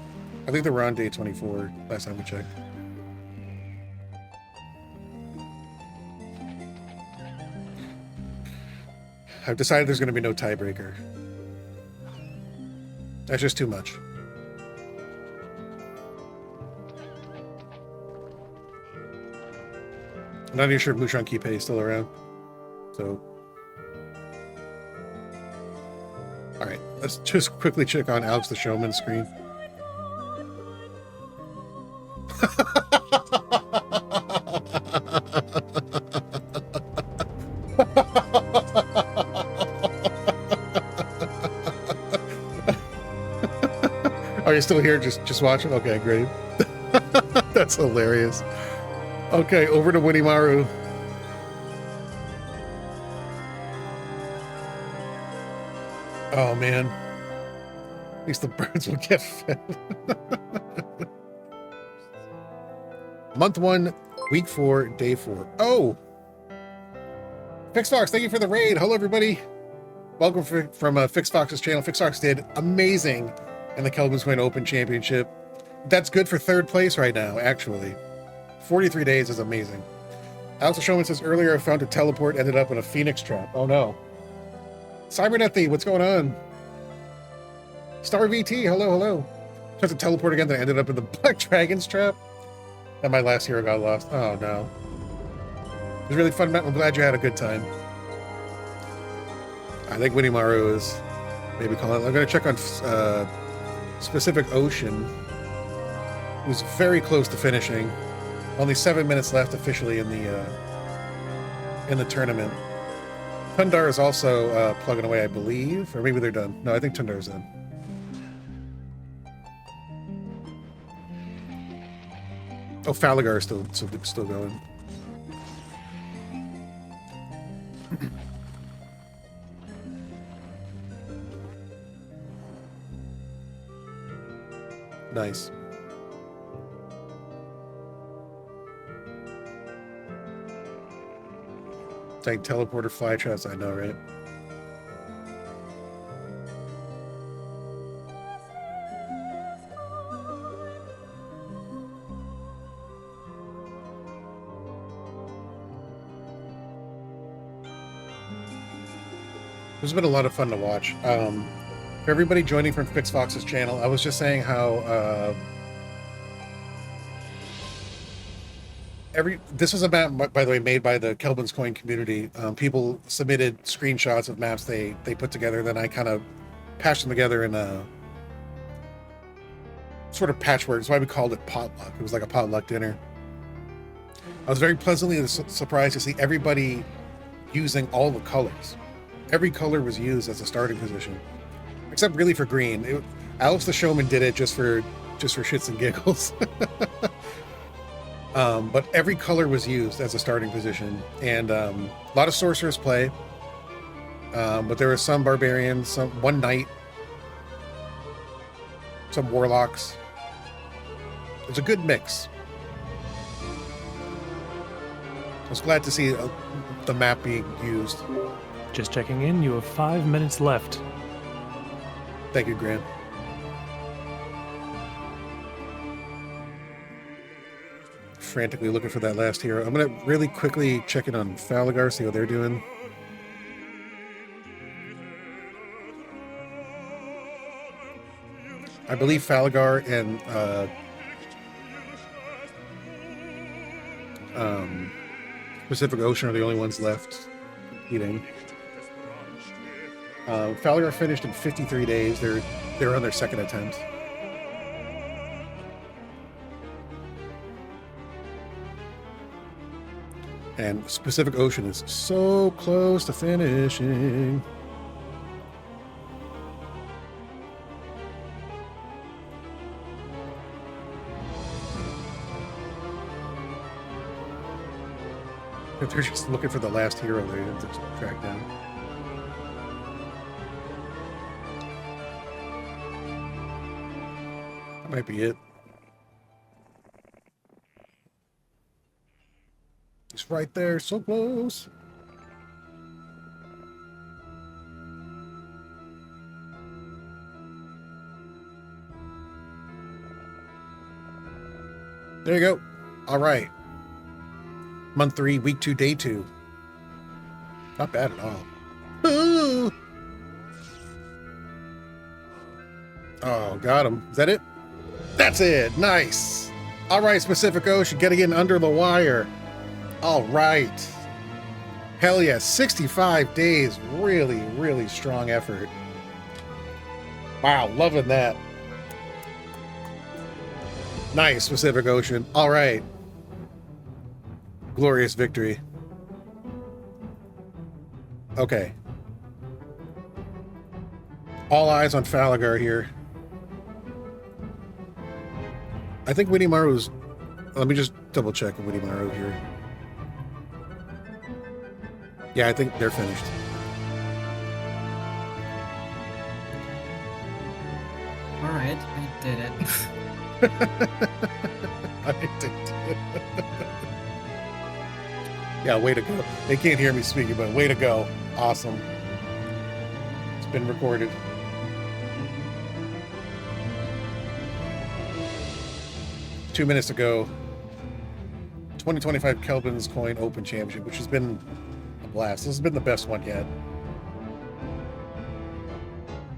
I think they were on day 24 last time we checked. I've decided there's going to be no tiebreaker. That's just too much. I'm not even sure if MoucheronQuipet is still around. So... Alright, let's just quickly check on Alex the Showman's screen. Are you still here just watching? Okay, great. That's hilarious. Okay, over to Winnymaru. Oh man. At least the birds will get fed. Month 1, week 4, day 4. Oh! Phixfox, thank you for the raid. Hello, everybody. Welcome from Phixfox's channel. Phixfox did amazing in the Khelben Swing Open Championship. That's good for 3rd place right now, actually. 43 days is amazing. AlexTheShowman says, earlier I found a teleport, ended up in a phoenix trap. Oh no. Sibernethy, what's going on? Star VT, hello, hello. Tried to teleport again, then I ended up in the Black Dragon's trap. And my last hero got lost. Oh no. It was really fun, Matt. I'm glad you had a good time. I think WinnymaruBaba is maybe calling. I'm going to check on Specific Ocean, who's very close to finishing. Only 7 minutes left officially in the tournament. Tundar is also plugging away, I believe, or maybe they're done. No, I think Tundar's done. Oh, Falagar is still going. Nice. Like teleporter fly traps, I know, right? It's been a lot of fun to watch. For everybody joining from Phixfox's channel, I was just saying how this was a map, by the way, made by the Khelben's Coin community. People submitted screenshots of maps they put together, then I kind of patched them together in a sort of patchwork. That's why we called it Potluck. It was like a potluck dinner. I was very pleasantly surprised to see everybody using all the colors. Every color was used as a starting position, except really for green. AlexTheShowman did it just for shits and giggles. But every color was used as a starting position, and a lot of sorcerers play. But there were some barbarians, one knight, some warlocks. It's a good mix. I was glad to see the map being used. Just checking in, you have 5 minutes left. Thank you, Grant. Frantically looking for that last hero. I'm going to really quickly check in on Falagar, see how they're doing. I believe Falagar and Pacific Ocean are the only ones left eating. Falagar finished in 53 days. They're on their 2nd attempt. And Pacific Ocean is so close to finishing. They're just looking for the last hero they have to track down. That might be it. It's right there, so close. There you go. All right. Month 3, week 2, day 2. Not bad at all. Ooh. Oh, got him. Is that it? That's it. Nice. All right, Pacific Ocean, getting in under the wire. All right. Hell yeah, 65 days. Really, really strong effort. Wow, loving that. Nice, Pacific Ocean. All right. Glorious victory. Okay. All eyes on Falagar here. I think WinnymaruBaba's... Let me just double check WinnymaruBaba here. Yeah, I think they're finished. Alright, I did it. I did. Yeah, way to go. They can't hear me speaking, but way to go. Awesome. It's been recorded. Two minutes ago, 2025 Khelben's Coin Open Championship, which has been a blast. This has been the best one yet.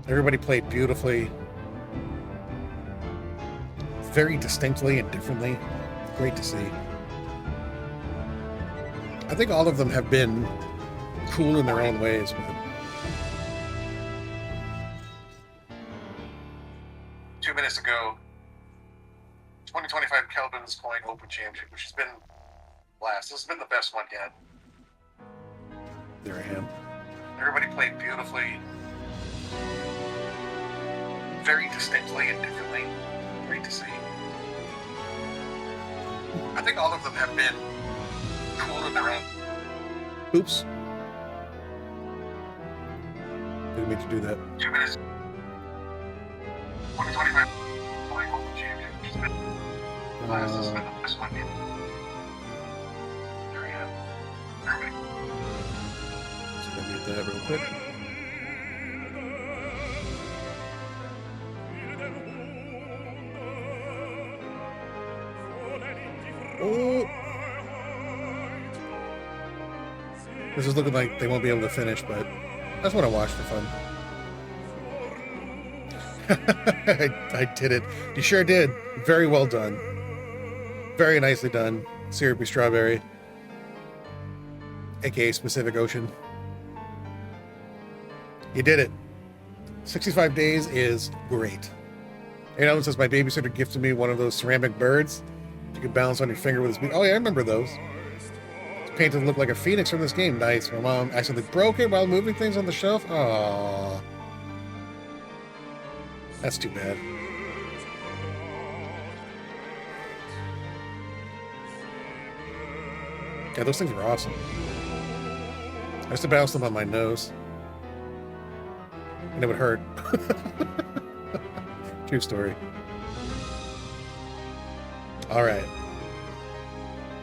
Everybody played beautifully, very distinctly and differently. Great to see. I think all of them have been cool in their own ways. But 2 minutes ago, 2025 Khelben's Coin Open Championship, which has been a blast. This has been the best one yet. There I am. Everybody played beautifully, very distinctly and differently. Great to see. I think all of them have been cool in their own. Oops. Didn't mean to do that. 2 minutes. 2025 Open Championship, which has been last. This has been the best one yet. There we go. Everybody. Just gonna mute that real quick. Oh. This is looking like they won't be able to finish, but I just want to watch for fun. I did it. You sure did. Very well done. Very nicely done. Syrupy Strawberry, aka Pacific Ocean. You did it. 65 days is great. AirionElven says, my babysitter gifted me one of those ceramic birds you can balance on your finger with his beak. Oh yeah, I remember those. It's painted to look like a phoenix from this game. Nice. My mom accidentally broke it while moving things on the shelf. Aww. That's too bad. Yeah, those things were awesome. I used to bounce them on my nose. And it would hurt. True story. All right.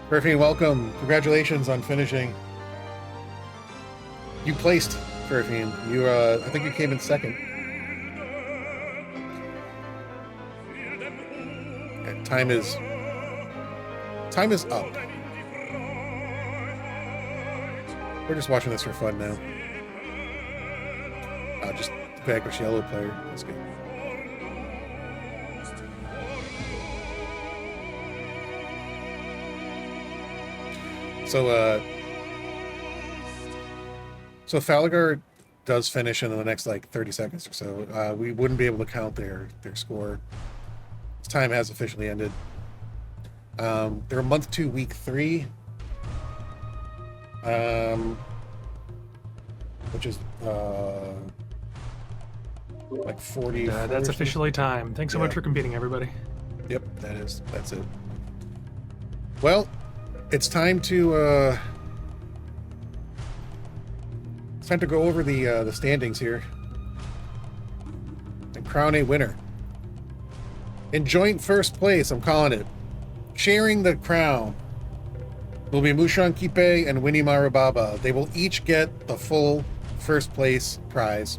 Firine, welcome. Congratulations on finishing. You placed, Firine. You, I think you came in second. And time is up. We're just watching this for fun now. Just vanquish yellow player. That's good. So Falagar does finish in the next like 30 seconds or so. We wouldn't be able to count their score. Its time has officially ended. They're month 2, week 3. Which is like 40. That's officially time. Thanks so much for competing, everybody. Yep, that's it. Well, it's time to go over the standings here and crown a winner. In joint first place, I'm calling it, sharing the crown, will be MoucheronQuipet and WinnymaruBaba. They will each get the full first place prize,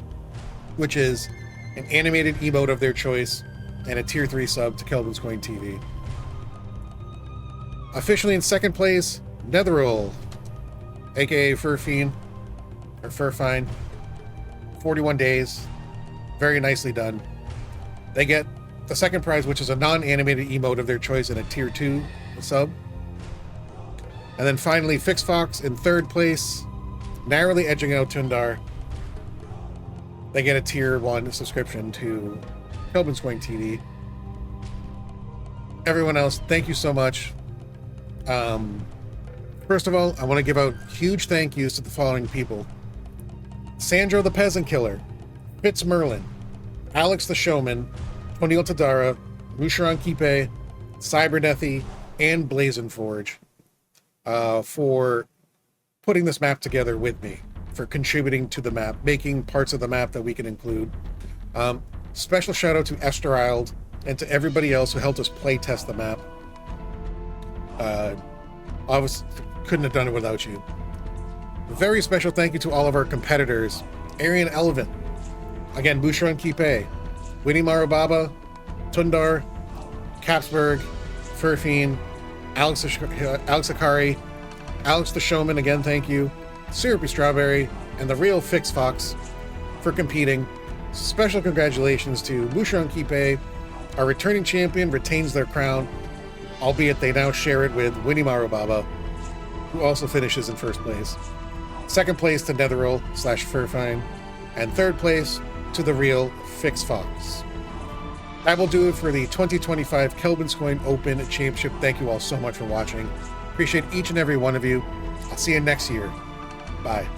which is an animated emote of their choice and a tier 3 sub to Khelben's Coin TV. Officially in second place, Netheril, aka Firine, or Firine. 41 days. Very nicely done. They get the second prize, which is a non-animated emote of their choice and a tier 2 sub. And then finally, Phixfox in third place, narrowly edging out Tundar. They get a tier 1 subscription to Khelben's Coin TV. Everyone else, thank you so much. First of all, I want to give out huge thank yous to the following people: SandroThePeasantKiller, FitzMerlin, AlexTheShowman, TonilTadara, MoucheronQuipet, Sibernethy, and Blazenforge for putting this map together with me, for contributing to the map, making parts of the map that we can include. Special shout out to Esterild and to everybody else who helped us play test the map. Obviously, couldn't have done it without you. Very special thank you to all of our competitors. ArionElven, again, MoucheronQuipet, WinnymaruBaba, Tundar, capsBURG, Firine, alekshikari, AlexTheShowman, again, thank you, Syrupy Strawberry, and TheRealPhixfox for competing. Special congratulations to MoucheronQuipet. Our returning champion retains their crown, albeit they now share it with WinnymaruBaba, who also finishes in first place. Second place to Netheril / Firine, and third place to TheRealPhixfox. That will do it for the 2025 Khelben Coin Open Championship. Thank you all so much for watching. Appreciate each and every one of you. I'll see you next year. Bye.